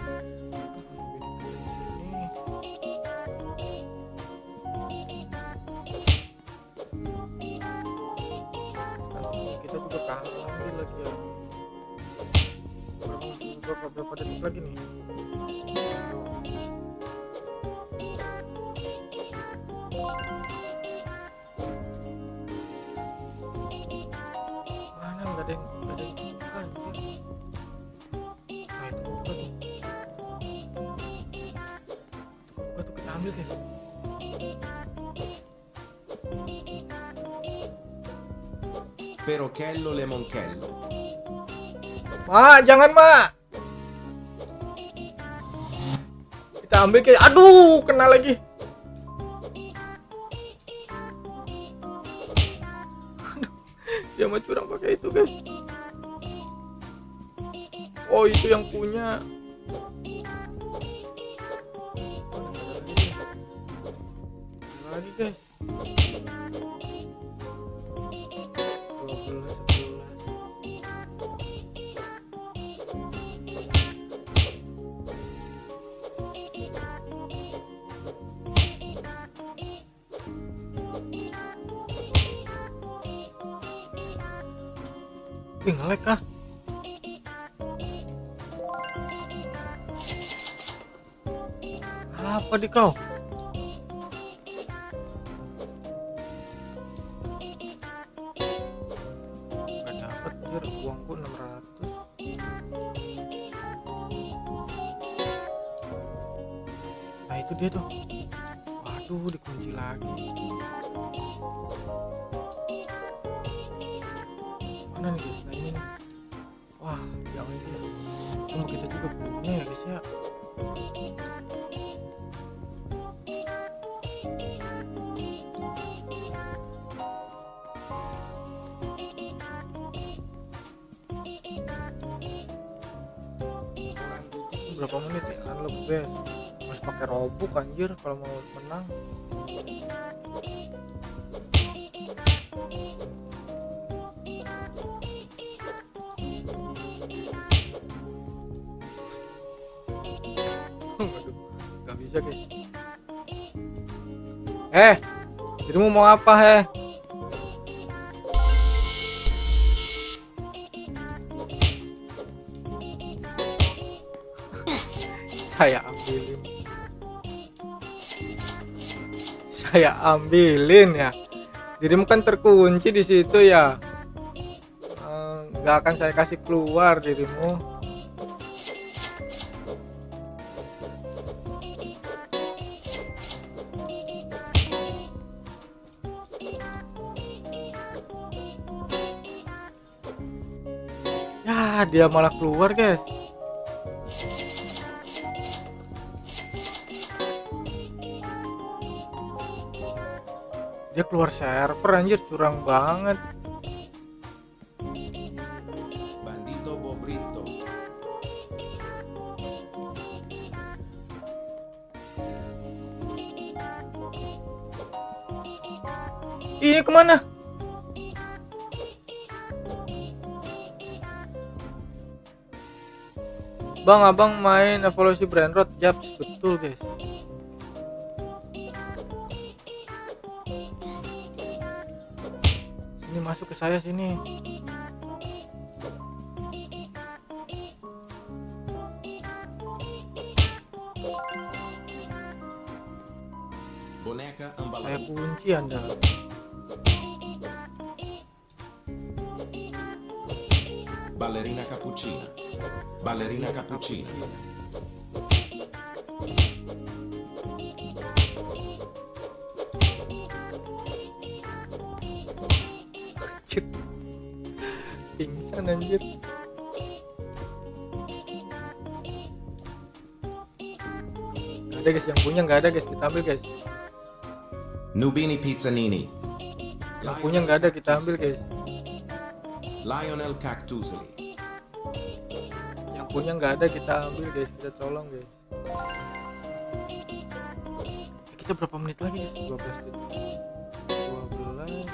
Kita juga kalah lagi ya. Berapa detik lagi nih? Mana nggak ada yang buka, anjir. Nah itu buka tuh. Buka tuh kita ambil guys. Perochello Lemonchello. Mak, jangan mak. Kita ambil kayak, aduh, kena lagi. Aduh, dia mah curang pakai itu guys. Oh itu yang punya. Lagi guys. 12, 11. Wih, nge-lag kah? Apa di kau? Gak dapet anjir, uangku 600. Nah itu dia tuh. Waduh, dikunci lagi. Mana nih guys? Nah ini nih. Wah, jangan guys. Cuma kita juga punya ya guys ya. Berapa menit ya? Unlock best. Harus pakai robuk anjir kalau mau menang. Aduh, gak bisa guys. Dirimu mau apa Saya ambilin ya. Dirimu kan terkunci di situ ya. Nggak akan saya kasih keluar dirimu. Ya, dia malah keluar guys. Dia keluar server anjir, curang banget. Brito Bobrito. Ini kemana? Bang, abang main evolusi Brain Rot. Yaps, betul guys. Sini masuk ke saya sini. Boneca Saya Ambalabu. kunci Anda. Ballerina cappuccina. Ballerina cappuccina. Anjir. Pingsan anjir. Gak ada guys, yang punya nggak ada guys, kita ambil guys. Nubini Pizzanini. Yang punya nggak ada, kita ambil guys. Lionel Cactusoli. Yang punya nggak ada, kita ambil guys, kita colong guys. Kita berapa menit lagi guys? 12 detik. 12.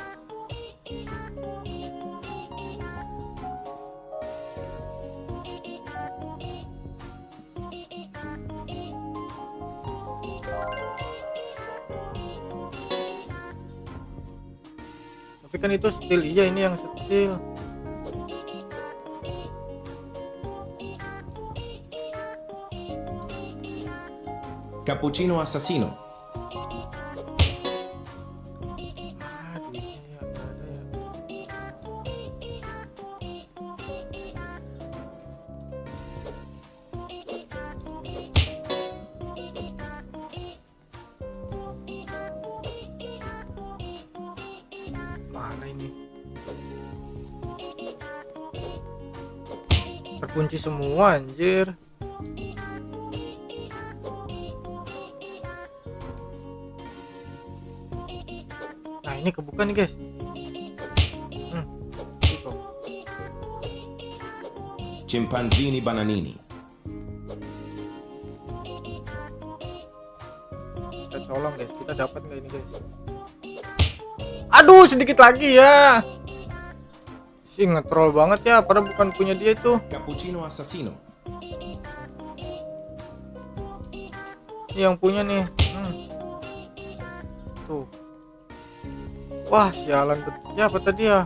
Tapi kan itu steal, iya ini yang steal. Cappuccino assassino. Ah, duitnya ya nggak ada ya. Mana ini? Terkunci semua anjir. Nah ini kebuka nih guys. Gitu. Chimpanzini Bananini. Kita colong guys, kita dapat nggak ini guys? Aduh, sedikit lagi ya. Si ngetrol banget ya, padahal bukan punya dia itu. Cappuccino assassino. Ini yang punya nih. Tuh. Wah, sialan betul. Siapa tadi ya?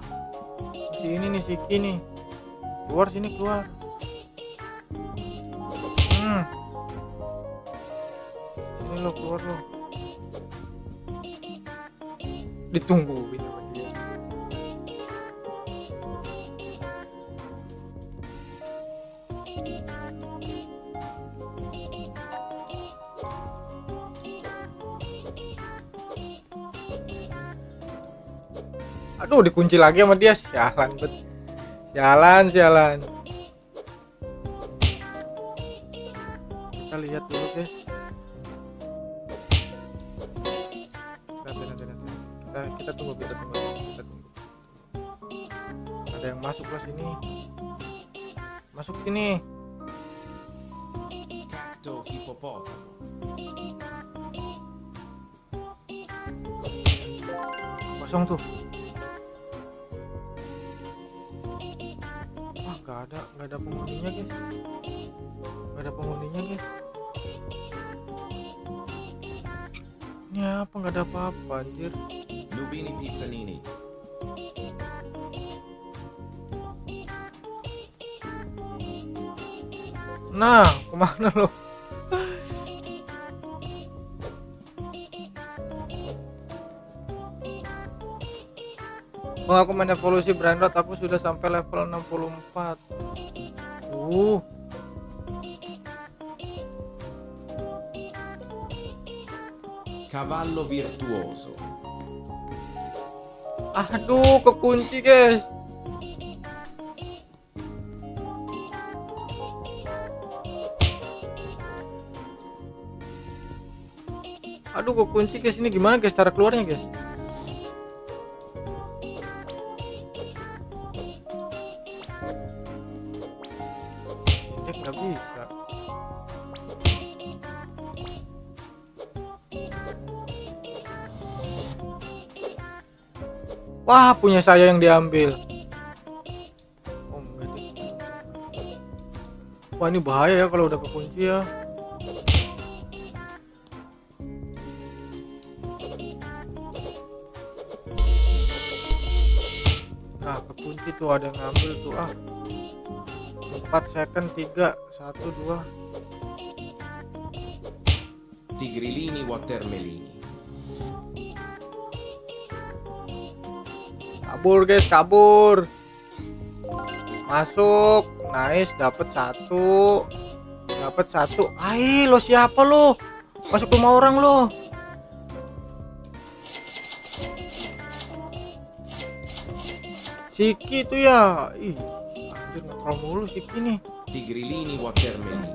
Si ini nih, si Ki nih. Keluar sini, keluar. Sini lo, keluar lo. Ditungguin sama dia. Aduh, dikunci lagi sama dia. Sialan bet. Sialan. Kita lihat dulu guys. Nanti. Kita tunggu. Ada yang masuk ke sini. Masuk sini. Cacto hippopotamo. Kosong tuh. Wah, nggak ada penghuninya guys. Ini apa, nggak ada apa-apa anjir. Nubini Pizzanini. Nah, kemana lo? Bang, aku main evolusi Brain Rot, aku sudah sampai level 64. Cavallo virtuoso. Aduh, kekunci guys. Aduh, kekunci guys. Ini gimana guys cara keluarnya guys? nggak bisa. Wah, punya saya yang diambil. Oh, enggak deh. Wah, ini bahaya ya kalau udah kekunci ya. Nah, kekunci tuh, ada yang ngambil tuh. 4 second, 3, 1, 2. Tigrilini watermelini. Kabur guys, kabur. Masuk. Nice, dapat 1. Dapat 1. Ai, lo siapa lo? Masuk rumah orang lo. Siki tuh ya. Ih, anjir nge-troll mulu Siki nih. Tigrilini watermelini.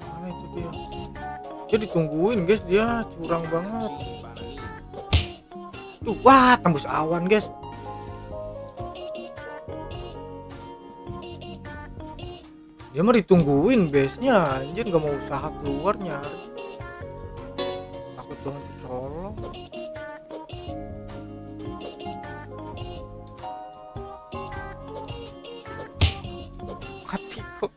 Mana itu dia? Dia ditungguin guys, dia curang banget. Bananini. Tuh, wah, tembus awan guys. Dia mah ditungguin base-nya, anjir gak mau usaha keluar nyari. Takut banget colong. Mati kok.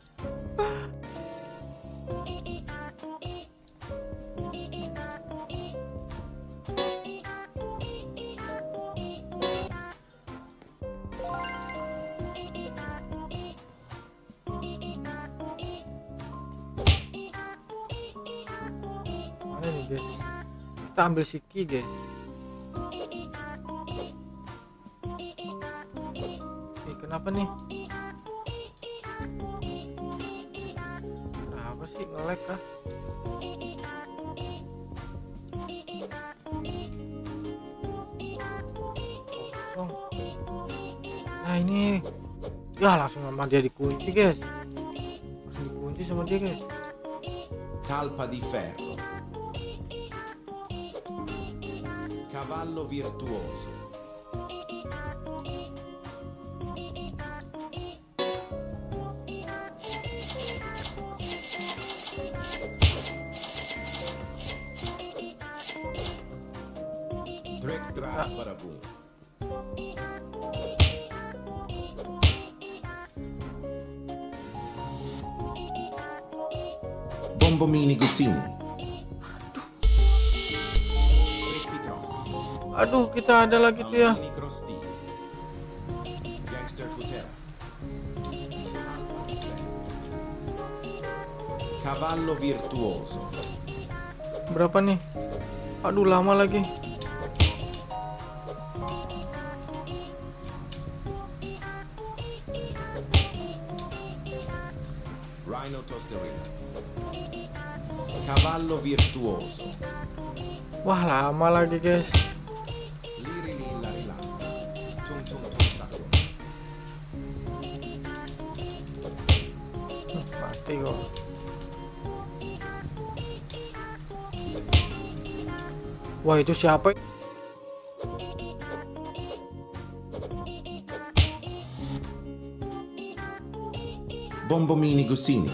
Mana nih guys? Kita ambil Siki guys. Kenapa nih? Kenapa sih nge-lag kah? Kosong. Nah ini, ya langsung sama dia dikunci guys. Langsung dikunci sama dia guys. Talpa di ferro. Cavallo virtuoso. Trek tra barabun. Bombomini Gussini. Aduh, kita ada lagi tuh ya. Almini Crosti. Gangster Futera. Cavallo virtuoso. Berapa nih? Aduh, lama lagi. Rhino Tosterina. Cavallo virtuoso. Wah, lama lagi guys. Liri lilla rila. Tung tung tung satu. Mati kok. Wah, itu siapa? Bombomini Gussini.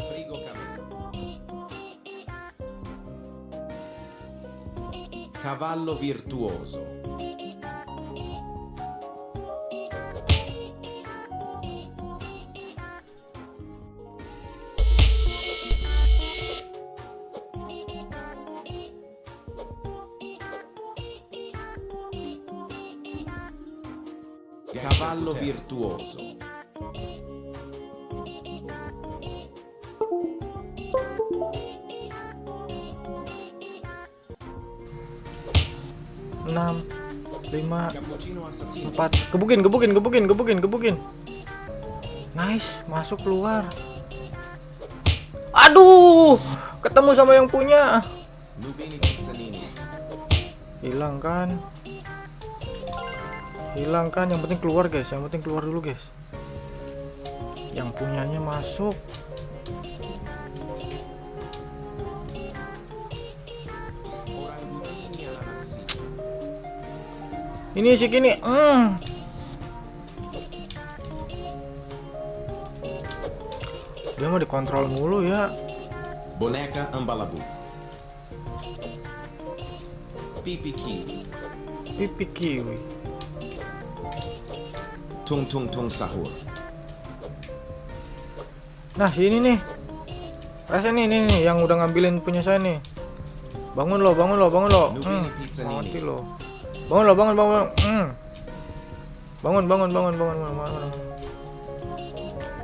Frigo Camillo. Cavallo virtuoso. Cavallo virtuoso. Enam, 5, Cappuccino assassino. 4. Gebukin. Nice, masuk keluar. Aduh, ketemu sama yang punya. Nubini Pizzanini. Hilang kan? Hilang kan, yang penting keluar guys, yang penting keluar dulu guys. Yang punyanya masuk. Ini sih gini. Dia mau dikontrol mulu ya. Boneca Ambalabu. Pipi Kiwi. Pipi kiwi. Tung Tung Tung Sahur. Nah sini nih. Rasa nih yang udah ngambilin punya saya nih. Bangun lo. Nubini Pizza Mati Nini. lo. Bangun lo. Bangun.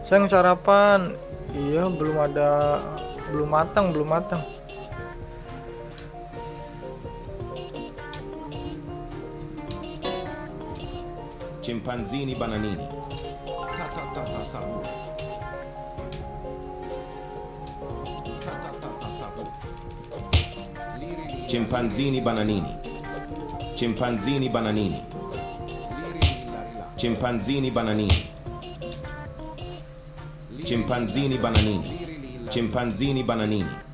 Sayang sarapan. Iya belum matang. Chimpanzini Bananini. Ta Sahur. Ta Sahur. Chimpanzini Bananini. Chimpanzini Bananini. Chimpanzini Bananini. Chimpanzini Bananini. Chimpanzini Bananini.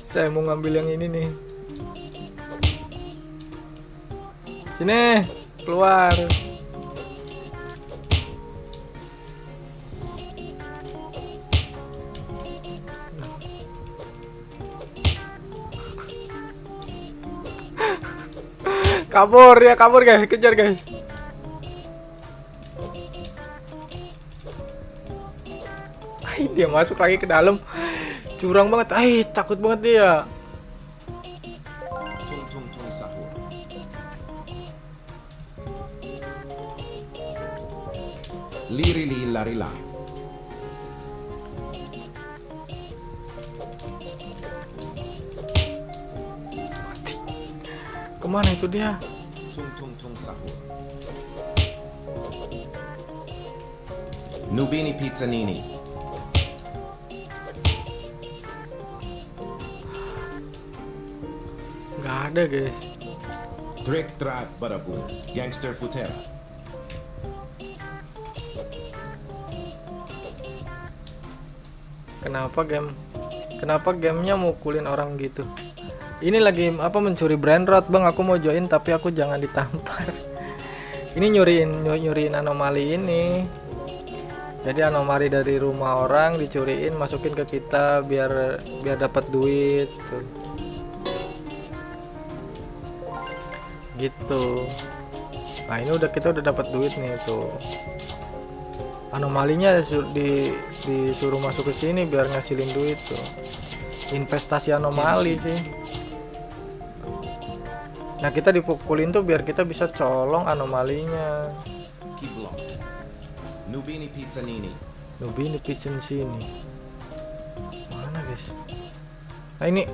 Saya mau ngambil yang ini nih. Sini, keluar. Kabur guys, kejar guys. Dia masuk lagi ke dalam. Curang banget. Takut banget dia. Tung Tung Tung Sahur. Lirili larila. Kemana itu dia? Tung Tung Tung Sahur. Nubini Pizza Nini. Gak ada guys. Trick Track Barabu. Gangster Futera. Kenapa gamenya mukulin orang gitu? Ini lagi mencuri brand road bang. Aku mau join tapi aku jangan ditampar. Ini nyuriin anomali ini. Jadi anomali dari rumah orang dicuriin, masukin ke kita biar dapat duit tuh. Gitu. Nah ini kita udah dapat duit nih tuh. Anomalinya disuruh masuk ke sini biar ngasilin duit tuh. Investasi anomali sih. Nah kita dipukulin tuh biar kita bisa colong anomalinya. Kiblok. Nubini Pizza Nini. Nubini Pizza sini. Mana guys? Nah ini.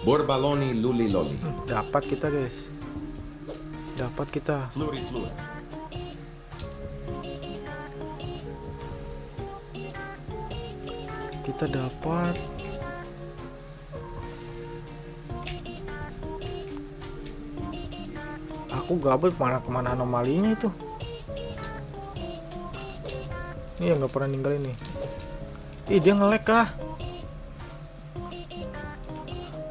Borbaloni Luli Loli. Dapat kita guys. Dapat kita. Fluri Flur. Kita dapat. Aku gabut kemana anomalinya itu. Ini yang nggak pernah ninggalin nih. Ih dia nge-lag kah?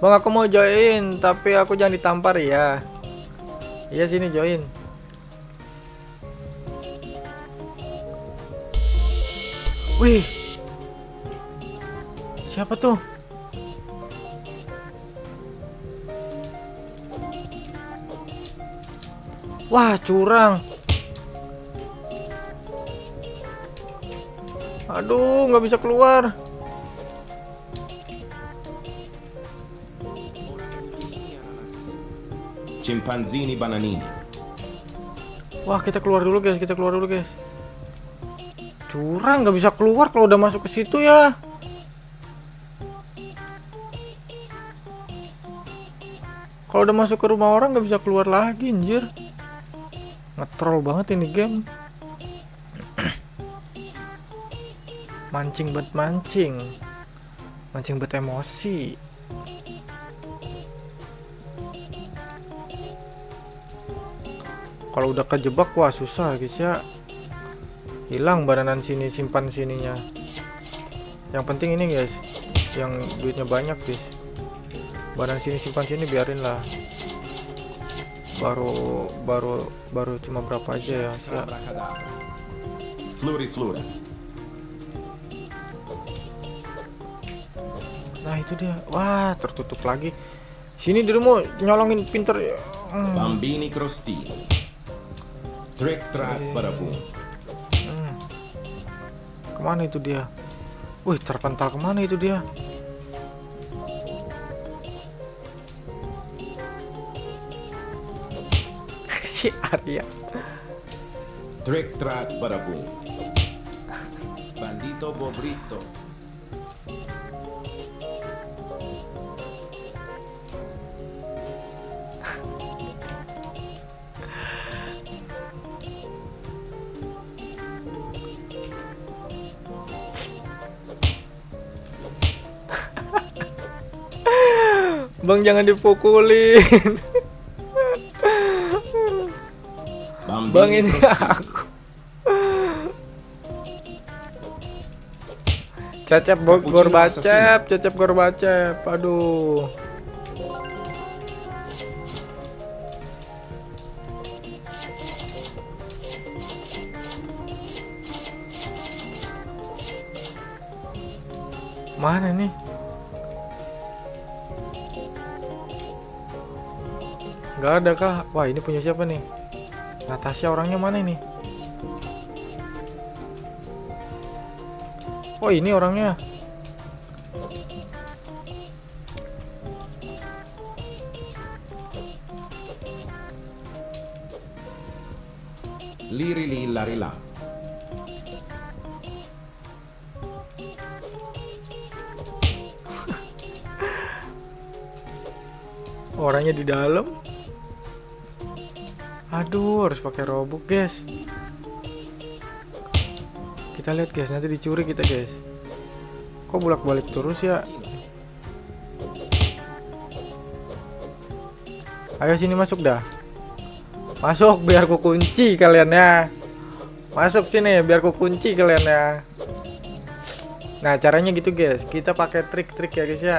Bang aku mau join tapi aku jangan ditampar ya. Iya sini join. Wih. Siapa tuh? Wah curang. Aduh nggak bisa keluar. Chimpanzini Bananini. Wah kita keluar dulu guys, Curang, nggak bisa keluar kalau udah masuk ke situ ya. Kalau udah masuk ke rumah orang nggak bisa keluar lagi, anjir. Ngetrol banget ini game. Mancing bet mancing. Mancing bet emosi. Kalau udah kejebak wah susah guys ya. Hilang bananan sini, simpan sininya. Yang penting ini guys, yang duitnya banyak guys. Badan sini simpan sini biarin lah. Baru cuma berapa aja ya. Abracadabra. Fluri flura. Nah itu dia. Wah tertutup lagi. Sini dirimu nyolongin pinter ya. Bambini crostini. Trick track barabun. Kemana itu dia? Wih terpental kemana itu dia? Si Arya. Trick track barabun. Bandito bobrito. Bang jangan dipukulin. Bang ini aku. Cecep Gorbacep, Cecep Gorbacep. Aduh. Mana nih? Gak ada kah? Wah ini punya siapa nih? Natasha orangnya mana ini? Oh ini orangnya. Liri li lari la. Orangnya di dalam. Aduh, harus pakai robot, guys. Kita lihat, guys, nanti dicuri kita, guys. Kok bolak-balik terus ya? Ayo sini masuk dah. Masuk biar ku kunci kalian ya. Masuk sini biar ku kunci kalian ya. Nah, caranya gitu, guys. Kita pakai trik-trik ya, guys ya.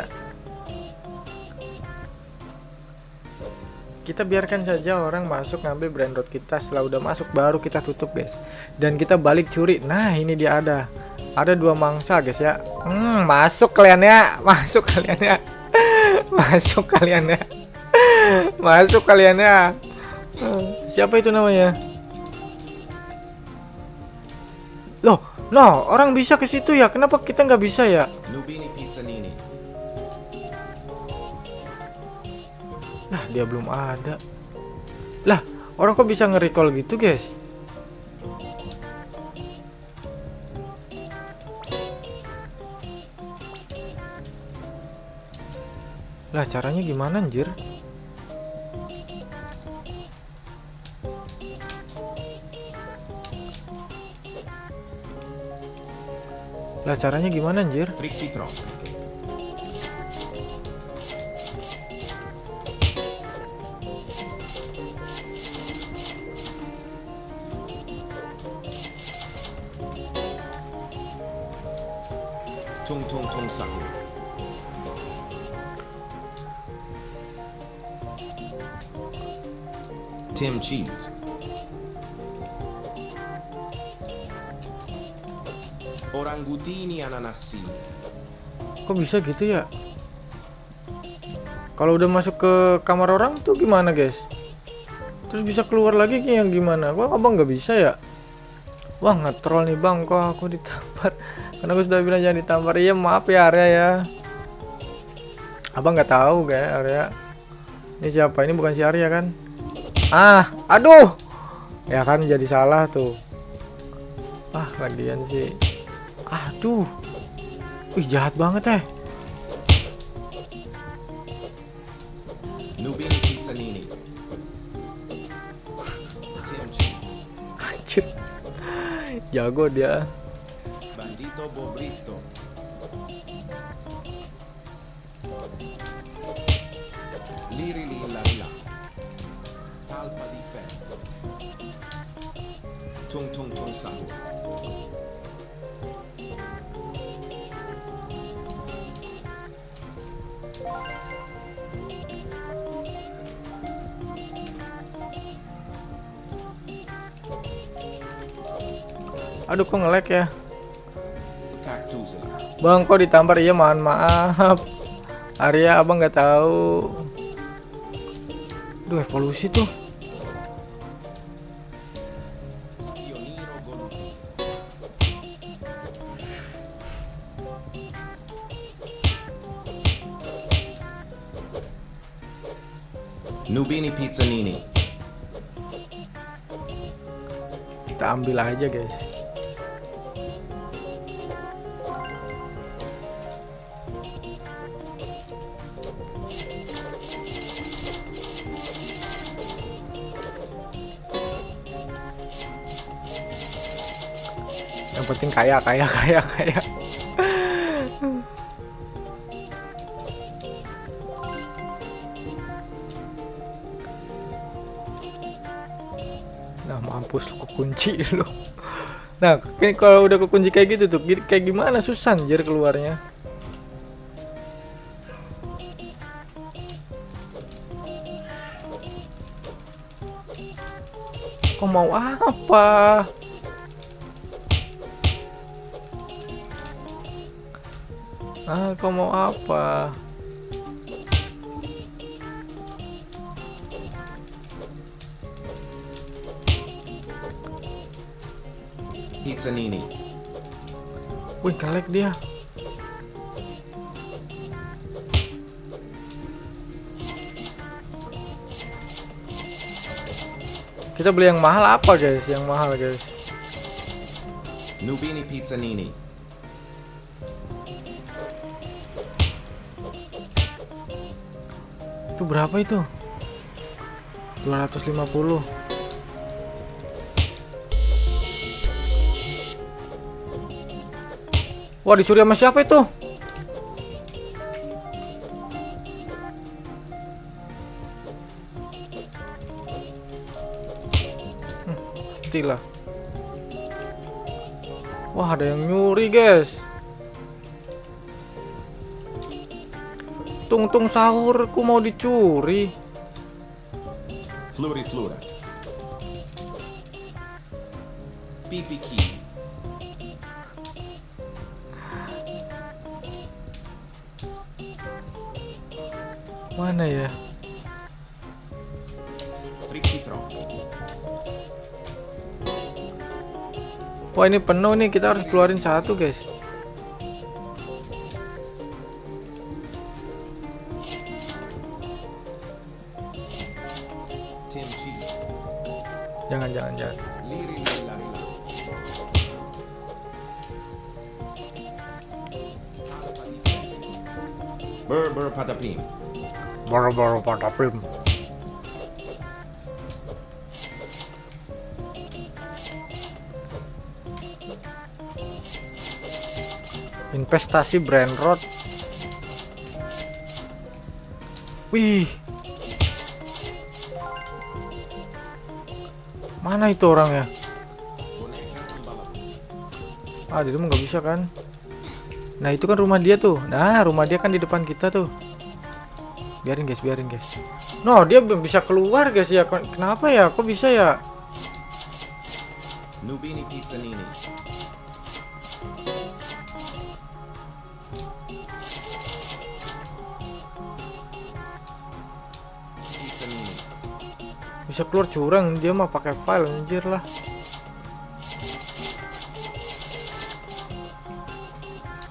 Kita biarkan saja orang masuk ngambil brandot kita. Setelah udah masuk baru kita tutup, guys. Dan kita balik curi. Nah ini dia ada 2 mangsa, guys ya. Masuk kalian ya. Masuk kalian ya. Masuk kalian ya. Masuk kalian ya. Siapa itu namanya? Loh, no, orang bisa ke situ ya. Kenapa kita nggak bisa ya? Nubini pizzanini. Lah dia belum ada. Lah orang kok bisa nge-recall gitu, guys? Lah caranya gimana anjir? Lah caranya gimana anjir? Trick di tronc. Tung tung tung sahu. Tim cheese. Orangutini ananasi. Kok bisa gitu ya? Kalau udah masuk ke kamar orang tuh gimana, guys? Terus bisa keluar lagi yang gimana? Kok abang nggak bisa ya? Wah ngetrol nih bang, kok aku ditampar. Karena aku sudah bilang jangan ditampar. Iya maaf ya Arya ya. Abang nggak tahu kayak Arya. Ini siapa? Ini bukan si Arya kan? Ah, aduh. Ya kan jadi salah tuh. Ah, gantian sih. Aduh. Wih, jahat banget ya. Nubini Pizzanini. Tim Cheese. Anjir. Jago dia. Bandito Bobrito. Liri Lila. Talpa di Fe. Tung Tung Tung Sahur. Aduh, kok nge-lag ya. Cactus. Bang, kok ditampar? Iya, mohon maaf. Arya, abang nggak tahu. Duh, evolusi tuh. Spioniro Golfi. Nubini Pizzanini. Kita ambil aja, guys. Yang penting kaya. Nah, mampus lu, kekunci dulu. Nah, ini kalau udah kekunci kayak gitu tuh, kayak gimana susah anjir keluarnya. Kok mau apa? Kau mau apa? Pizzanini. Wih, nge-lag dia. Kita beli yang mahal apa, guys? Yang mahal, guys. Nubini Pizzanini. Itu berapa itu? 250. Wah, dicuri sama siapa itu? Matilah. Wah, ada yang nyuri, guys. Tung sahurku mau dicuri. Fluri Flora. PPK. Mana ya? Trippi Troppi. Wah, ini penuh nih, kita harus keluarin satu, guys. Tim Cheese. Jangan. Liri Lila. Ber Patapim. Baru pada prim. Investasi brand road. Wih, mana itu orangnya? Di rumah nggak bisa kan? Nah, itu kan rumah dia tuh. Nah, rumah dia kan di depan kita tuh. Biarin guys. No, dia belum bisa keluar, guys ya. Kenapa ya? Kok bisa ya? Nubini Pizzanini. Bisa keluar curang, dia mah pakai file anjir lah.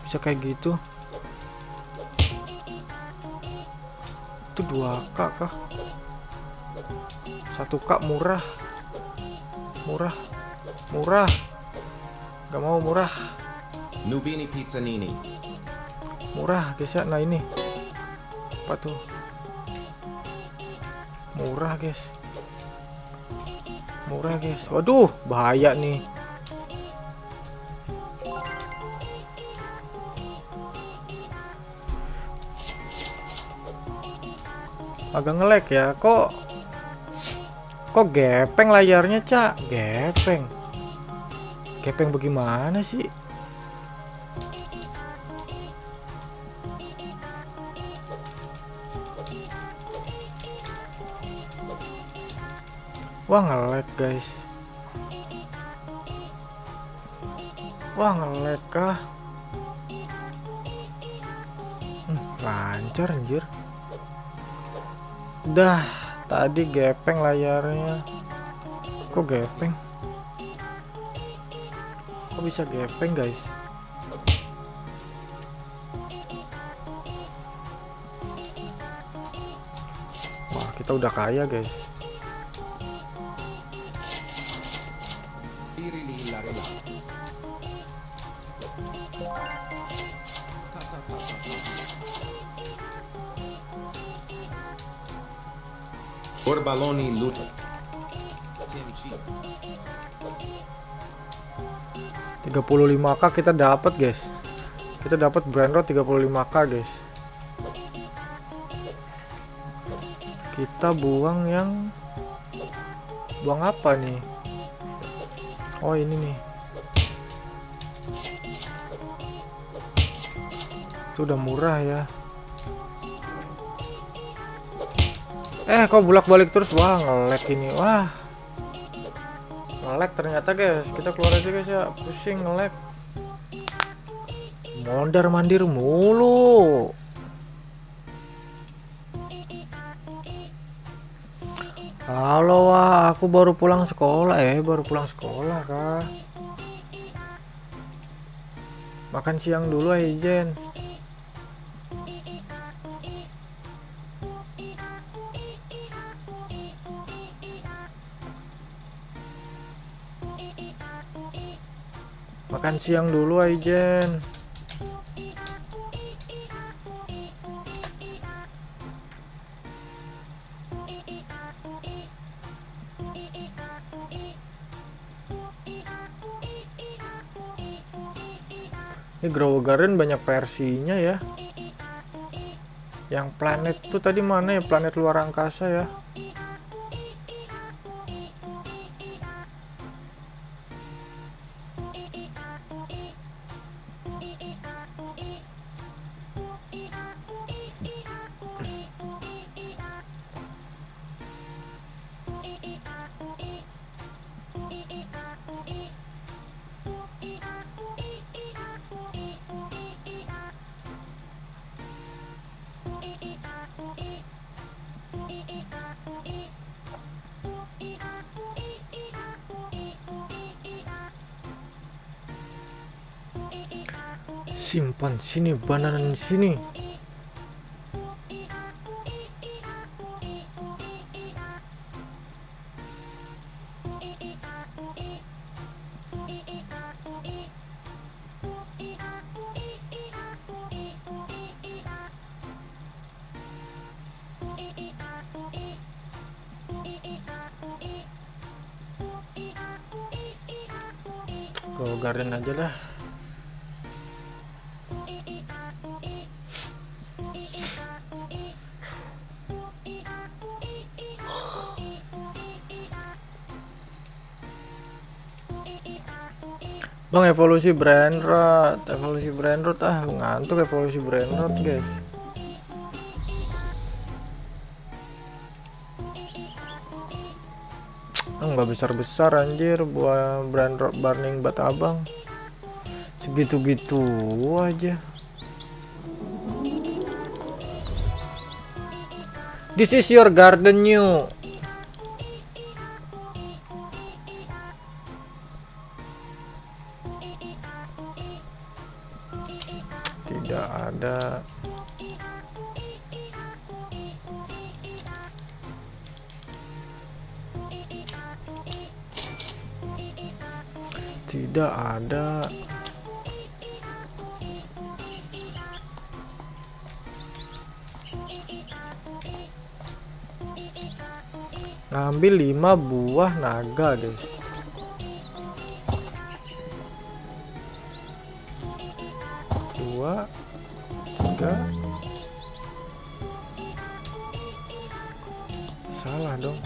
Bisa kayak gitu. Itu 2K kah? 1K murah. Gak mau murah. Nuvini Pizzanini. Murah guys ya. Nah ini apa tuh? Murah guys. Murah guys. Waduh, bahaya nih. Agak nge-lag ya. Kok gepeng layarnya, Cak? Gepeng. Gepeng bagaimana sih? Wah, nge-lag guys. Wah, nge-lag kah? Lancar anjir. Dah, tadi gepeng layarnya. Kok gepeng? Kok bisa gepeng guys? Wah, kita udah kaya guys. Liri lari la. Orbaloni Luto. Tim Cheese. 35k kita dapat guys. Kita dapat brand road 35k guys. Kita buang apa nih? Oh ini nih. Itu udah murah ya. Kok bolak-balik terus? Wah, nge-lag ini. Wah, nge-lag ternyata guys. Kita keluar aja guys ya. Pusing, nge-lag. Mondar mandir mulu. Halo, wah, aku baru pulang sekolah. Baru pulang sekolah kah? Makan siang dulu Jen. Makan siang dulu Jen. Ini Grow Garden banyak versinya ya. Yang planet tuh tadi mana ya? Planet luar angkasa ya. Simpan sini, banana di sini. Grow Garden aja lah. Bang, evolusi brand road ngantuk evolusi brand road guys. Nggak besar anjir buat brand road burning bat abang, segitu-gitu aja. This is your garden new. Tidak ada. Tidak ada. Ngambil 5 buah naga, guys. Dua, tiga. Salah dong.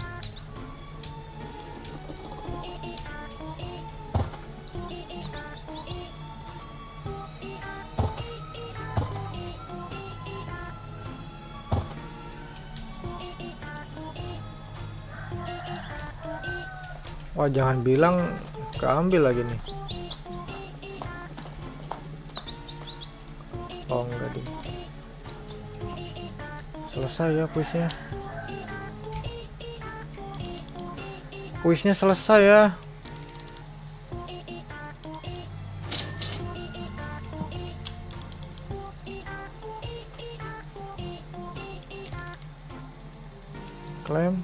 Wah, jangan bilang keambil lagi nih. Oh enggak ding. Selesai ya kuisnya. Kuisnya selesai ya. Klaim.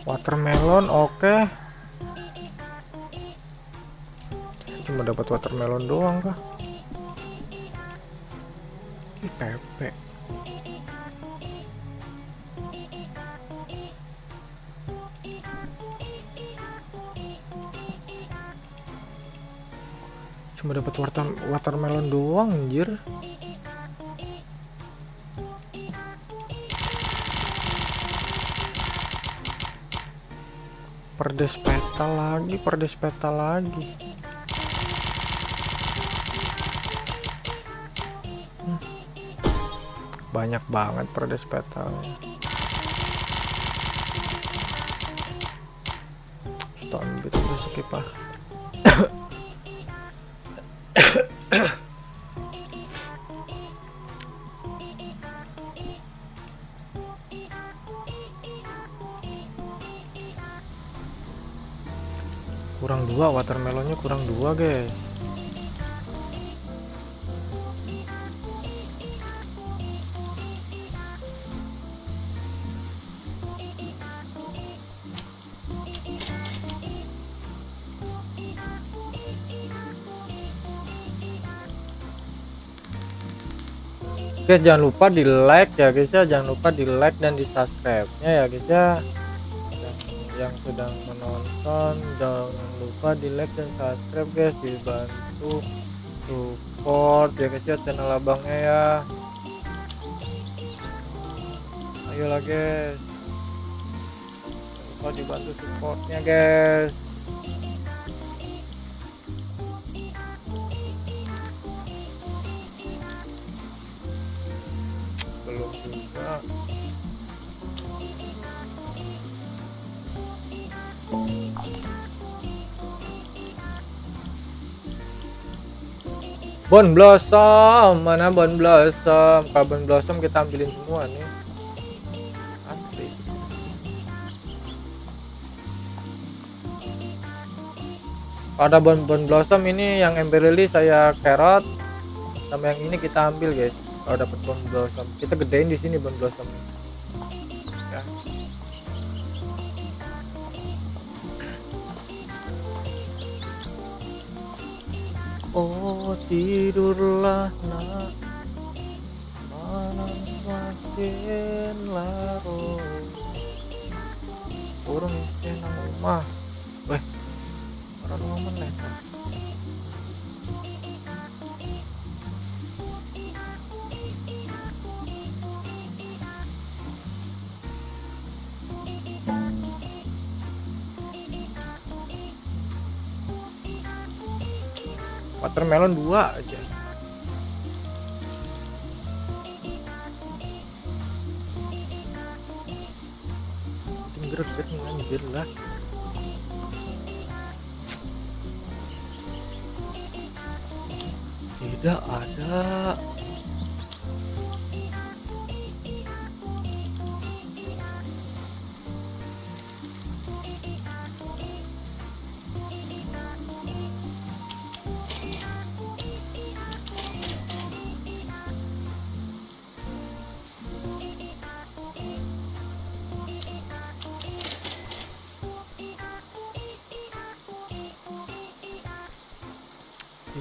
Watermelon, oke. Cuma dapat watermelon doang kah? Ih, pepe. Cuma dapat watermelon doang, anjir. Perdes peta lagi. Banyak banget perdes petalnya. Stone bit udah skip ah. Kurang 2 watermelonnya, kurang 2 guys. Guys, jangan lupa di like ya guys ya, jangan lupa di like dan di subscribe nya ya guys ya. Yang sedang menonton jangan lupa di like dan subscribe guys, dibantu support ya guys ya channel abangnya ya. Ayolah guys, jangan lupa dibantu supportnya guys. Belum juga. Bon Blossom, mana Bon Blossom? Kalau Bon Blossom kita ambilin semua nih. Asli. Ada Bon Blossom ini yang Ember Lily saya carrot, sama yang ini kita ambil guys. Kalau dapat Bon Blossom, kita gedein di sini Bon Blossom. Ya. Oh tidurlah nak, malam semakin larut. Urung isi nang rumah. Weh, orang rumah meneh. Watermelon 2 aja. Greget nih anjir lah. Tidak ada.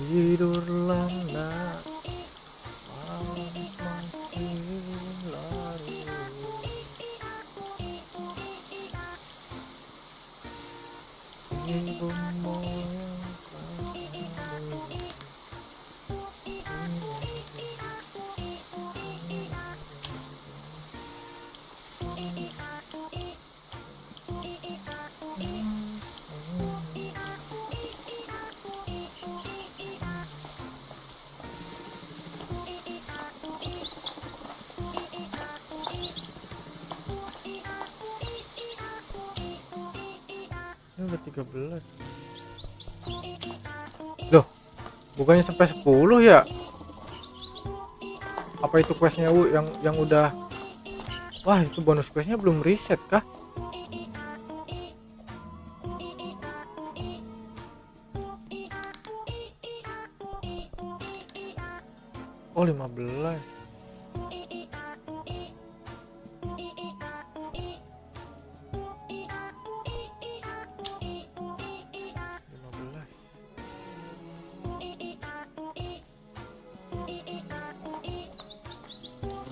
Tidurlah nak, malam semakin larut. Ibu moyang ini udah 13. Loh, bukannya sampai 10 ya? Apa itu questnya yang udah? Wah, itu bonus questnya belum reset kah? Oh, 15.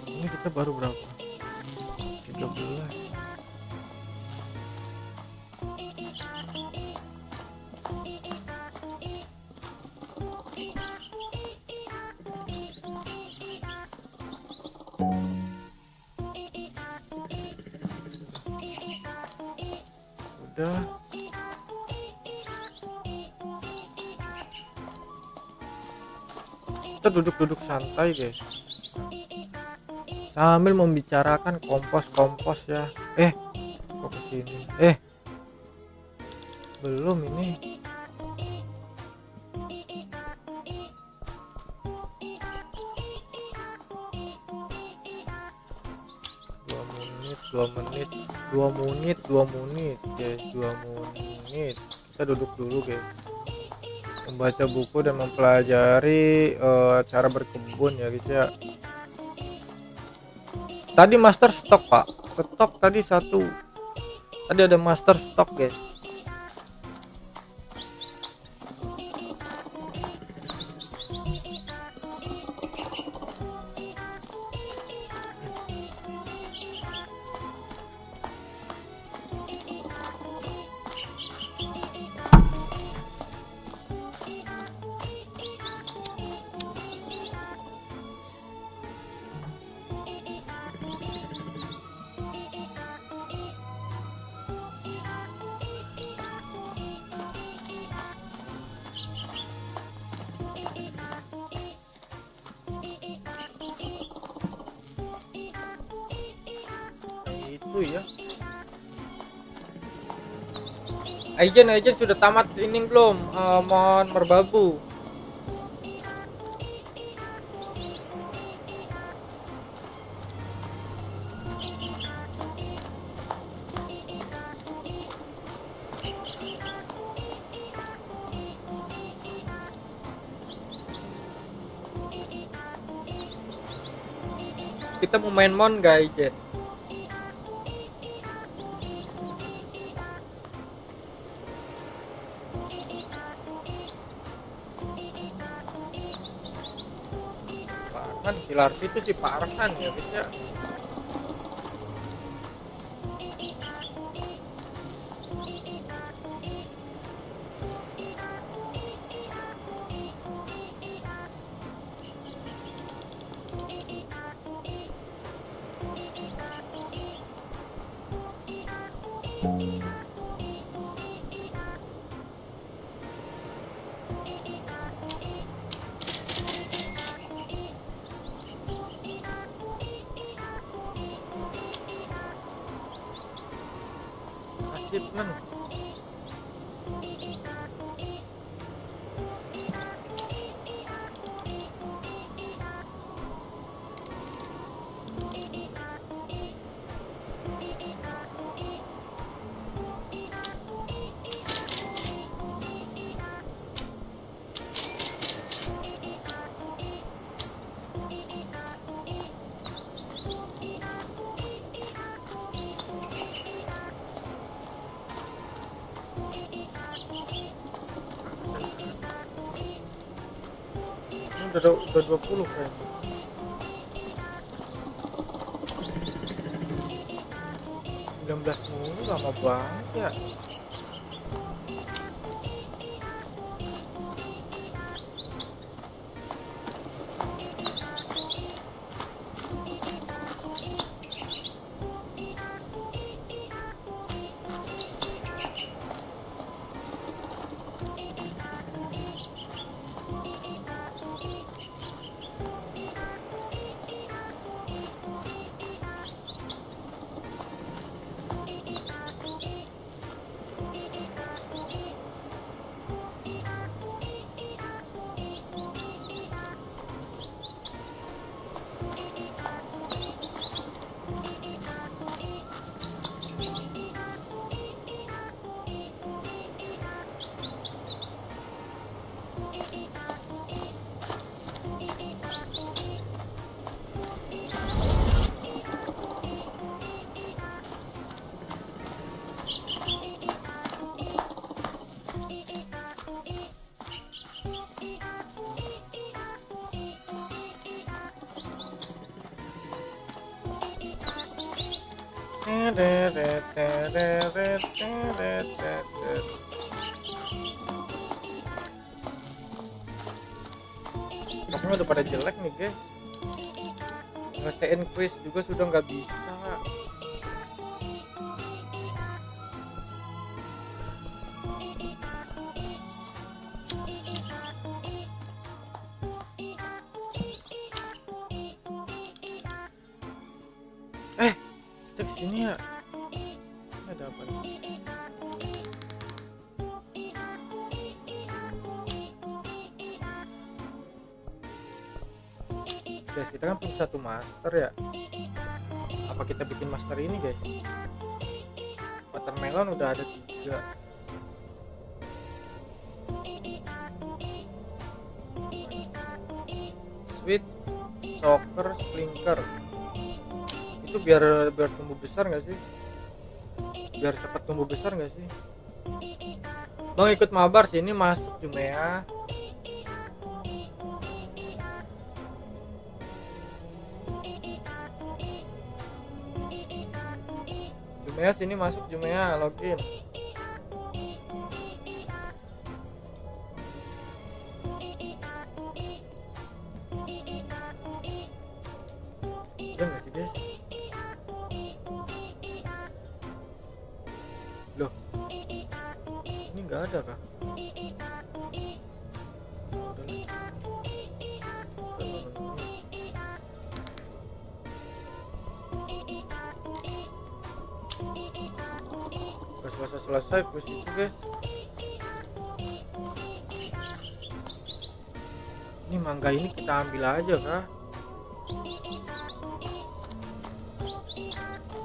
Ini kita baru berapa? 13. Udah. Kita duduk-duduk santai guys, sambil membicarakan kompos ya. Kok kesini? Belum ini. Dua menit guys, 2 menit. Kita duduk dulu guys, membaca buku dan mempelajari cara berkebun ya guys ya. Tadi master stok pak, stok tadi 1. Tadi ada master stok guys. Itu ya. Aijen sudah tamat ini belum? Mon merbabu. Kita mau main mon gak Aijen? Kan si Larsi itu si Pak Arhan ya bisa. Achievement. udah 20 kayaknya. Udah 19 mulu, lama banget ya. Pokoknya udah pada jelek nih guys. Ngelesain quiz juga sudah nggak bisa. Kita kesini ya. Ini ada apa nih? Guys, kita kan punya satu master ya. Apa kita bikin master ini guys? Watermelon udah ada 3. Sweet, soccer, splinker. Itu biar tumbuh besar nggak sih? Biar cepat tumbuh besar nggak sih? Bang ikut mabar sini masuk Jumea. Jumea sini masuk Jumea, login. Udah nggak sih guys? Loh, ini nggak ada kah? Udah selesai push itu guys. Ini mangga ini kita ambil aja kah?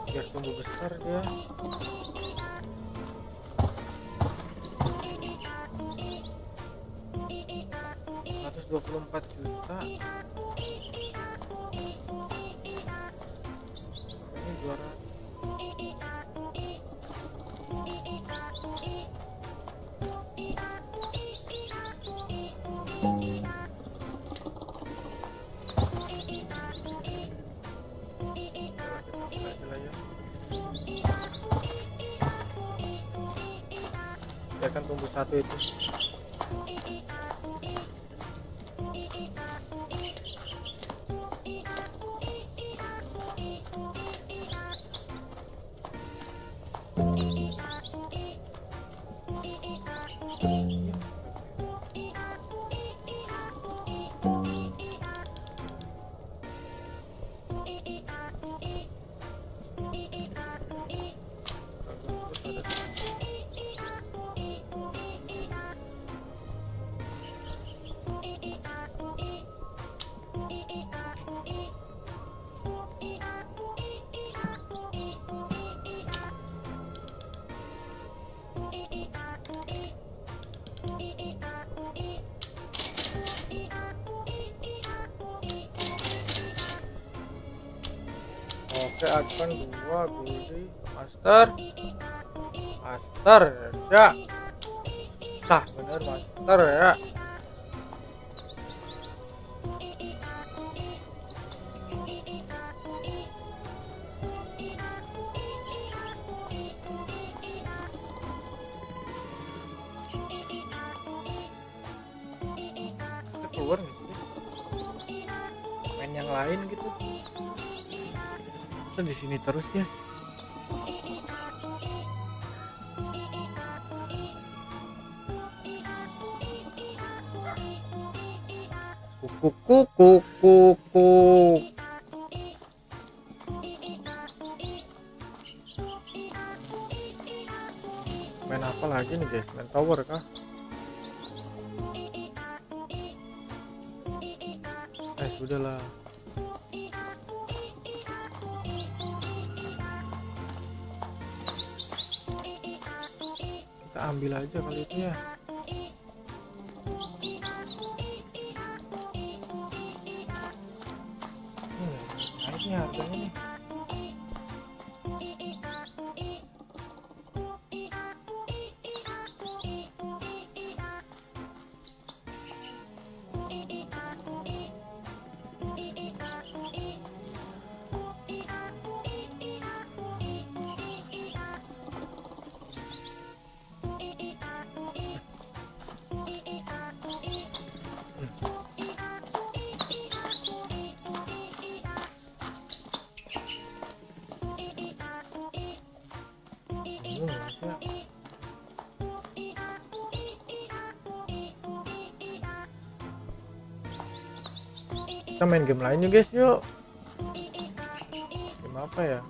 Biar tumbuh besar dia. $124 juta. Ini 200. Dia akan tumbuh satu itu. Oke, acuan 2 Guldi master ya. Sah bener master ya. lain gitu. Masa di sini terus ya? Kukuk kukuk kukuk. Main apa lagi nih guys? Main tower kah? Sudahlah. Kita ambil aja kali itu ya. Naiknya harganya nih. Kita main game lain yuk guys, yuk. Game apa ya?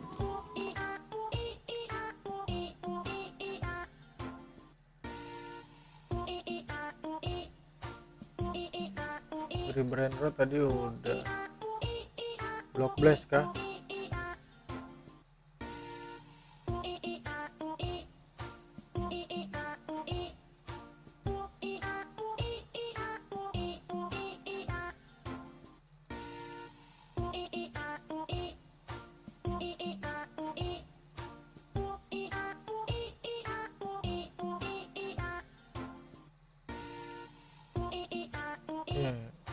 Dari Brand Road tadi udah. Block Blast kah?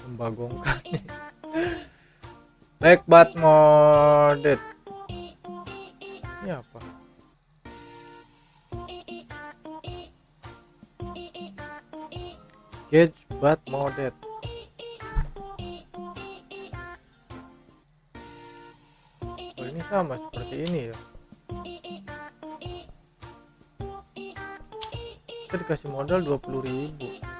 Membagongkan nih. Back but modded. Ini apa? Gauge but modded. Oh, ini sama seperti ini ya. Kita dikasih modal 20.000.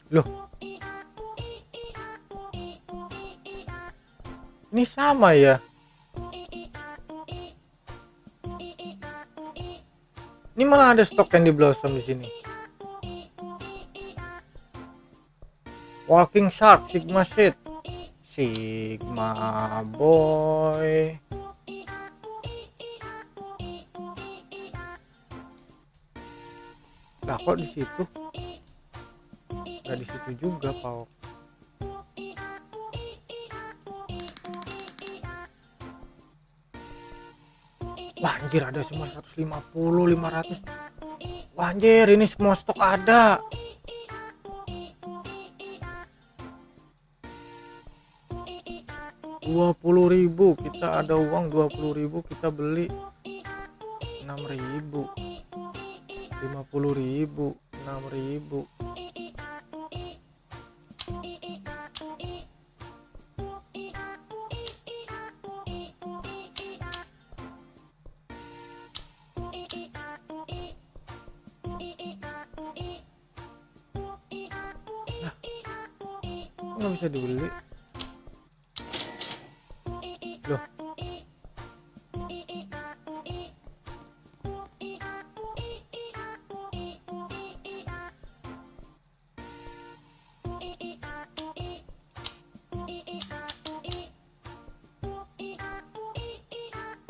Loh, ini sama ya? Ini malah ada stok Candy Blossom di sini. Walking Shark, Sigma Shit, Sigma Boy. Lah kok di situ? Nggak di situ juga, Pak. Wah anjir, ada semua 150, 500. Wah anjir, ini semua stok ada. Rp20.000, kita ada uang 20.000, kita beli 6.000, 50.000, 6.000. Nggak bisa dibeli. Loh,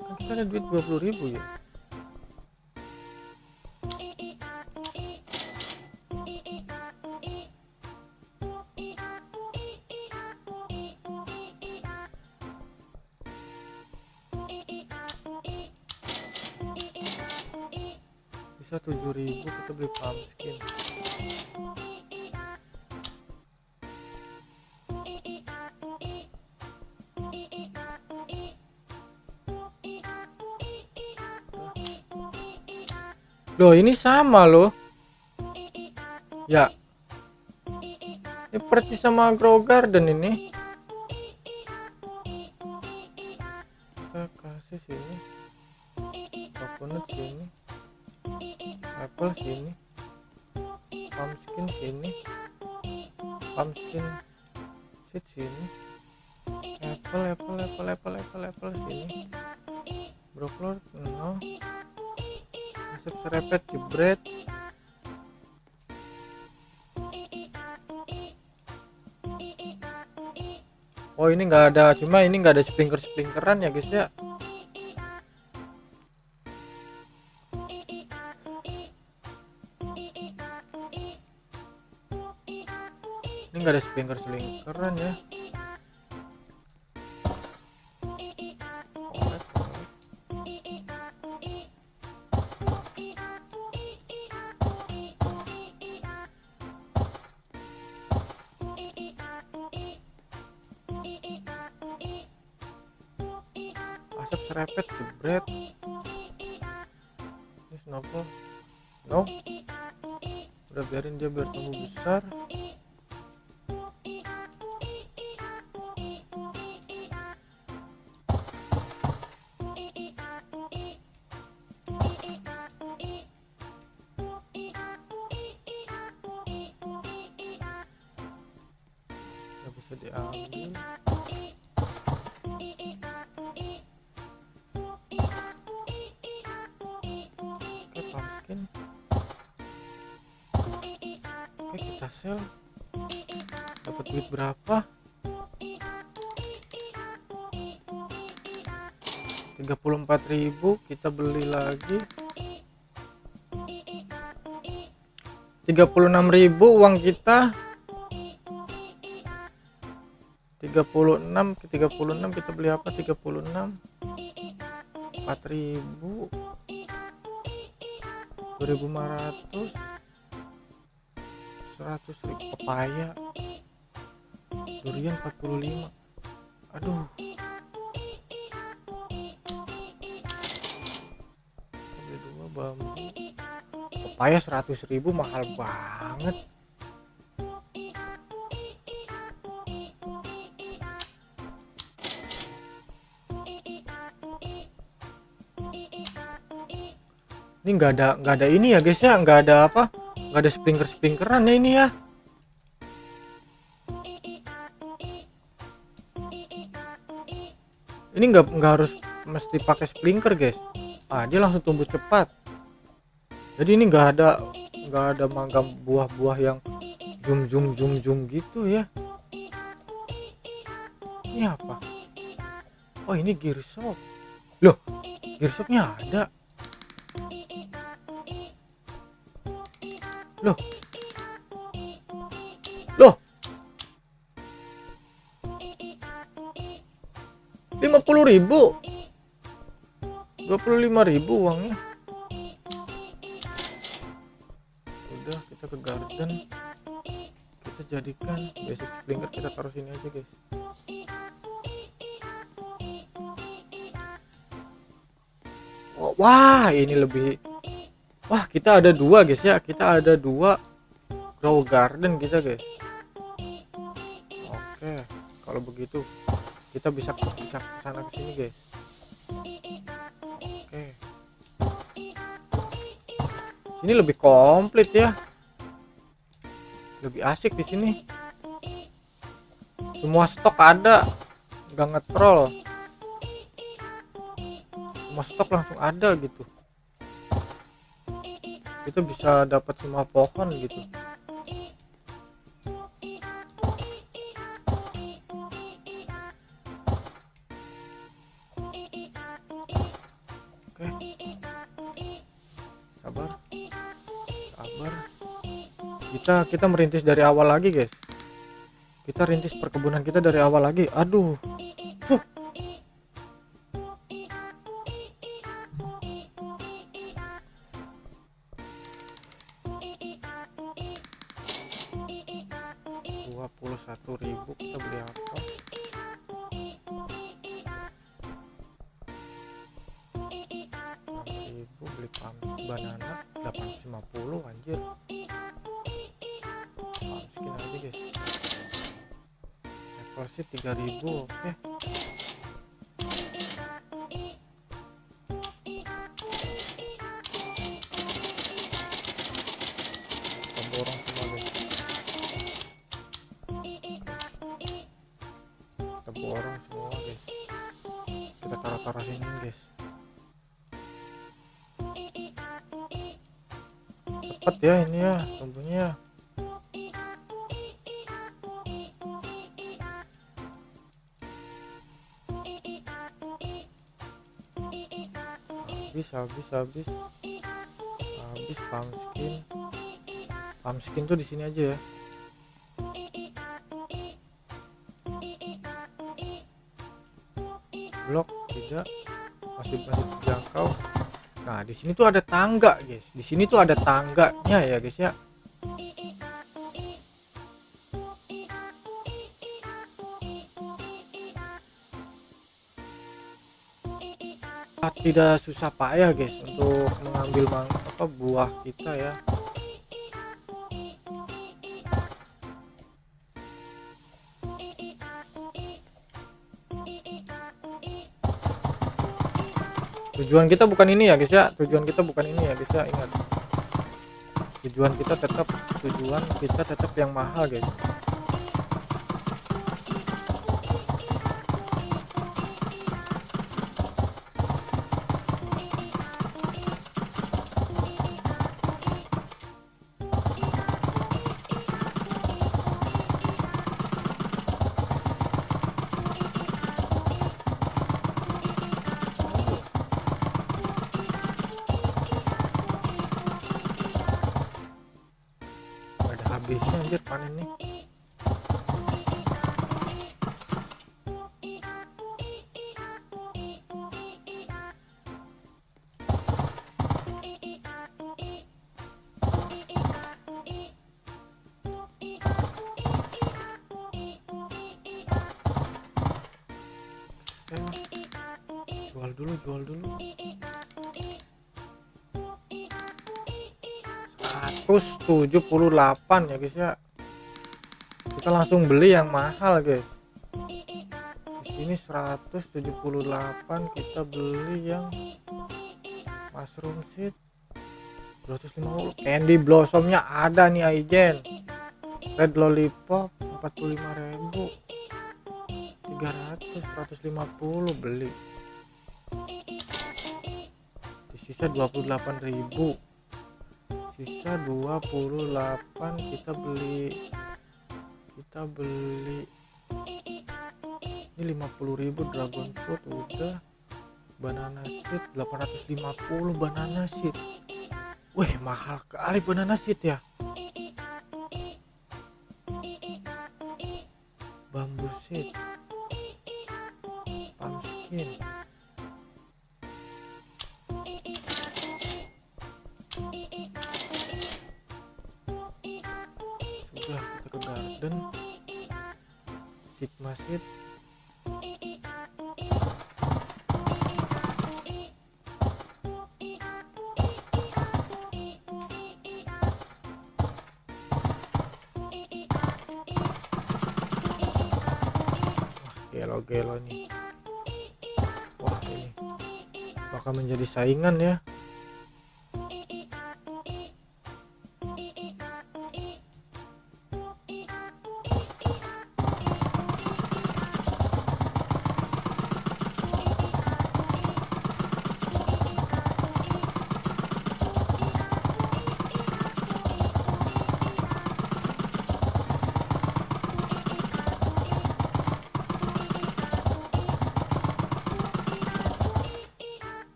kan kita ada duit 20.000 ya. Kita 7.000 kita beli pumpkin. Loh ini sama loh ya, ini persis sama Grow Garden ini. Kita kasih sini, coconut sini, apple sini, pumpkin sini, pumpkin seed sini, apple sini, brokoli no, asap serepet jebret. Oh ini nggak ada, cuma ini nggak ada sprinkleran ya guys ya. Ini nggak ada sprinkleran ya. Asap serepet jebret. Ini snowball no, udah biarin dia biar tumbuh besar. Nggak bisa diambil. Pumpkin. Oke kita sell, dapat duit berapa? 34.000. Kita beli lagi 36.000 uang kita. 36 kita beli apa? 36 4.000 2.500 100.000 pepaya, durian 45. Aduh, beli 2 bambu, pepaya 100.000 mahal banget. Ini nggak ada ini ya guys ya, nggak ada apa, nggak ada sprinkleran ya ini ya. Ini nggak harus mesti pakai sprinkler guys. Dia langsung tumbuh cepat. Jadi ini nggak ada mangga buah-buah yang zoom gitu ya. Ini apa? Oh ini gear shop. Loh, gear shopnya ada. Loh 50.000 25.000 uangnya. Udah kita ke garden, kita jadikan basic sprinkler, kita taruh sini aja guys. Wah ini lebih, wah kita ada 2 guys ya, kita ada 2 Grow Garden kita guys. Oke kalau begitu kita bisa kesana kesini guys. Oke sini lebih komplit ya, lebih asik di sini. Semua stok ada, nggak ngetrol, semua stok langsung ada gitu. Kita bisa dapat semua pohon gitu. Oke sabar kita merintis dari awal lagi guys. Kita rintis perkebunan kita dari awal lagi. Aduh 1.000 kita beli apa? Ribu beli banana 850 anjir. Pumpkin aja guys. Apple sih 3.000, oke. Kita borong semua guys. Kita borong semua guys. Kita taruh sini guys. Cepet ya ini ya tumbuhnya. Habis pumpkin tuh di sini aja ya. Blok tidak, masih terjangkau. Nah di sini tuh ada tangga guys, di sini tuh ada tangganya ya guys ya. Tidak susah payah guys untuk mengambil buah kita ya. Tujuan kita bukan ini ya guys ya, tujuan kita bukan ini ya guys ya, ingat. Tujuan kita tetap yang mahal guys. Habisnya anjir panen nih. Jual dulu 178 ya guys ya. Kita langsung beli yang mahal guys. Di sini 178, kita beli yang mushroom seed 250. Candy blossomnya ada nih Aijen. Red lollipop 45.000. 150 beli. Sisa 28.000. Sisa 28 kita beli ini 50.000 dragon fruit udah. Banana seed 850 banana seed. Wih mahal kali banana seed ya. Bambu seed, pumpkin. Sudah kita ke garden. Sigma seed. Gelo nih. Wah ini bakal menjadi saingan ya.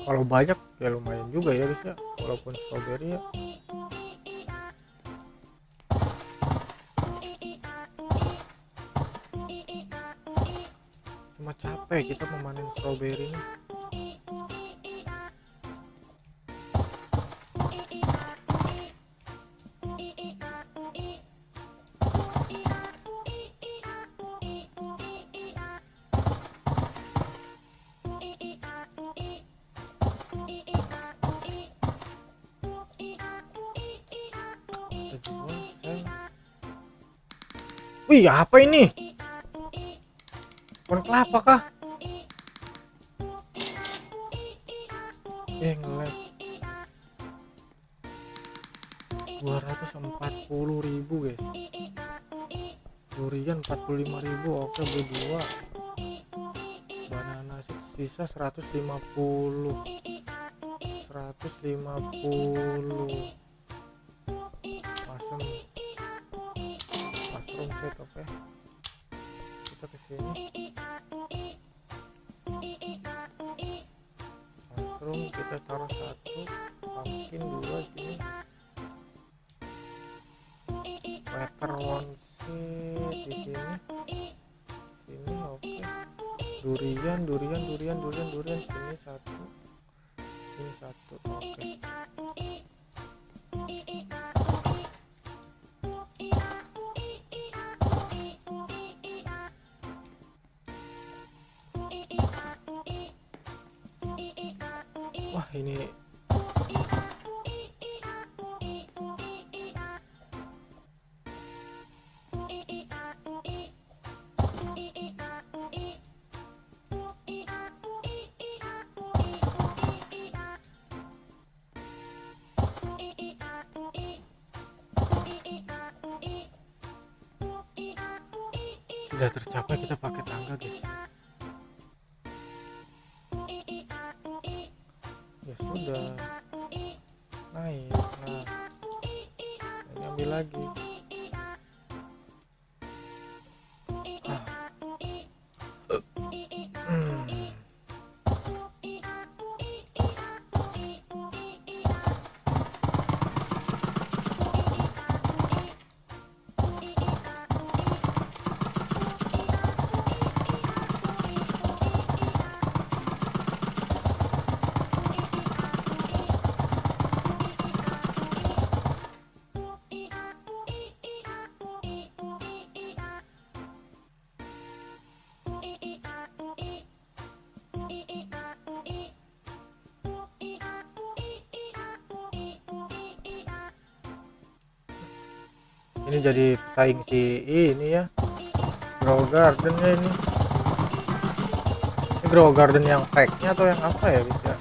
Kalau banyak ya lumayan juga ya guys ya, walaupun strawberry ya. sangat capek kita memanen strawberry ini. Kita jual, sel. Wih, apa ini? Pohon kelapa kah? Ngelag. 240.000 guys. Durian 45.000. Oke, beli 2. Banana sisa 150. 150. Mushroom set, oke. Kita ke sini. Mushroom kita taruh 1, pumpkin 2 sini. Letter one seed di sini. Sini oke. Durian sini 1. Sini 1. Oke. Wah, ini tidak tercapai, kita pakai tangga guys. Ya sudah, naik. Nah, ini ambil lagi. Ini jadi pesaing si ini ya, Grow Garden ya ini. Ini Grow Garden yang fake-nya atau yang apa ya bisa?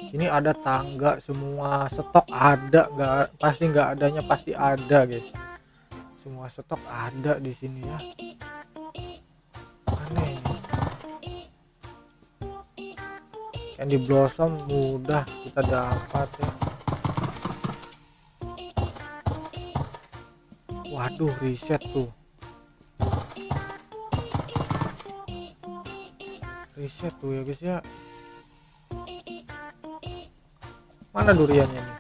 Sini ada tangga semua, stok ada, nggak adanya pasti ada guys. Semua stok ada di sini ya. Aneh ini. Candy Blossom mudah kita dapat ya. Waduh, reset tuh. Reset tuh ya guys ya. Mana duriannya nih?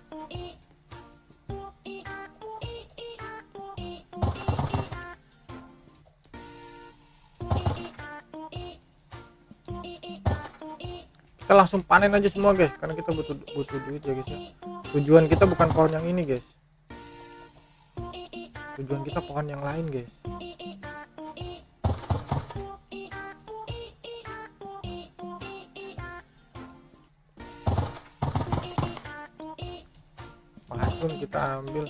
Kita langsung panen aja semua guys, karena kita butuh duit ya guys ya. Tujuan kita bukan pohon yang ini guys. Tujuan kita pohon yang lain guys. Mushroom kita ambil.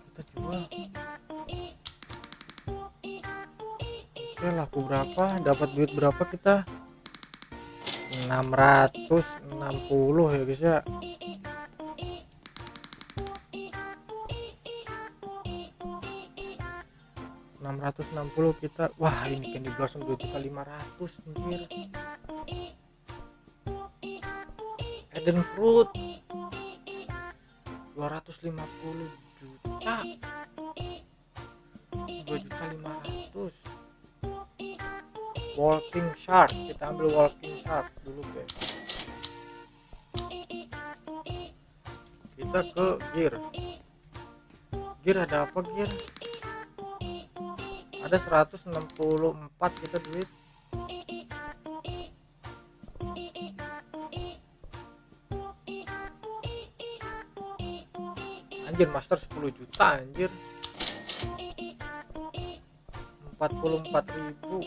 Kita jual. Oke, laku berapa? Dapat duit berapa kita? 660 ya guys ya. $660 kita. Wah, ini Candy Blossom 2.500.000 anjir. Eden Fruit 250 juta. 2.500.000. Walking Shark, kita ambil Walking Shark dulu guys. kita ke gear. Gear ada apa gear? Ada 164 kita duit. Anjir, master 10 juta anjir. 44.000.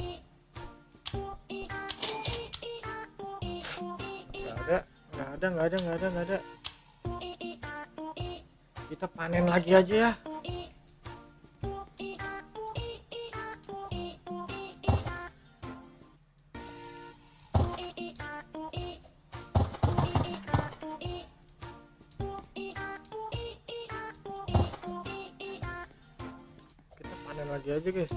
Nggak ada. Kita panen lagi aja ya. Kita panen lagi aja guys.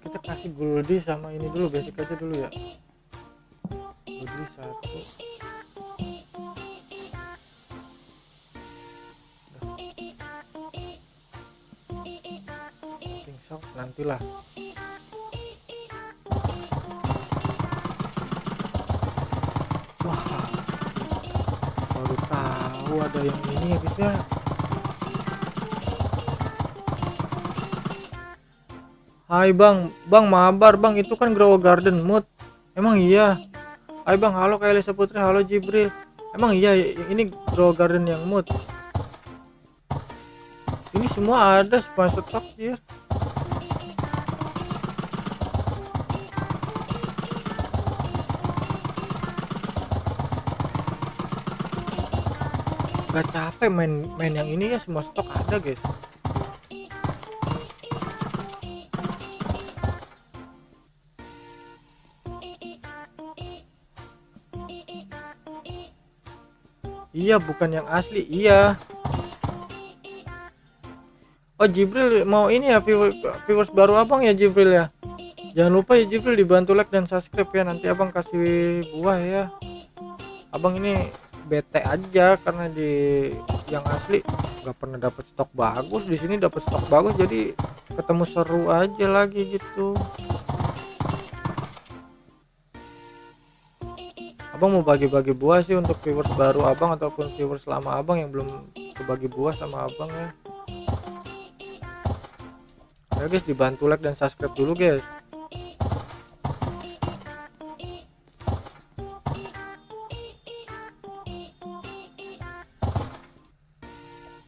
Kita kasih goldie sama ini dulu, basic aja dulu ya. Goldie 1. King shock nantilah. Wah, baru tahu ada yang ini ya guys ya. Hai bang mabar bang, itu kan Grow Garden mood. Emang iya? Hai bang, halo Kailisa Putri, halo Jibril. Emang iya ini Grow Garden yang mood? Ini semua ada semua stok ya. Gak capek main yang ini ya, semua stok ada guys. Iya, bukan yang asli. Iya. Oh, Jibril mau ini ya, viewers baru abang ya Jibril ya. Jangan lupa ya Jibril, dibantu like dan subscribe ya. Nanti abang kasih buah ya. Abang ini bete aja karena di yang asli nggak pernah dapat stok bagus. Di sini dapat stok bagus, jadi ketemu seru aja lagi gitu. Abang mau bagi-bagi buah sih untuk viewers baru abang ataupun viewers lama abang yang belum kebagi buah sama abang ya. Ya guys, dibantu like dan subscribe dulu guys.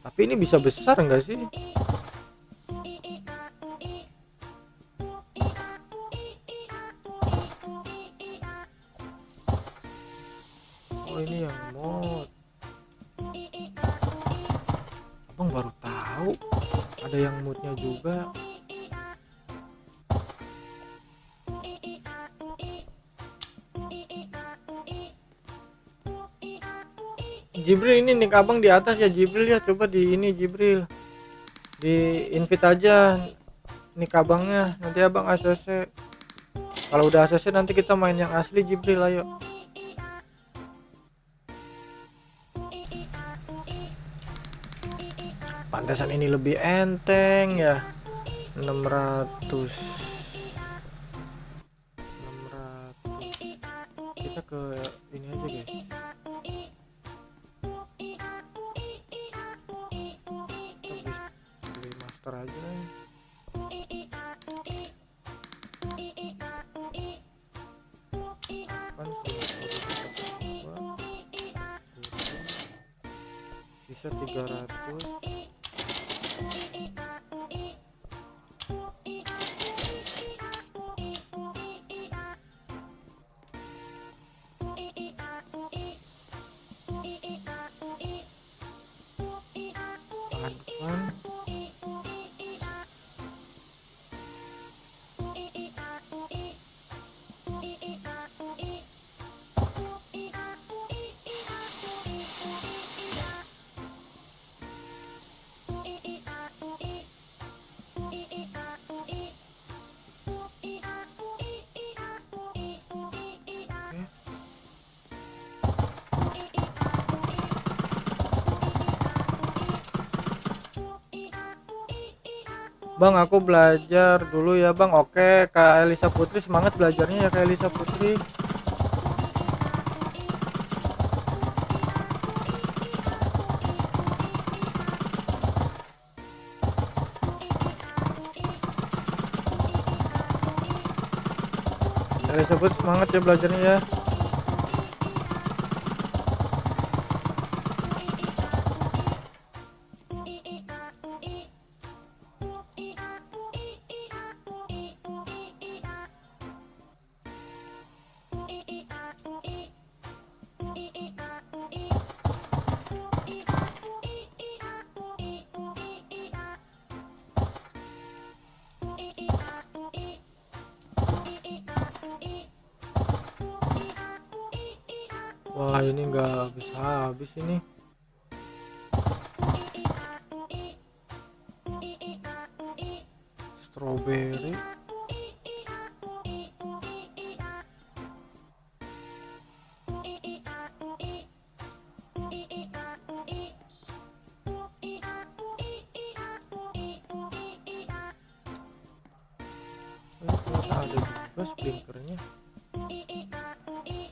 Tapi ini bisa besar enggak sih? Oh, ini yang mod. Abang baru tahu ada yang modnya juga. Jibril, ini nick abang di atas ya Jibril ya. Coba di ini Jibril, di invite aja nick abangnya, nanti abang ACC. Kalau udah ACC nanti kita main yang asli Jibril, ayo. Pantesan ini lebih enteng ya. 600. Kita ke ini aja guys. Beli master aja ya. Kan sisa 300. Advan. Bang, aku belajar dulu ya bang. Oke, Kak Elisa Putri, semangat belajarnya ya Kak Elisa Putri. Kak Elisa Putri, semangat ya belajarnya ya. Wah, ini nggak habis-habis ini. Strawberry. Ternyata ada juga splinternya.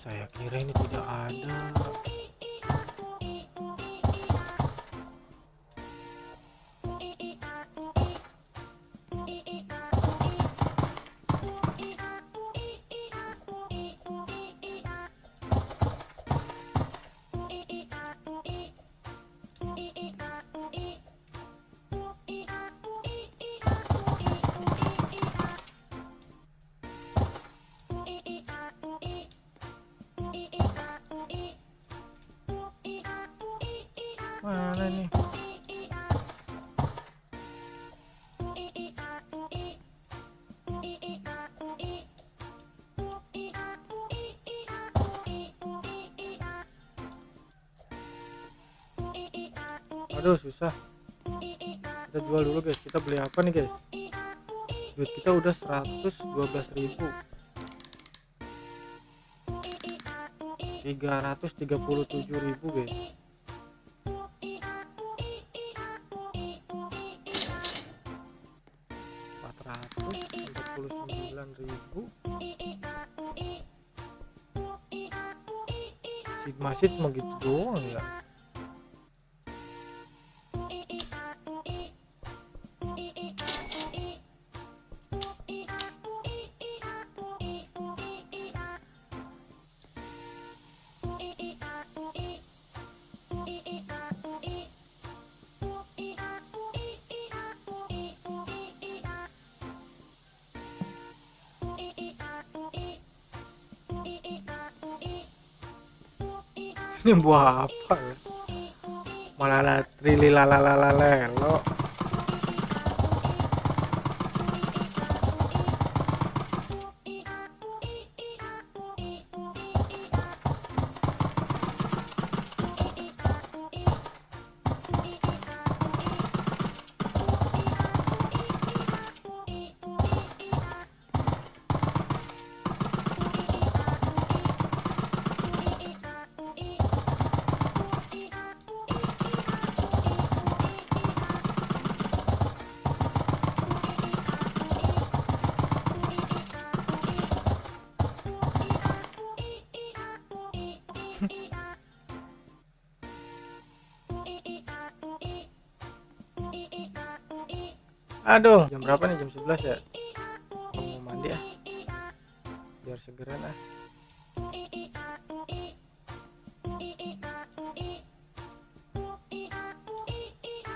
Saya kira ini tidak ada. Mana nih? Aduh, susah. Kita jual dulu guys. Kita beli apa nih guys? Duit kita udah 112.000. 337.000 guys. 449.000. Sigma Seed cuma gitu doang ya. Ini buah apa ya? Malah trili lalalalelo. Aduh, jam berapa nih? Jam 11 ya? Aku mau mandi ah, biar segeran ah.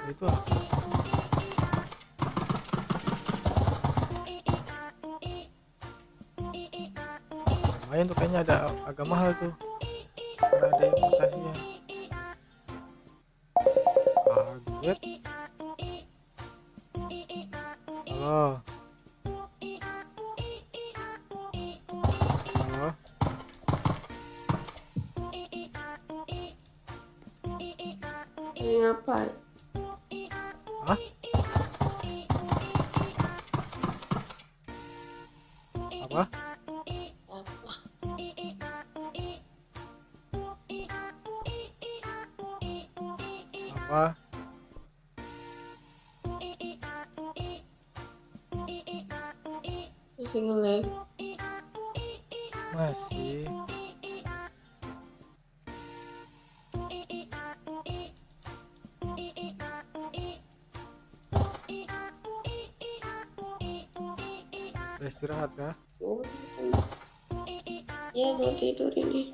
Itu apa? Lumayan tuh, kayaknya ada agak mahal tuh, karena ada yang mutasinya. Kaget. Halo. Halo. Ini apa? Hah? Apa? Apa? Apa? Masih nge-lag. Masih. Udah istirahat kah? Oh, ya mau tidur ini.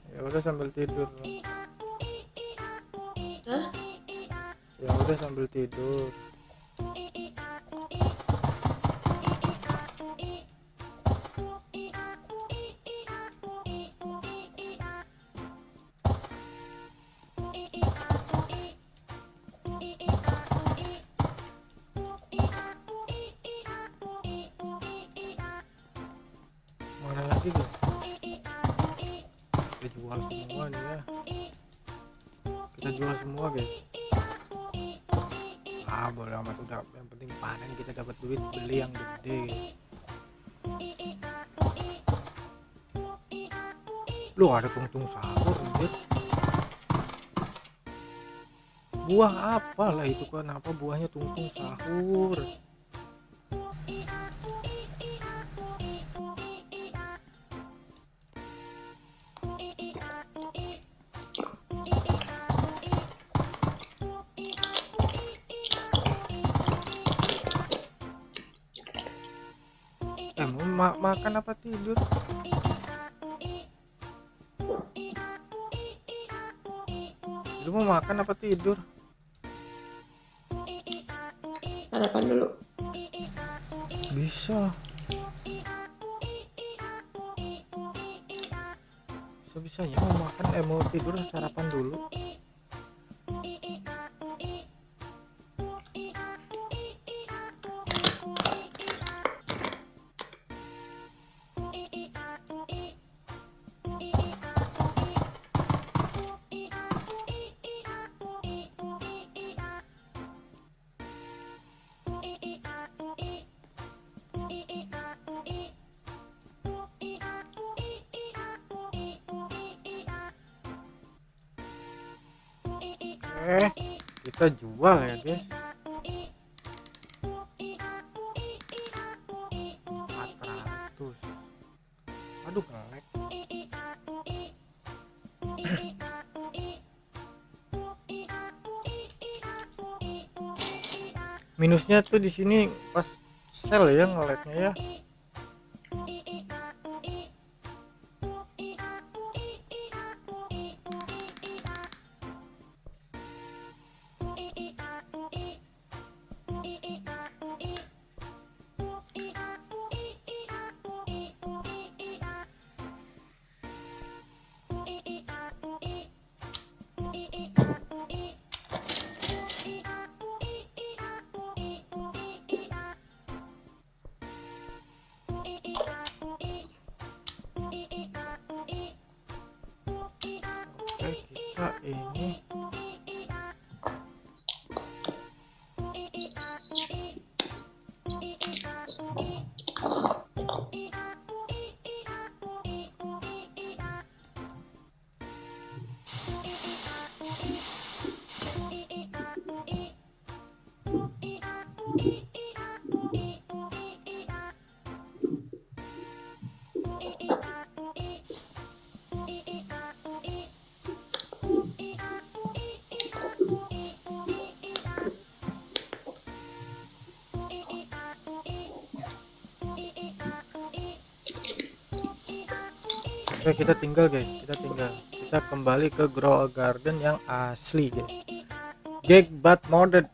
Ya udah sambil tidur. Hah? Ya udah sambil tidur. Mana lagi guys? Kita jual semua nih ya. Kita jual semua guys. Ah boleh amat, udah yang penting panen, kita dapat duit beli yang gede guys. Lu ada tungtung sahur anjir. Buah apa lah itu, kenapa buahnya tungtung sahur? Mau makan apa tidur? Lu mau makan apa tidur? Sarapan dulu. Bisa. Bisa-bisanya mau makan mau tidur sarapan dulu. Kita jual ya guys. 400. Aduh ngelag. Minusnya tuh di sini pas sell ya ngelagnya ya. Oke, kita ini Oke, kita tinggal guys, kita kembali ke grow garden yang asli guys. Gagbat modded,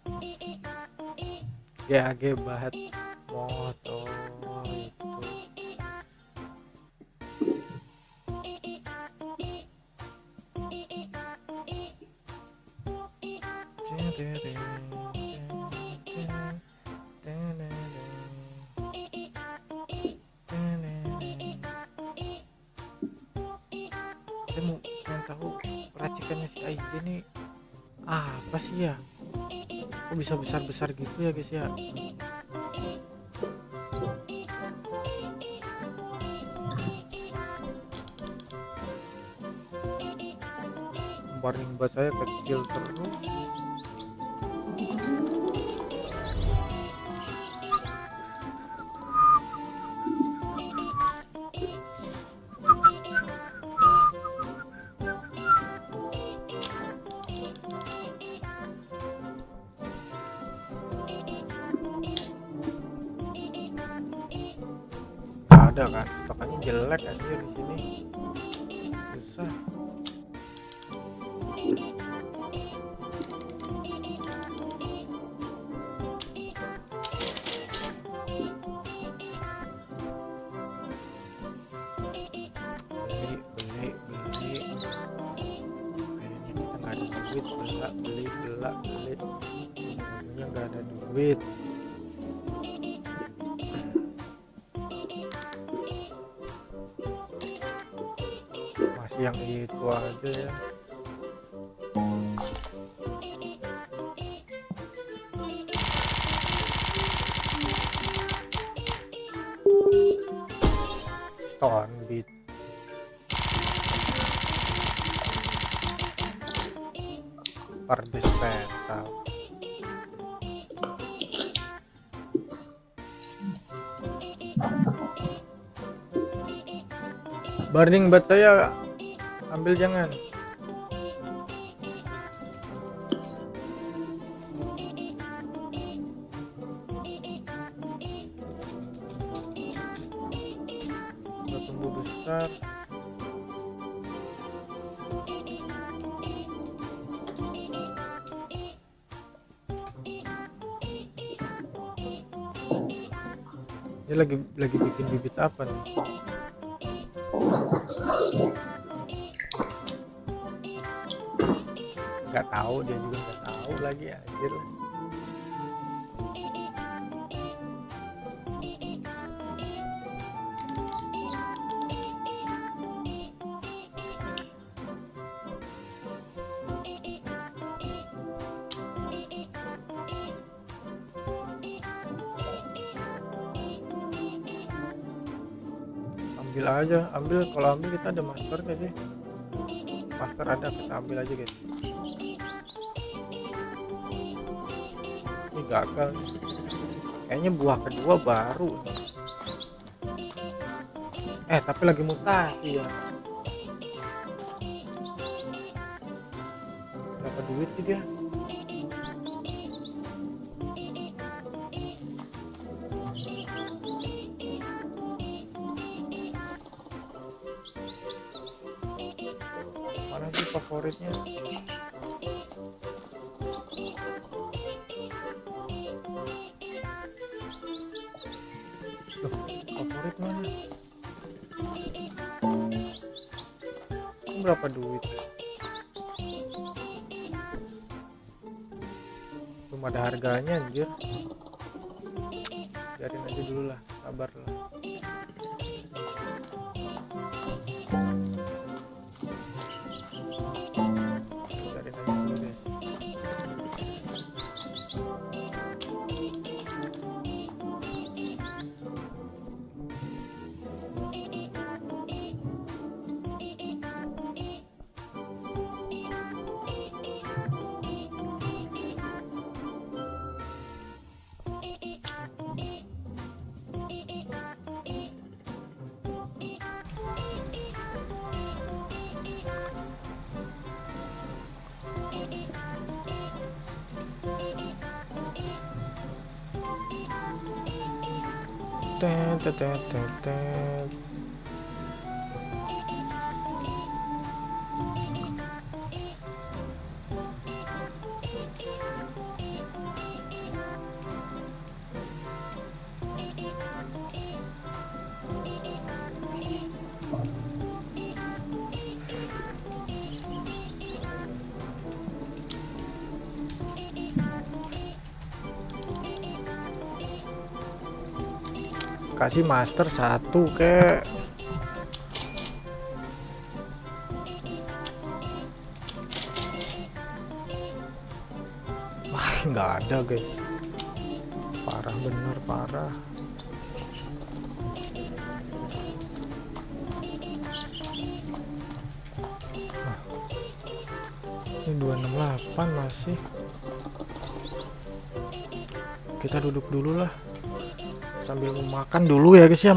Gagbat moto itu. Saya mau tahu racikannya si Aija ini apa sih ya, kok bisa besar-besar gitu ya guys ya. Warning buat saya kecil terus. Ini jelek anjir di sini. Susah. Beli. Kayaknya kita nggak ada duit. Beli. Ujungnya nggak ada duit. Masih yang itu aja ya. Stone beat. Pardes metal. Burning bat saya ambil jangan. Udah tumbuh besar. Dia lagi bikin bibit apa nih? Nggak tahu, dia juga nggak tahu lagi anjir. Ambil aja, kalau ambil kita ada master gak sih? Master ada, kita ambil aja guys. Ini gagal nih. Kayaknya buah kedua baru nih. Tapi lagi mutasi ya. Berapa duit sih dia? Mana sih favoritnya? Loh, favorit mana? Berapa duit? Belum ada harganya anjir. Biarin aja dulu lah, sabar lah. Biarin aja dulu guys. Tet. Kasih master 1 kek. Wah, nggak ada guys. Parah bener, parah. Ini 268 masih. Kita duduk dulu lah. Sambil mau makan dulu ya guys ya,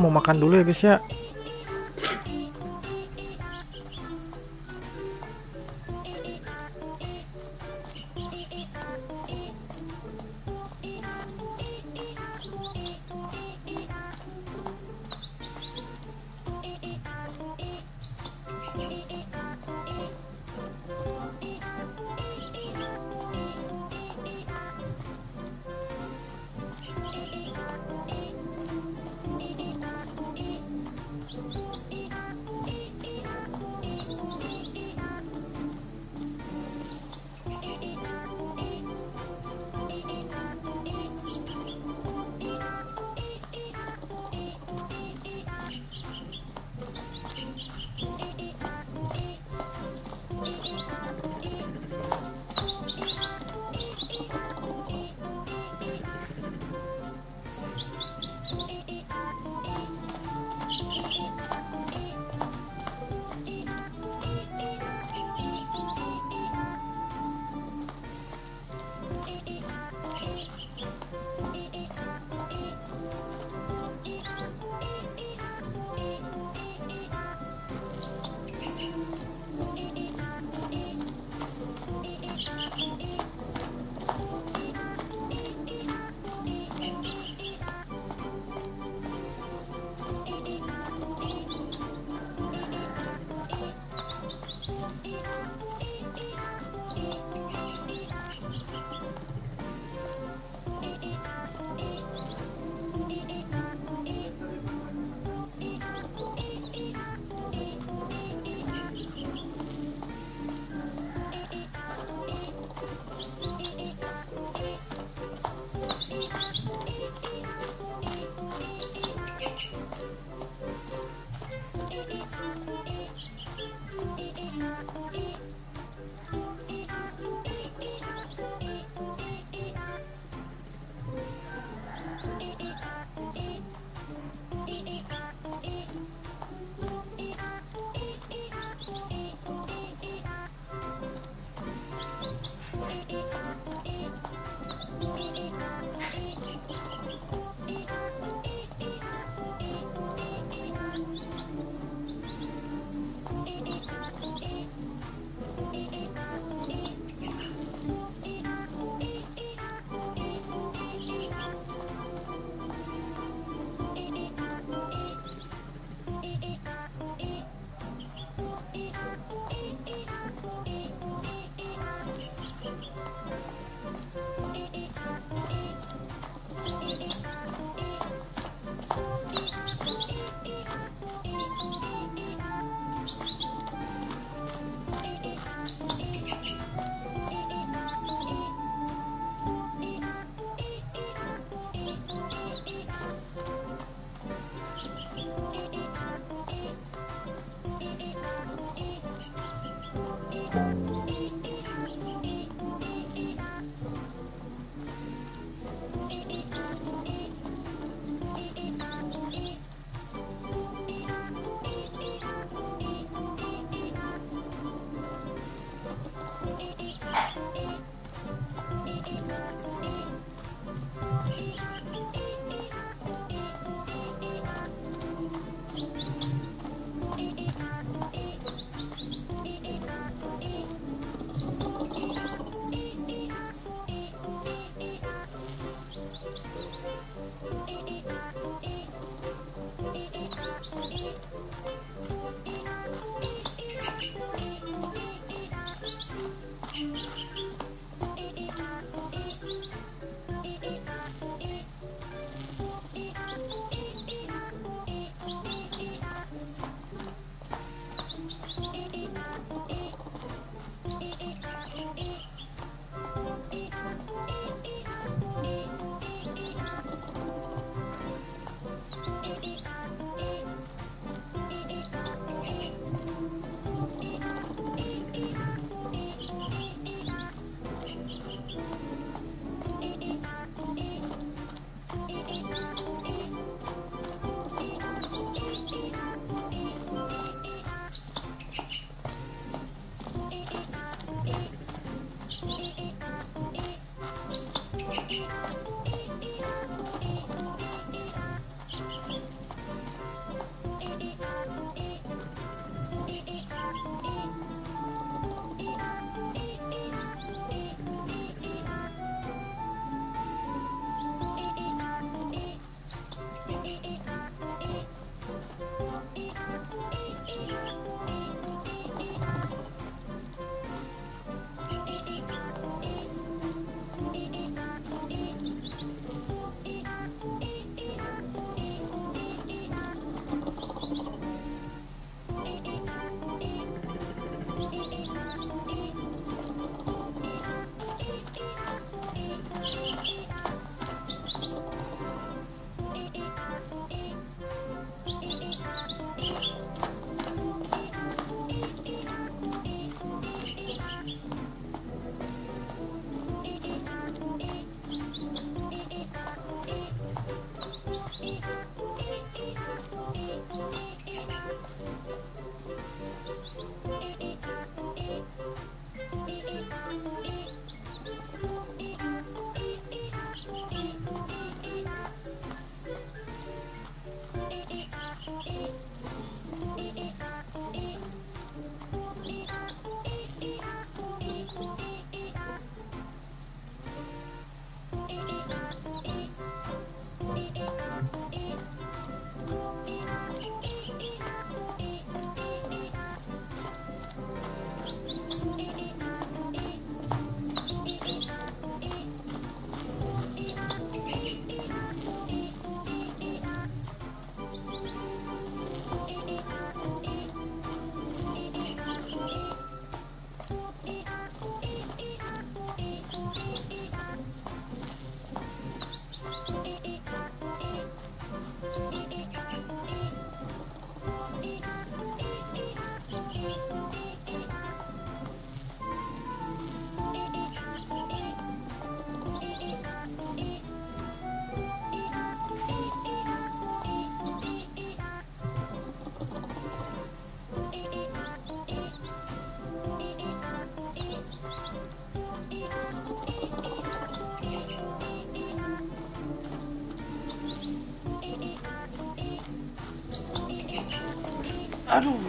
Aduh.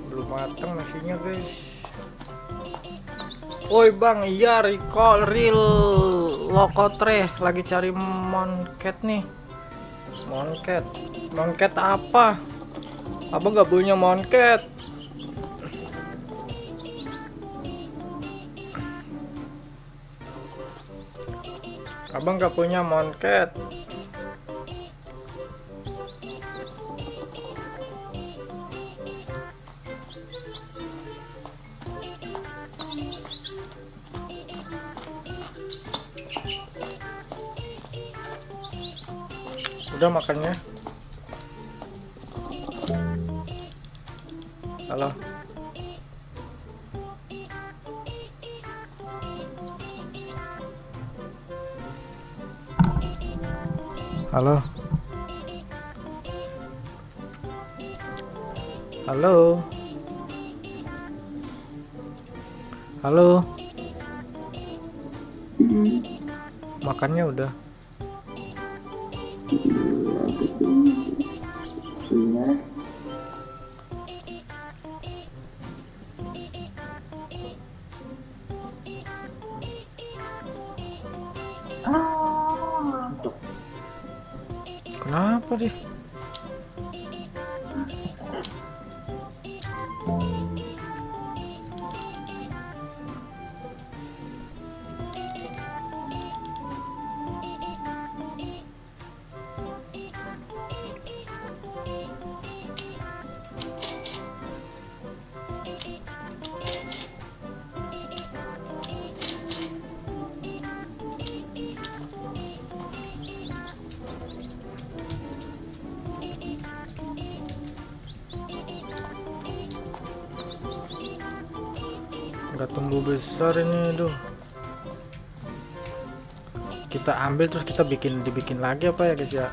Belum mateng nasinya guys. Woi bang, iya recall real lokotre lagi cari monket nih. Monket apa? Abang nggak punya monket. Abang nggak punya monket. Udah makannya. Halo. Halo. Halo. Halo. Makannya udah. Kenapa deh? Nggak tumbuh besar ini, aduh. Kita ambil terus kita dibikin lagi apa ya guys ya?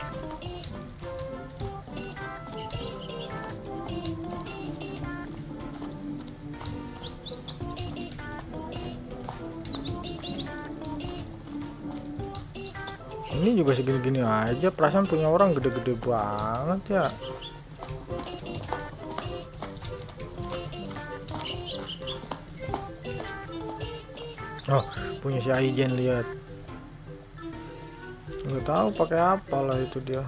Ini juga segini-gini aja, perasaan punya orang gede-gede banget ya. Oh, punya si Aijen, lihat. Nggak tahu pakai apa lah itu dia.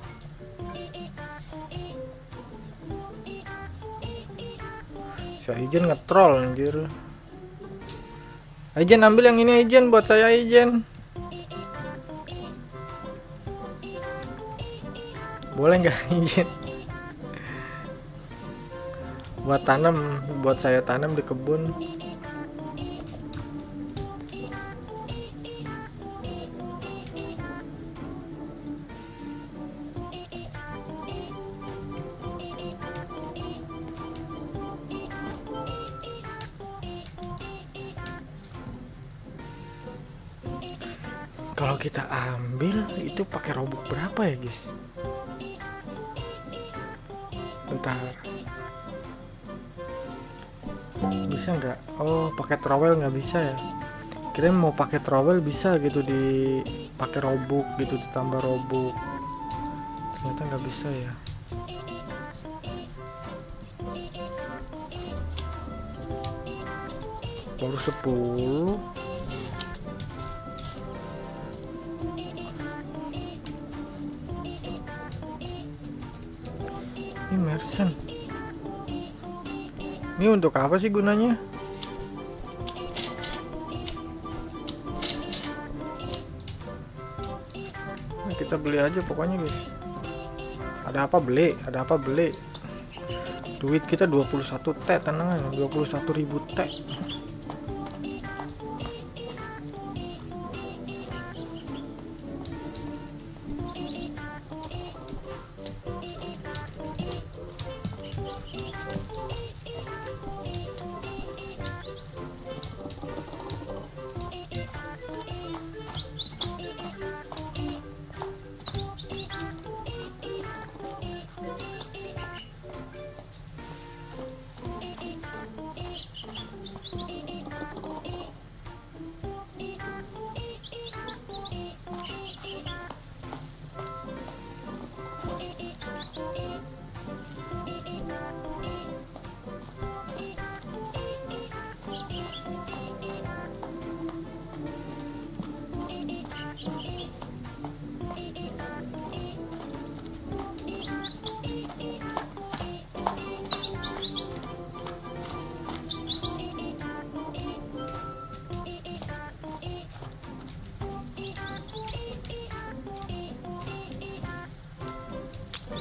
Si Aijen nge-troll anjir. Aijen ambil yang ini Aijen, buat saya Aijen. Boleh nggak Aijen? Buat tanam, buat saya tanam di kebun. Kalau kita ambil itu pakai robok berapa ya guys? Bentar. Bisa nggak? Oh, pakai trowel nggak bisa ya? Kirain mau pakai trowel bisa gitu, pakai robok gitu, ditambah robok. Ternyata nggak bisa ya. Baru 10. Immersion. Ini untuk apa sih gunanya? Nah, kita beli aja pokoknya guys. Ada apa beli? Ada apa beli? Duit kita 21 T, tenang aja, 21.000 T.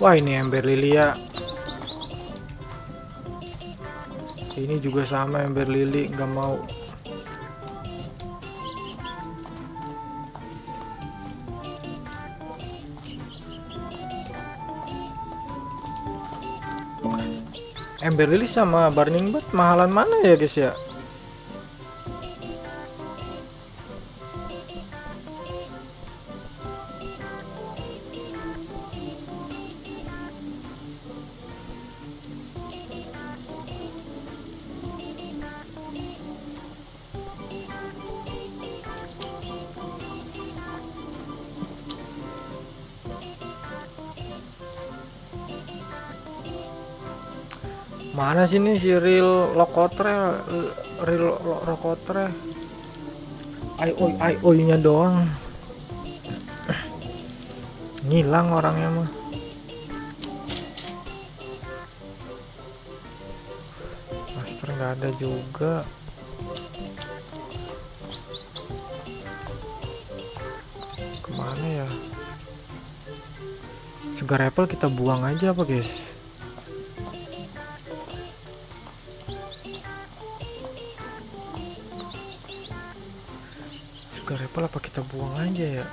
Wah, ini ember lilia. Ini juga sama, ember lili, nggak mau. Ember lili sama burning bat mahalan mana ya guys ya? Mana sih nih si real lokotre, lokotre. Ai nya doang. Ngilang orangnya mah. Master nggak ada juga. Kemana ya? Segar apple kita buang aja apa guys? Repel apa kita buang aja ya?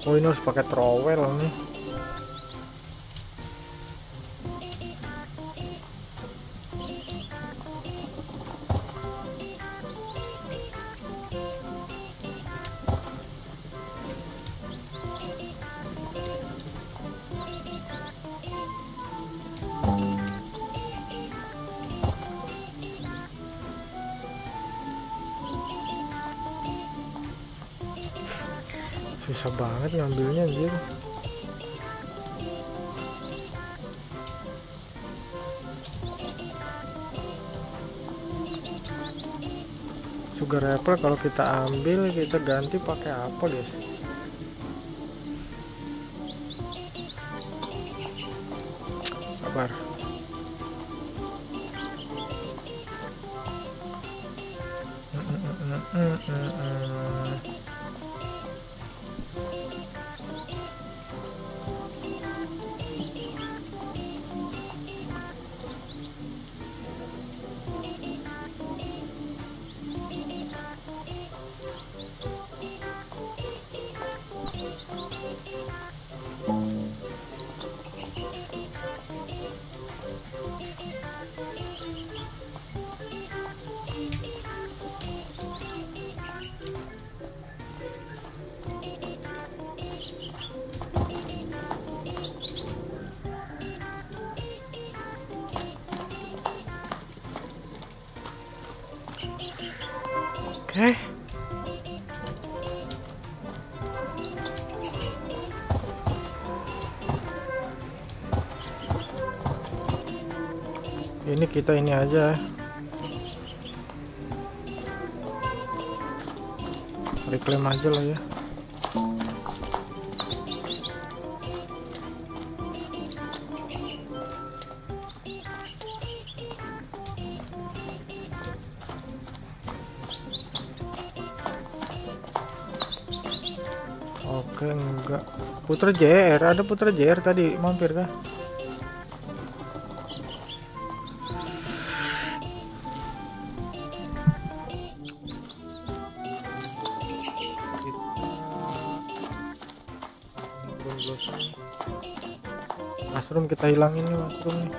Oh, ini harus pakai trowel nih. Susah banget ngambilnya anjir. Sugar apple kalau kita ambil kita ganti pakai apa guys? Sabar. Oke. Ini kita ini aja. Reclaim aja lah ya. Oke, enggak. Putra JR, ada Putra JR tadi mampir kah? Mushroom kita hilangin nih, mushroom nih.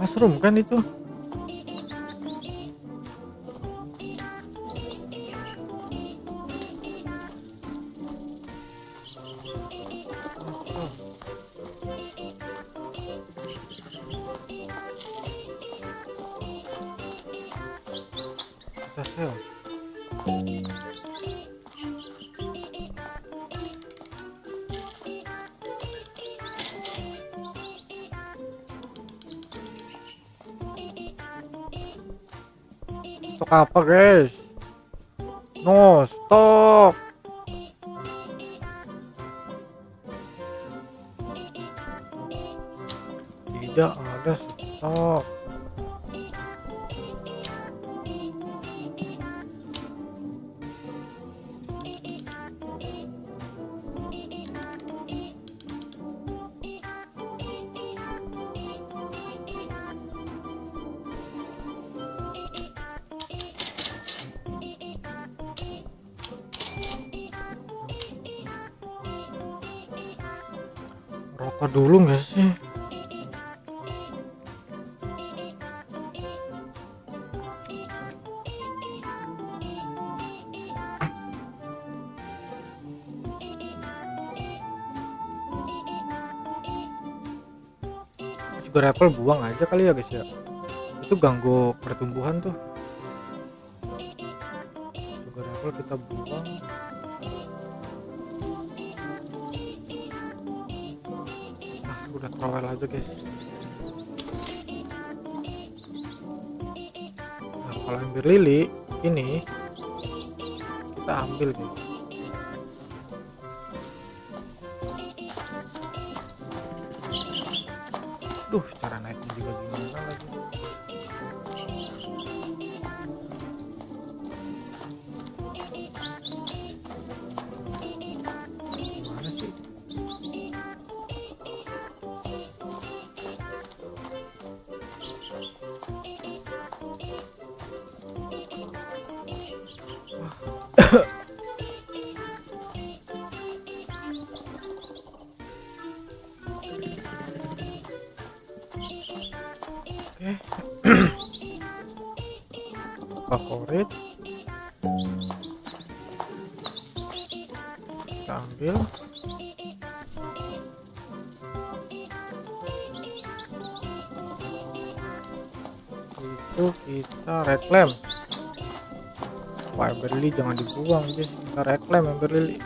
Mushroom kan itu. kita sel. Stok apa guys? No stok. Tidak ada stok. Rokok dulu nggak sih? Sugar apple buang aja kali ya guys ya. Itu ganggu pertumbuhan tuh. Sugar apple kita buang. Udah trowel aja guys. Nah kalau ember lili ini kita ambil guys. Duh cara naiknya juga gimana lagi. Gimana sih? Oke. Favorit kita ambil. Itu kita reclaim. Wah, ember lili jangan dibuang guys, kita reclaim ember lili.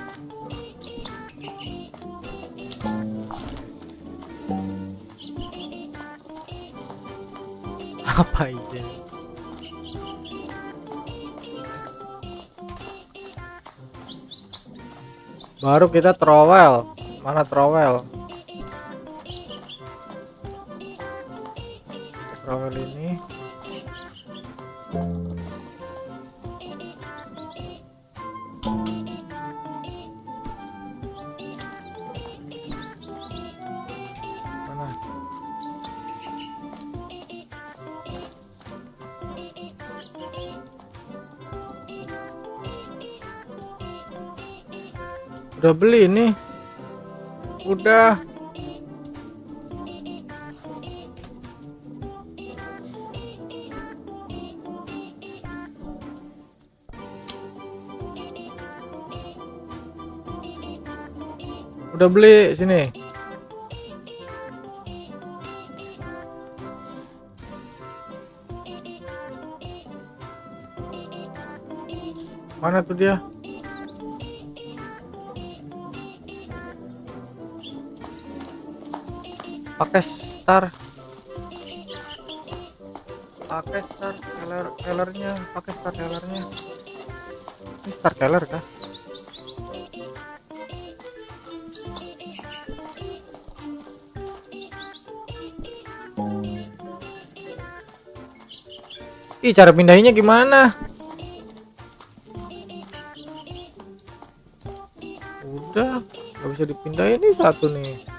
Apa aja? Baru kita trowel. Mana trowel? Trowel ini. Mana? Udah beli nih. Udah. Udah beli sini. Mana tuh dia? Pakai star kellernya, pakai star kellernya. Ini star keller kah? Ih, cara pindahinnya gimana? Udah, nggak bisa dipindahin. Ini satu nih.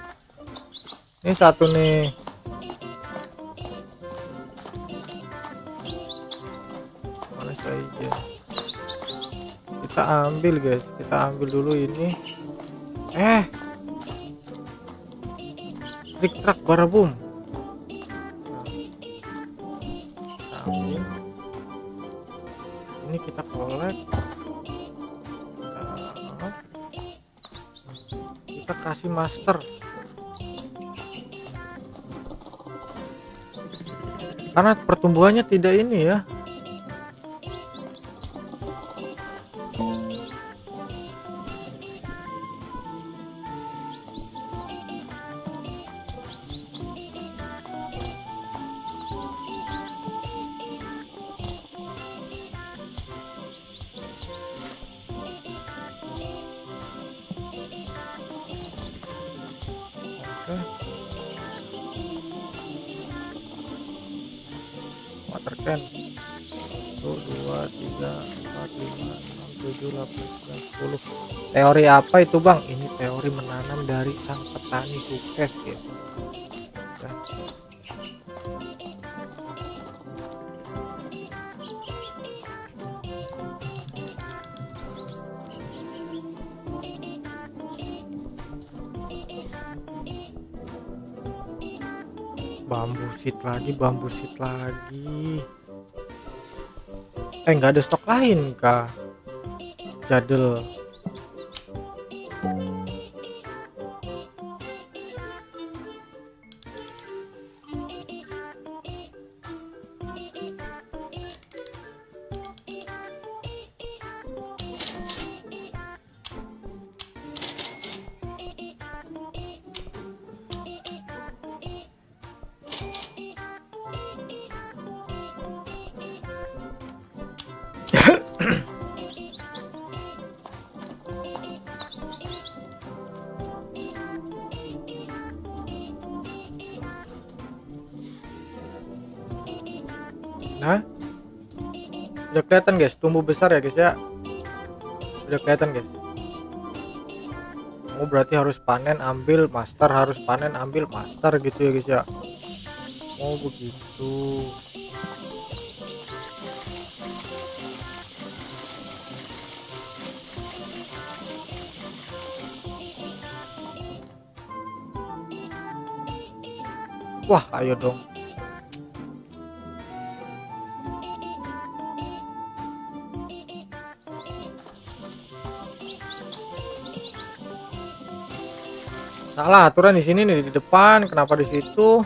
Ini satu nih. Mana saja. Kita ambil guys. Kita ambil dulu ini. Trik trak barabum. Kita ambil. Ini kita collect. Kita kasih master. Karena pertumbuhannya tidak ini ya. water can. 1 2 3 4 5 6 7 8 9 10. Teori apa itu bang? Ini teori menanam dari sang petani sukses ya. Ya. Bambu seed lagi. Nggak ada stok lain kah? Jadel. Nah, udah kelihatan guys, tumbuh besar ya guys ya. Udah kelihatan guys. Oh berarti harus panen ambil master, harus panen ambil master gitu ya guys ya. Oh begitu. Wah ayo dong. Salah aturan di sini nih di depan, kenapa di situ?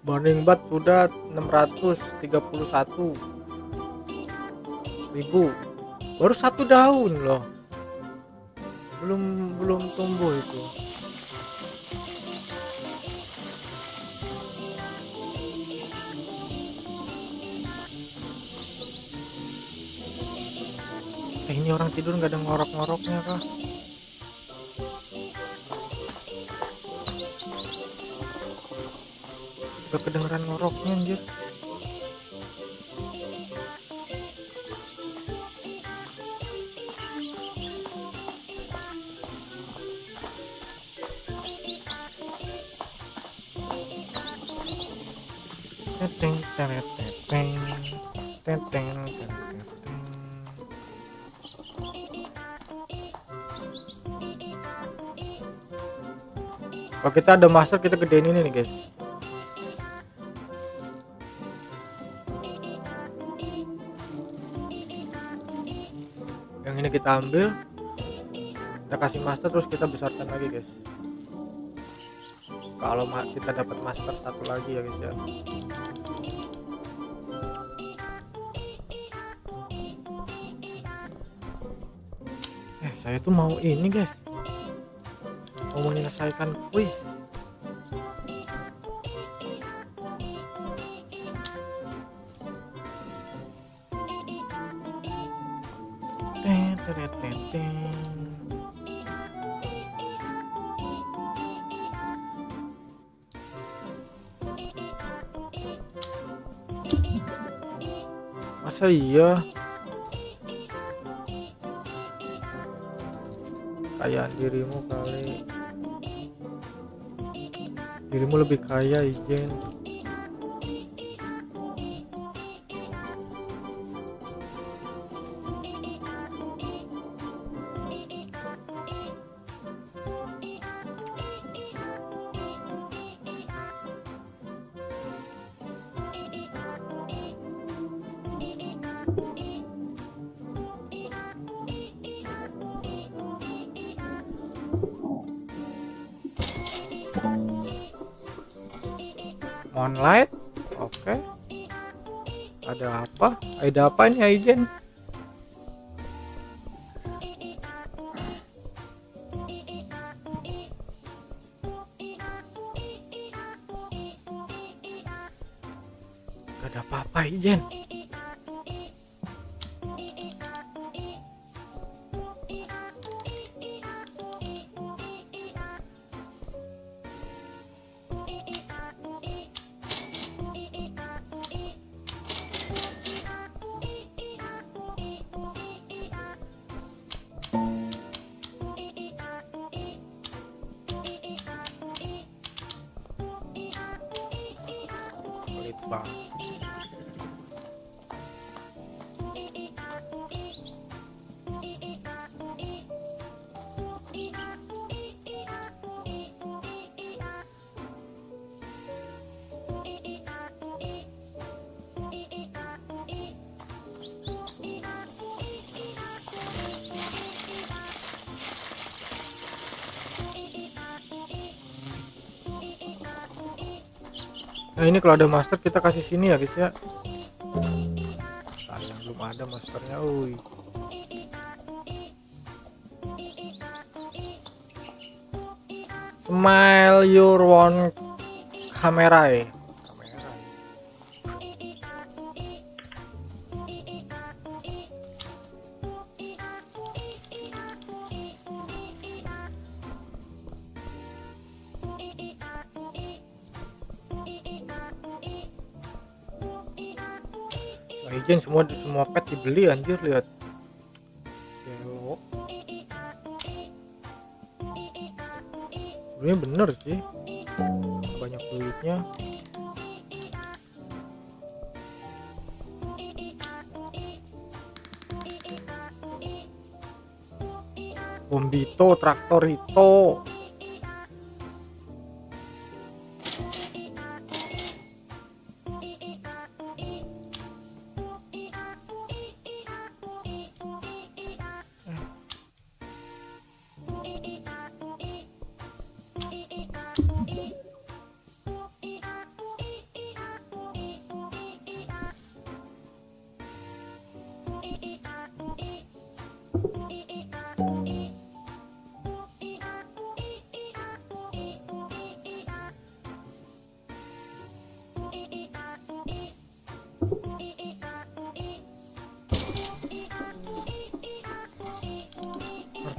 Burning bat sudah 631.000. Baru 1 daun loh. Belum tumbuh itu. Ini orang tidur nggak ada ngorok-ngoroknya kah? Gak kedengeran ngoroknya anjir. Teteng teret teteng teteng teteng. Kalau kita ada master kita gedein ini nih guys. Yang ini kita ambil, kita kasih master terus kita besarkan lagi guys. Kalau kita dapat master 1 lagi ya guys ya. Saya tuh mau ini guys, mau menyelesaikan kuis. Masa iya? Kayak dirimu kali. Dirimu lebih kaya Ijen. Moonlight, oke. Ada apa? Ada apa nih Aijen? Gak ada apa-apa Aijen. Pelit banget. Nah ini kalau ada master kita kasih sini ya guys ya. Sayang belum ada masternya. Uy. Smile your one kamera ya. Kamera. Agent semua pet dibeli anjir, lihat. Gelo. Sebenarnya bener sih. Banyak duitnya. Bombito, Traktorito.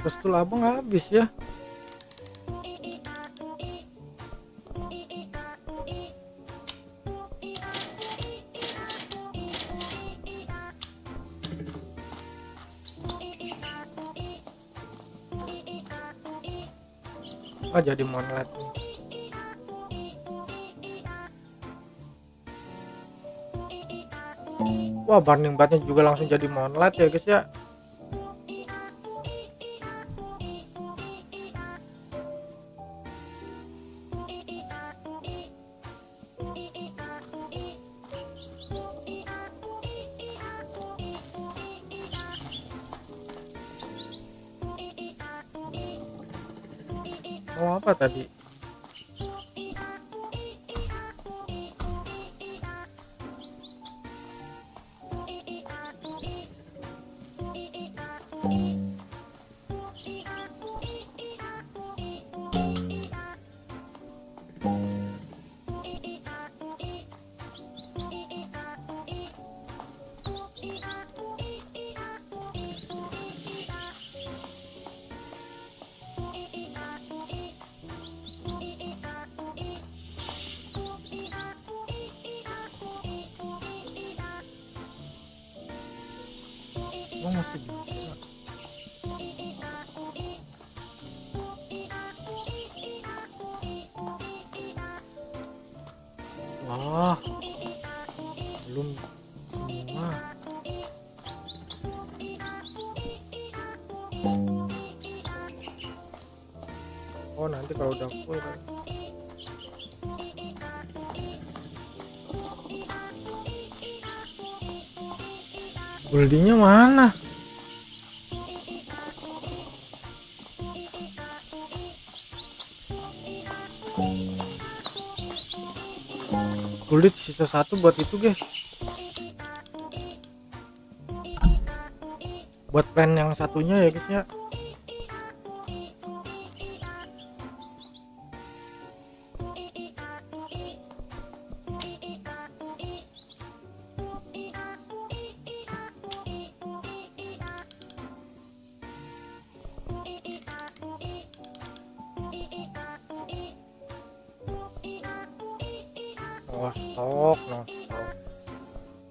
Pistol abang habis ya. Jadi monlet nih. Wah, burning batnya juga langsung jadi monlet ya guys ya. Mau apa tadi? Oh, masih bisa. Wah, belum semua. Oh, nanti kalau udah full kan. Buildingnya mana? Kulit sisa satu buat itu guys. Buat plan yang satunya ya guys ya.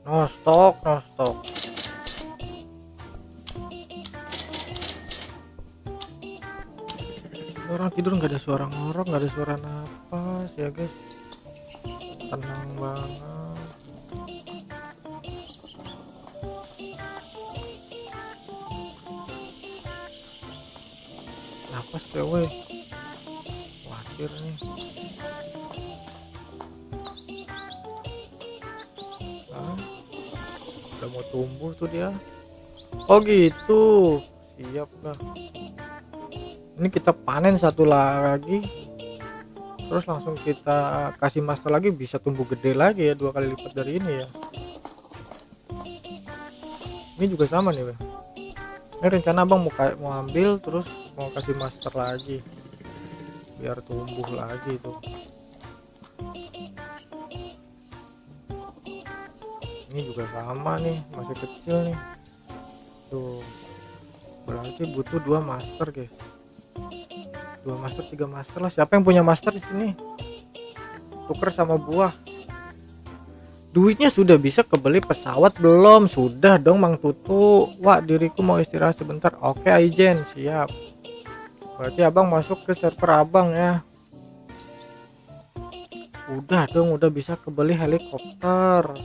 No stok. Orang tidur nggak ada suara ngorok, nggak ada suara napas ya guys, tenang banget. Napas cewek, khawatir nih. Ah, udah mau tumbuh tuh dia. Oh gitu, siap lah. Ini kita panen satu lagi, terus langsung kita kasih master lagi, bisa tumbuh gede lagi ya, 2 kali lipat dari ini ya. Ini juga sama nih, Bang. Ini rencana Bang mau ambil terus mau kasih master lagi biar tumbuh lagi tuh. Ini juga sama nih, masih kecil nih tuh, berarti butuh 2 master guys, 2 master 3 master lah. Siapa yang punya master di sini? Tuker sama buah. Duitnya sudah bisa kebeli pesawat belum? Sudah dong Mang Tutu. Wah, diriku mau istirahat sebentar. Oke Aijen, siap. Berarti abang masuk ke server abang ya. Udah dong, udah bisa kebeli helikopter.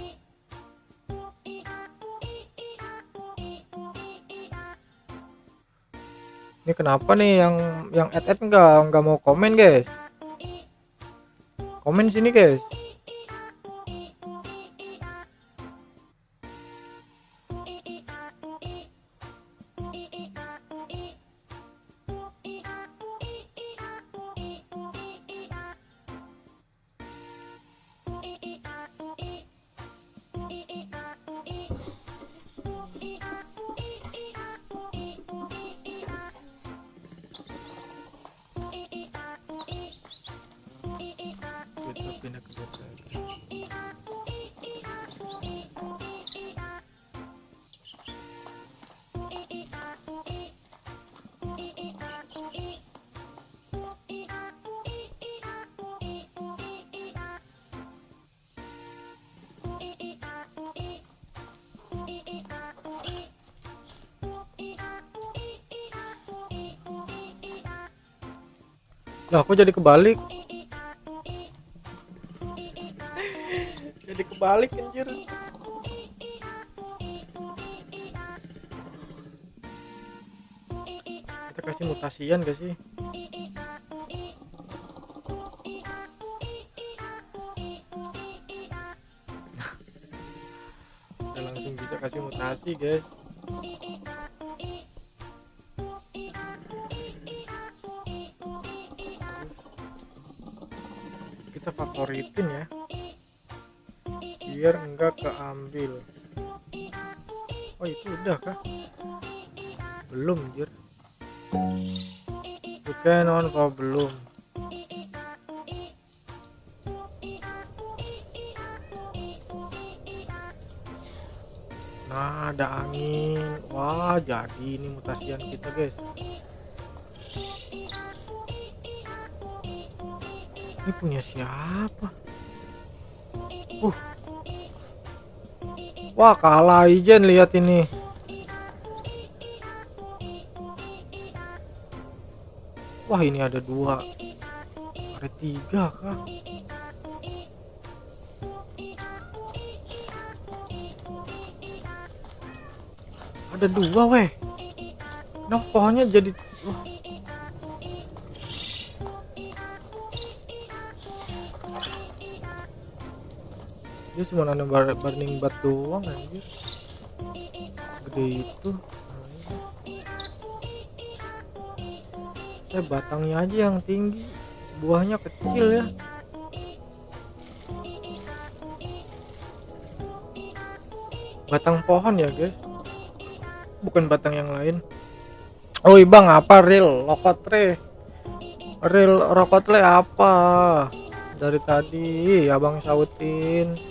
Ini kenapa nih yang add nggak mau komen guys? Komen sini guys. Kita pindah ke bot lagi. Lah aku jadi kebalik. Jadi kebalik anjir. Kita kasih mutasian gak sih? Kita langsung bisa kasih mutasi guys. Kita favoritin ya, biar enggak keambil. Oh itu udah kah? Belum jir. Oke non kau belum. Nah ada angin. Wah jadi ini mutasian kita guys. Ini punya siapa? Wah kalah Ijen, lihat ini. Wah ini ada 2, ada 3 kah? Ada 2 weh. Nah pohonnya jadi dia cuma ada burning bat doang anjir, gede itu. Saya batangnya aja yang tinggi, buahnya kecil ya. Batang pohon ya guys, bukan batang yang lain. Oh bang, apa real rokotre apa dari tadi abang sautin?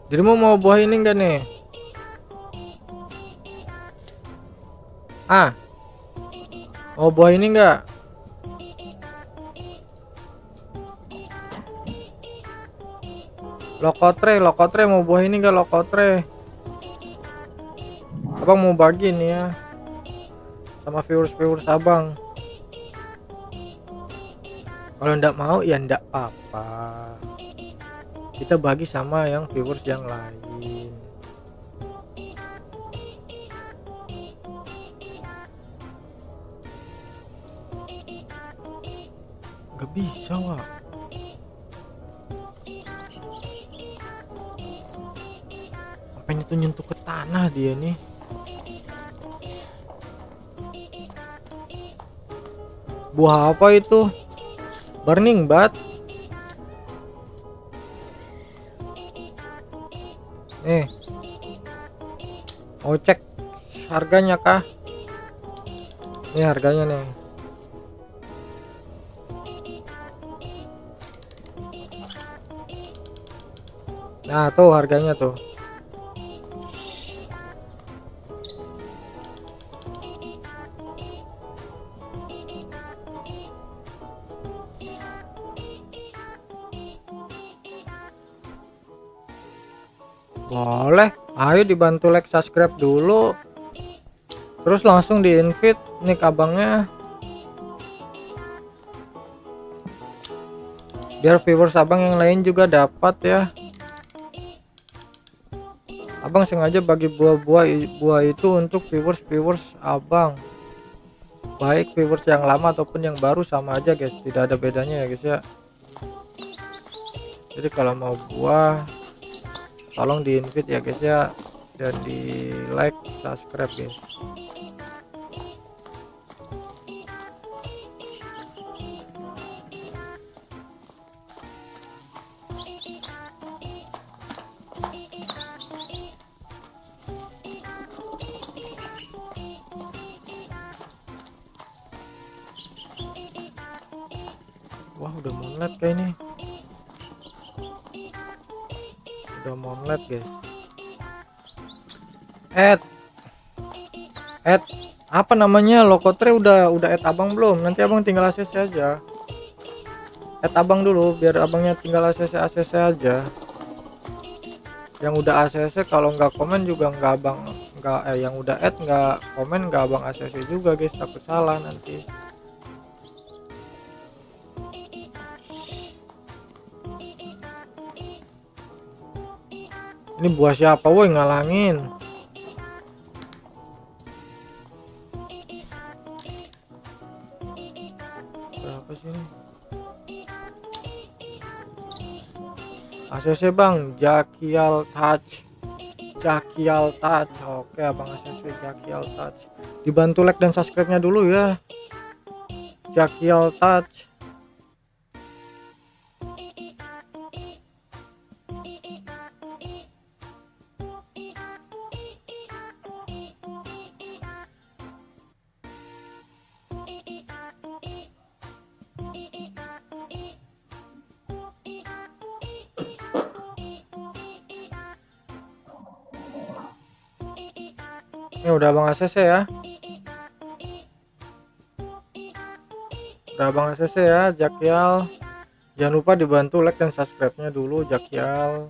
Dirimu mau buah ini enggak nih? Mau buah ini enggak? Lokotre mau buah ini enggak lokotre? Abang mau bagi nih ya sama viewers abang. Kalau ndak mau ya ndak apa-apa. Kita bagi sama yang viewers yang lain. Gak bisa, Wak. Sampai nyentuh ke tanah dia nih. Buah apa itu? Burning bat. Nih. Mau cek harganya kah? Ini harganya nih. Nah, tuh harganya tuh. Boleh, ayo dibantu like subscribe dulu. Terus langsung di invite nih abangnya. Biar viewers abang yang lain juga dapat ya. Abang sengaja bagi buah itu untuk viewers abang. Baik viewers yang lama ataupun yang baru sama aja guys, tidak ada bedanya ya guys ya. Jadi kalau mau buah tolong di invite ya guys ya, dan di like subscribe guys. Wah udah moonlight kayak ini. Udah moonlight guys. Add apa namanya, lokotre udah add abang belum? Nanti abang tinggal ACC aja. Add abang dulu biar abangnya tinggal ACC aja. Yang udah ACC kalau nggak komen juga nggak abang, yang udah add nggak komen nggak abang ACC juga guys, takut salah nanti. Ini buah siapa woi ngalangin? Berapa sih ini? ACC bang, Jakial Touch. Oke abang ACC Jakial Touch. Dibantu like dan subscribe-nya dulu ya. Jakial Touch. Ini udah abang ACC ya. Udah abang ACC ya, Jakial. Jangan lupa dibantu like dan subscribe-nya dulu Jakial.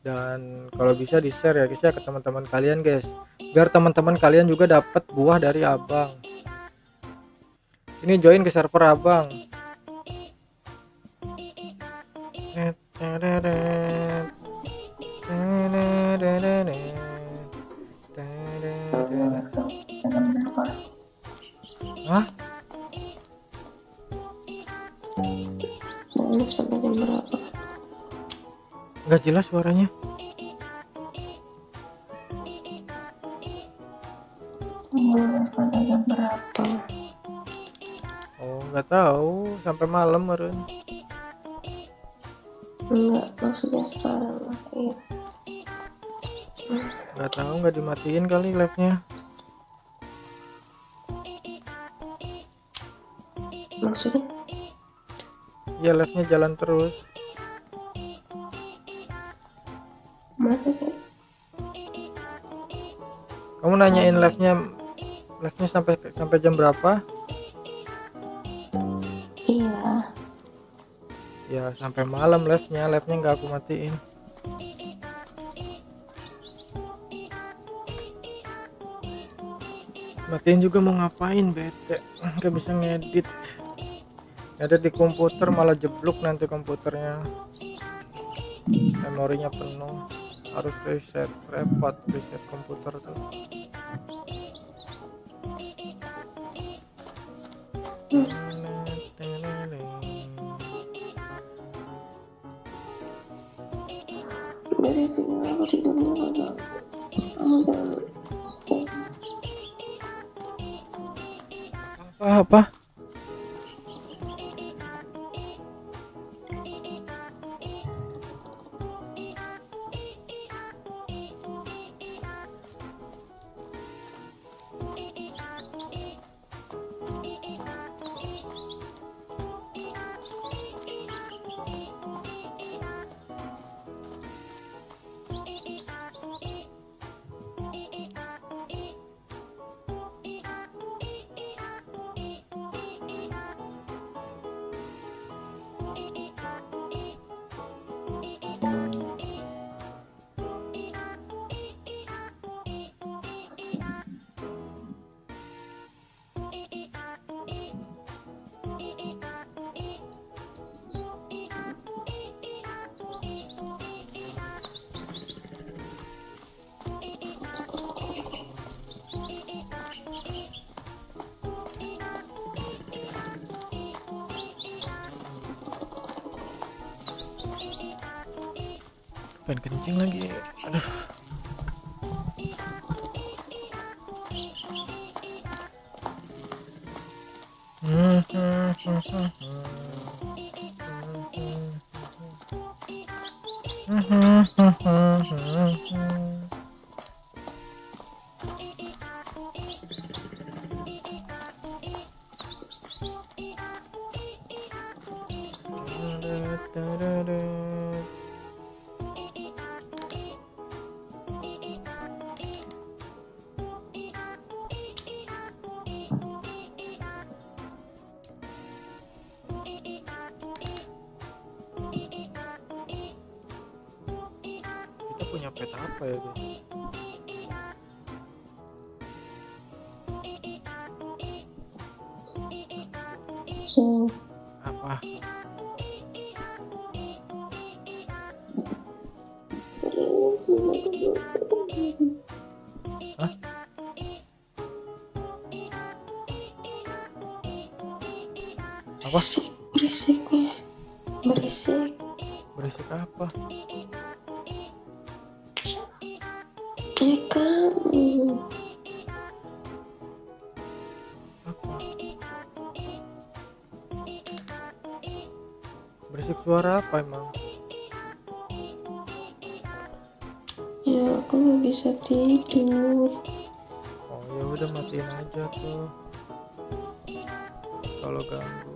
Dan kalau bisa di share ya guys ya ke teman-teman kalian guys. Biar teman-teman kalian juga dapat buah dari abang. Ini join ke server abang. Hah? Mau live sampai jam berapa? Nggak jelas suaranya. Mau live sampai jam berapa? Oh nggak tahu, sampai malam meren. Enggak, maksudnya sekarang lah. Iya. Nggak tahu, nggak dimatiin kali live-nya. Maksudnya? Ya live-nya jalan terus. Masa sih? Kamu nanyain live-nya sampai jam berapa? Ya sampai malam live-nya nggak aku matiin. Matiin juga mau ngapain, bete nggak bisa ngedit. Ngedit di komputer malah jeblok nanti komputernya, memorinya penuh, harus reset, repot reset komputer tuh. Berisik, aku tidur dulu dong. Apa? Pengen kencing lagi, aduh. Kita punya pet apa ya guys? So, Apa? Hah? Apa? berisiknya berisik. Berisik apa? Ya kamu. Apa? Berisik suara apa emang? Ya aku nggak bisa tidur. Oh ya udah matiin aja tuh. Kalau ganggu.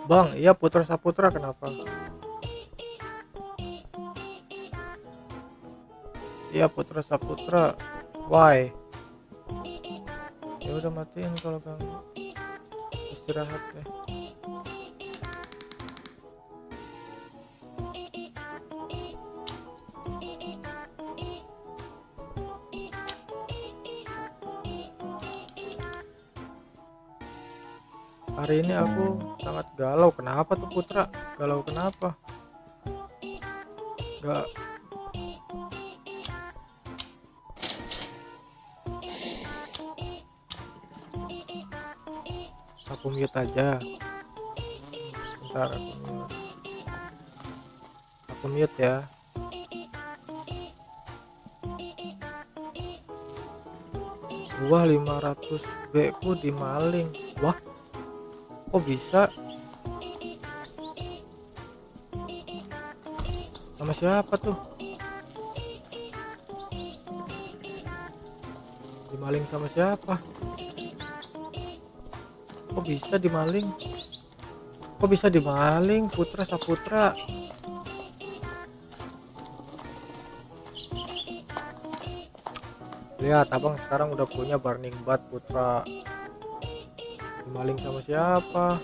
Bang, iya Putra Saputra kenapa? Iya Putra Saputra, why? Ya udah matiin kalau ganggu. Istirahat ya. Hari ini aku sangat galau. Kenapa tuh Putra? Galau kenapa? Gak. Aku mute aja. Bentar aku mute. Aku mute ya. Gua 500 B ku dimaling. Wah. Kok bisa? Sama siapa tuh? Dimaling sama siapa? Kok bisa dimaling? Kok bisa dimaling Putra Saputra? Lihat, abang sekarang udah punya Burning Bat Putra. Dimaling sama siapa?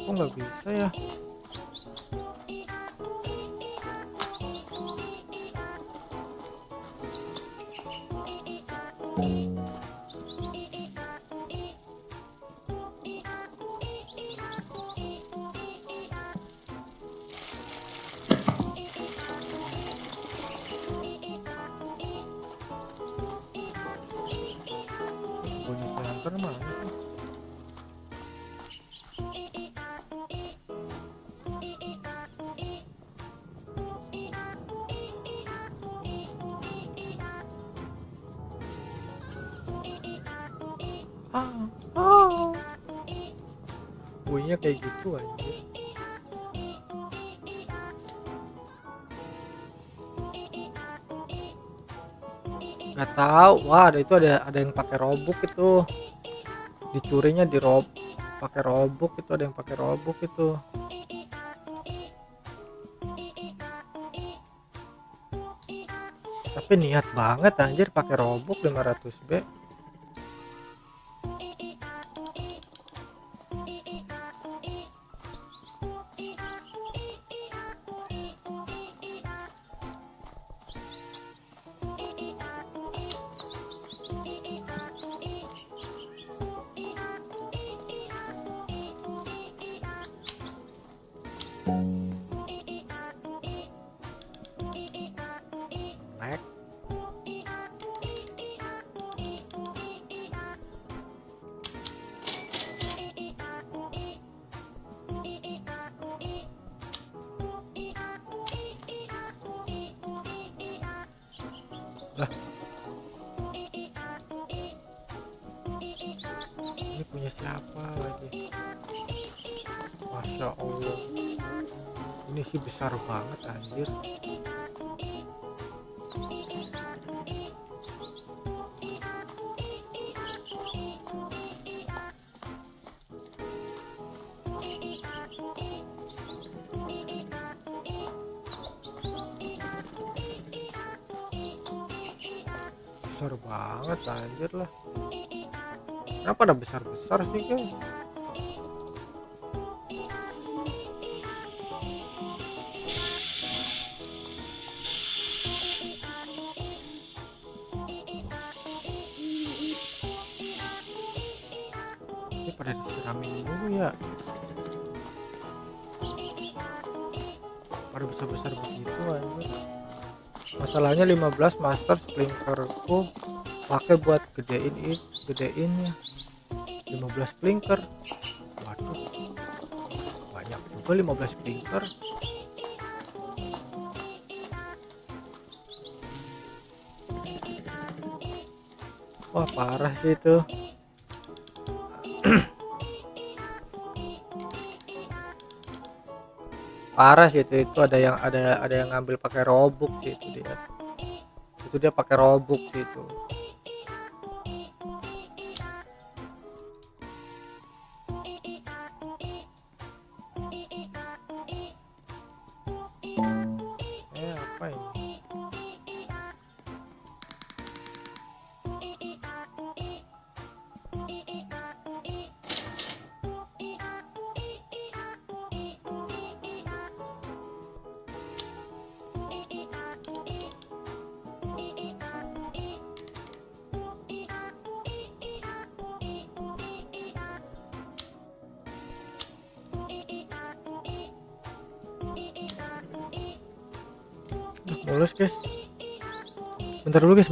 Kok nggak bisa ya? Punya si Hunter mana sih? Bunyinya kayak gitu anjir. Nggak tahu. Wah, ada yang pakai robuk itu. Dicurinya pakai robuk itu, ada yang pakai robuk itu. Tapi niat banget anjir pakai robuk 500B. Lag. Lah. Ini punya siapa lagi? Masya Allah. Ini sih besar banget anjir. Besar banget anjir lah. Kenapa ada besar-besar sih guys? Ini pada disiramin dulu ya. Pada besar-besar begitu anjir. Masalahnya 15 master splinterku pakai buat gedeinnya 15 splinter. Waduh, banyak juga 15 splinter. Wah, parah sih itu. Parah sih itu ada yang ngambil pakai robuk sih itu dia pakai robuk sih itu. Apa ini? Mulus guys. Bentar dulu guys.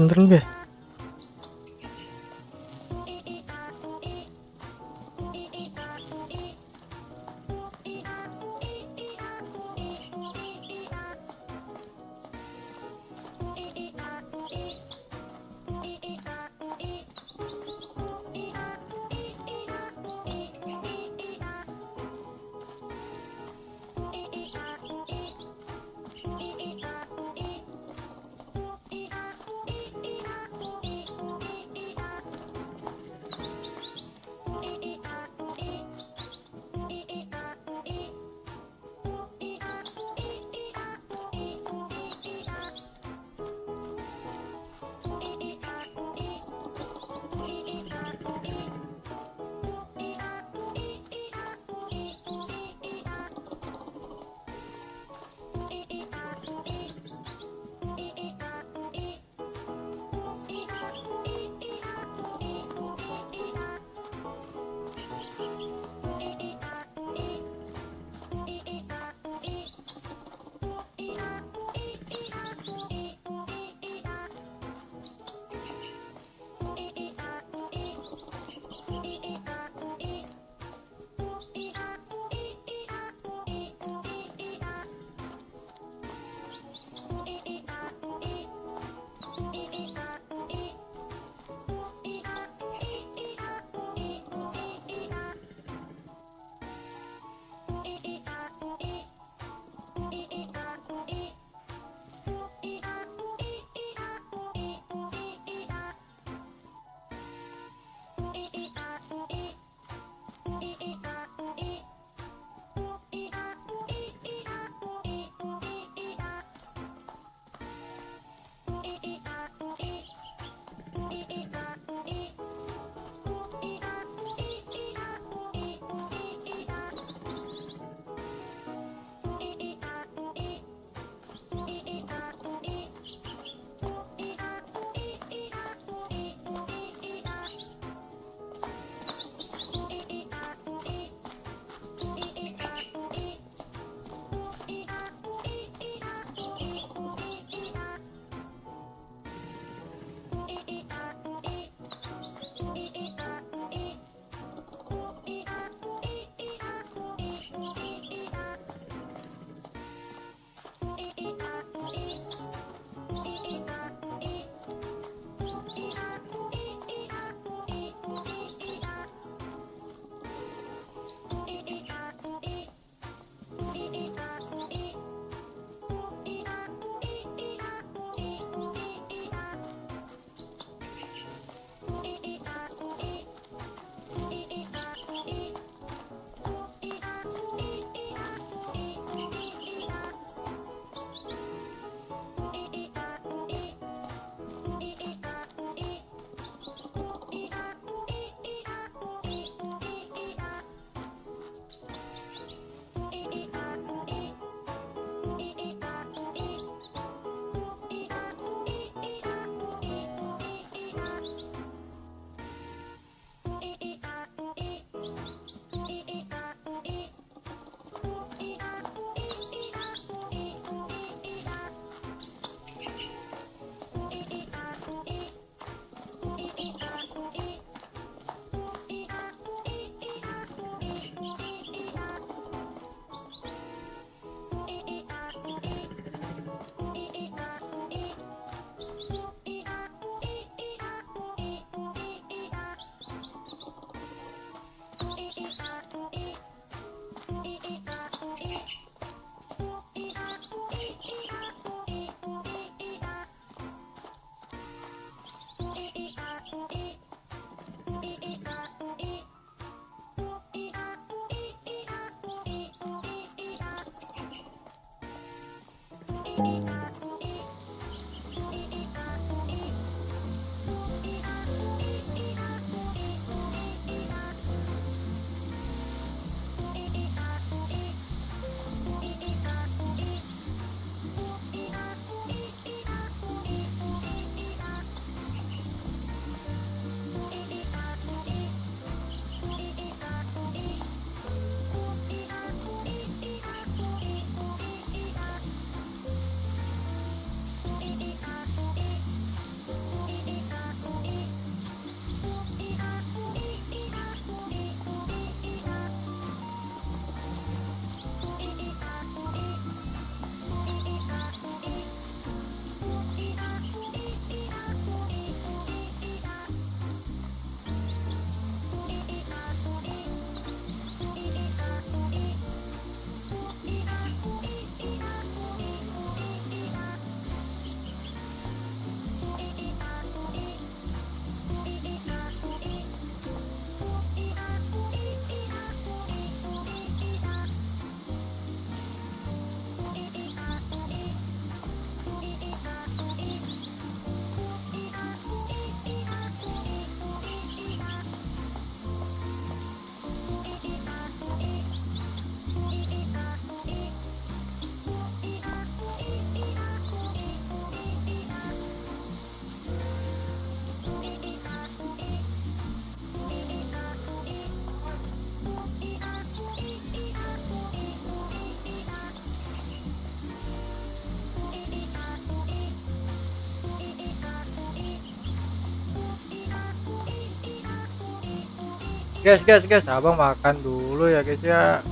Guys, abang makan dulu ya guys ya.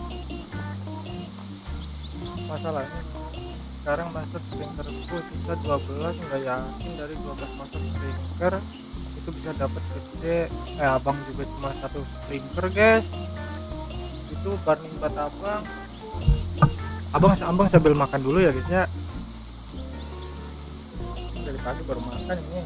Masalahnya sekarang master sprinterku sisa 12, nggak yakin dari 12 master sprinter itu bisa dapat gede. Abang juga cuma satu sprinter guys, itu burning buat abang sambil makan dulu ya guys ya, dari pagi baru makan ini.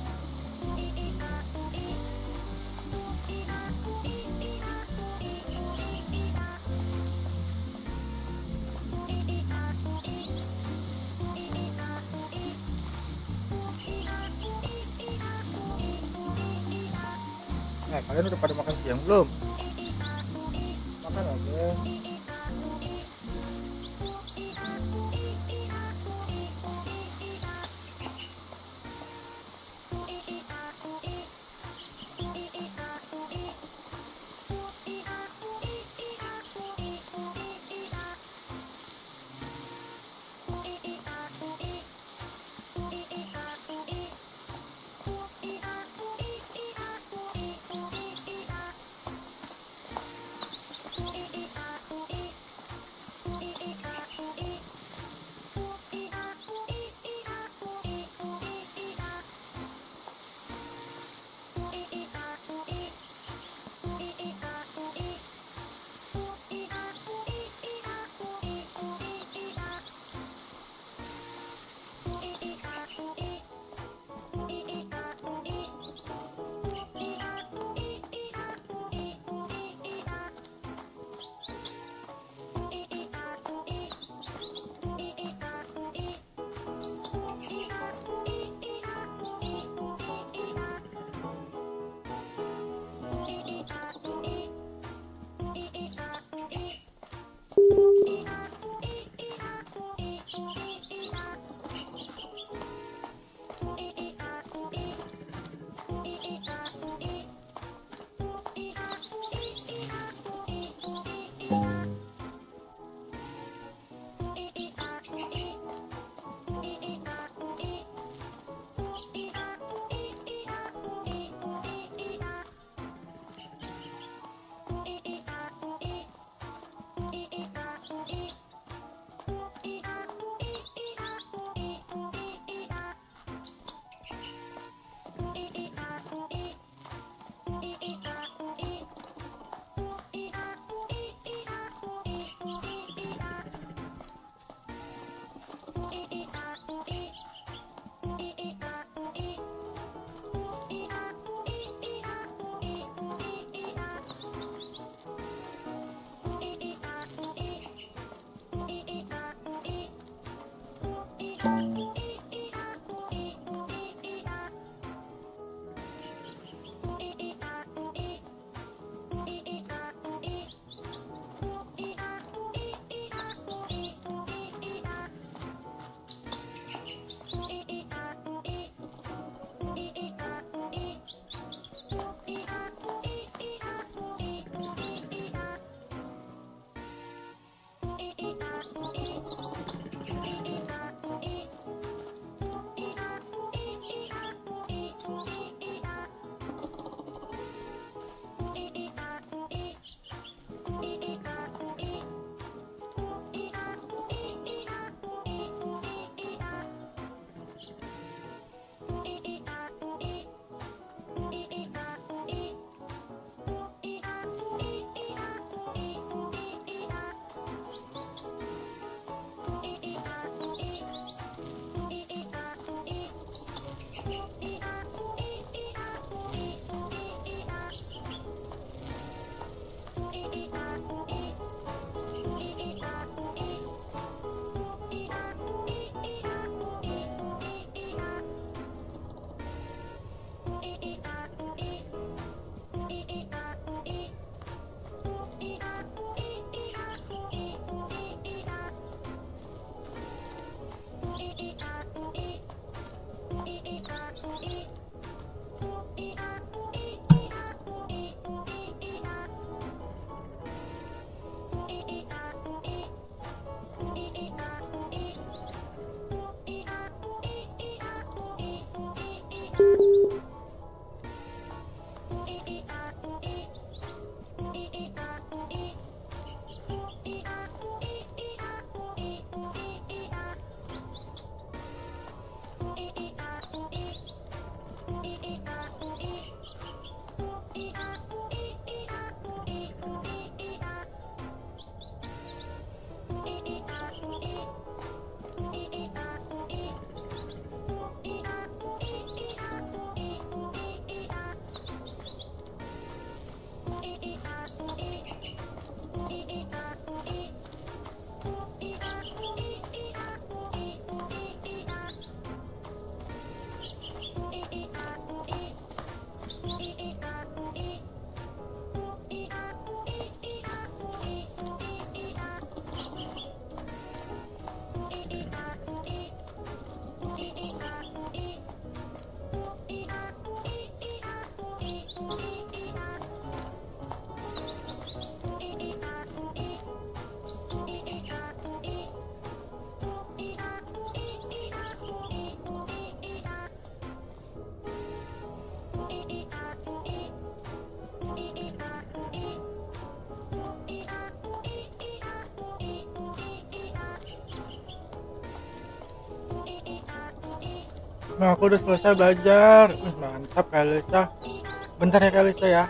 Kalian udah pada makan siang belum? Makan aja. Nah, aku udah selesai belajar. Mantap Kalisa. Bentar ya Kalisa ya.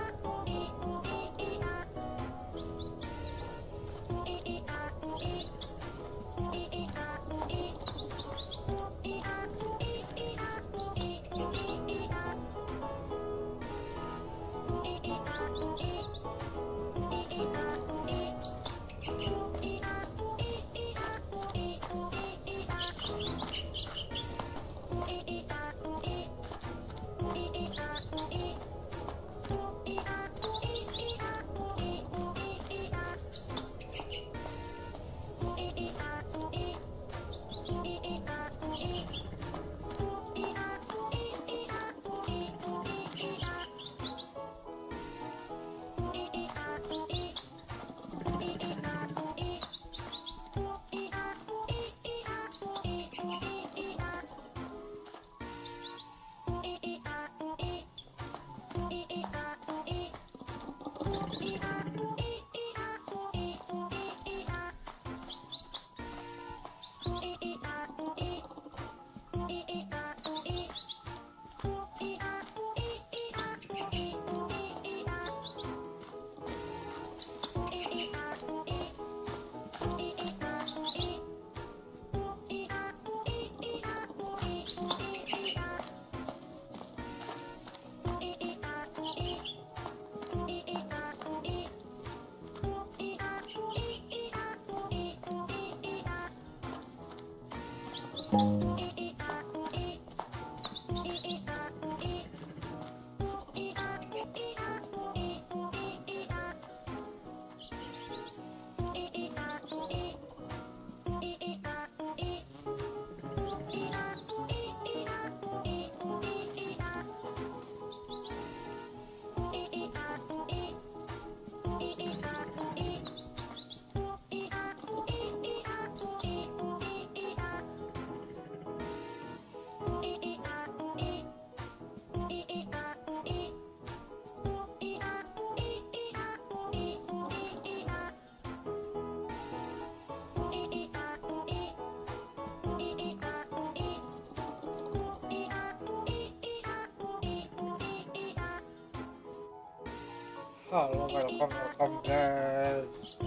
Halo, welcome guys.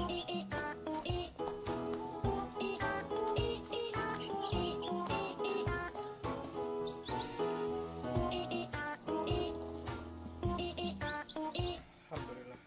Alhamdulillah.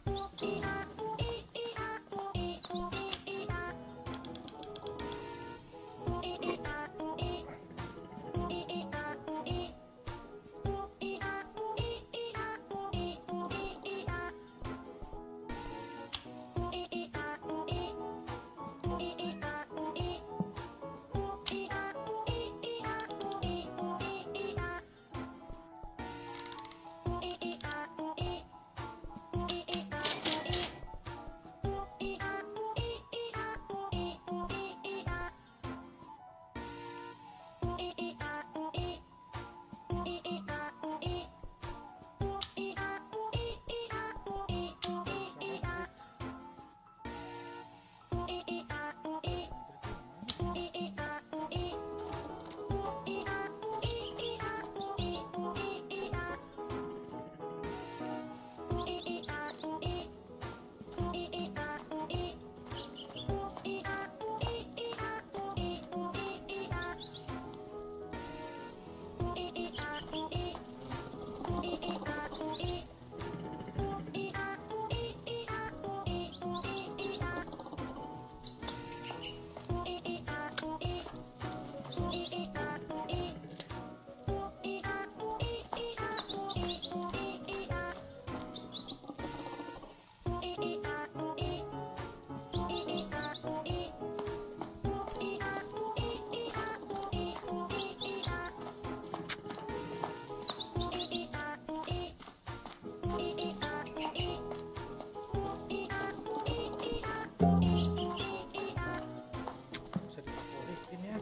Bisa difavoritin ya.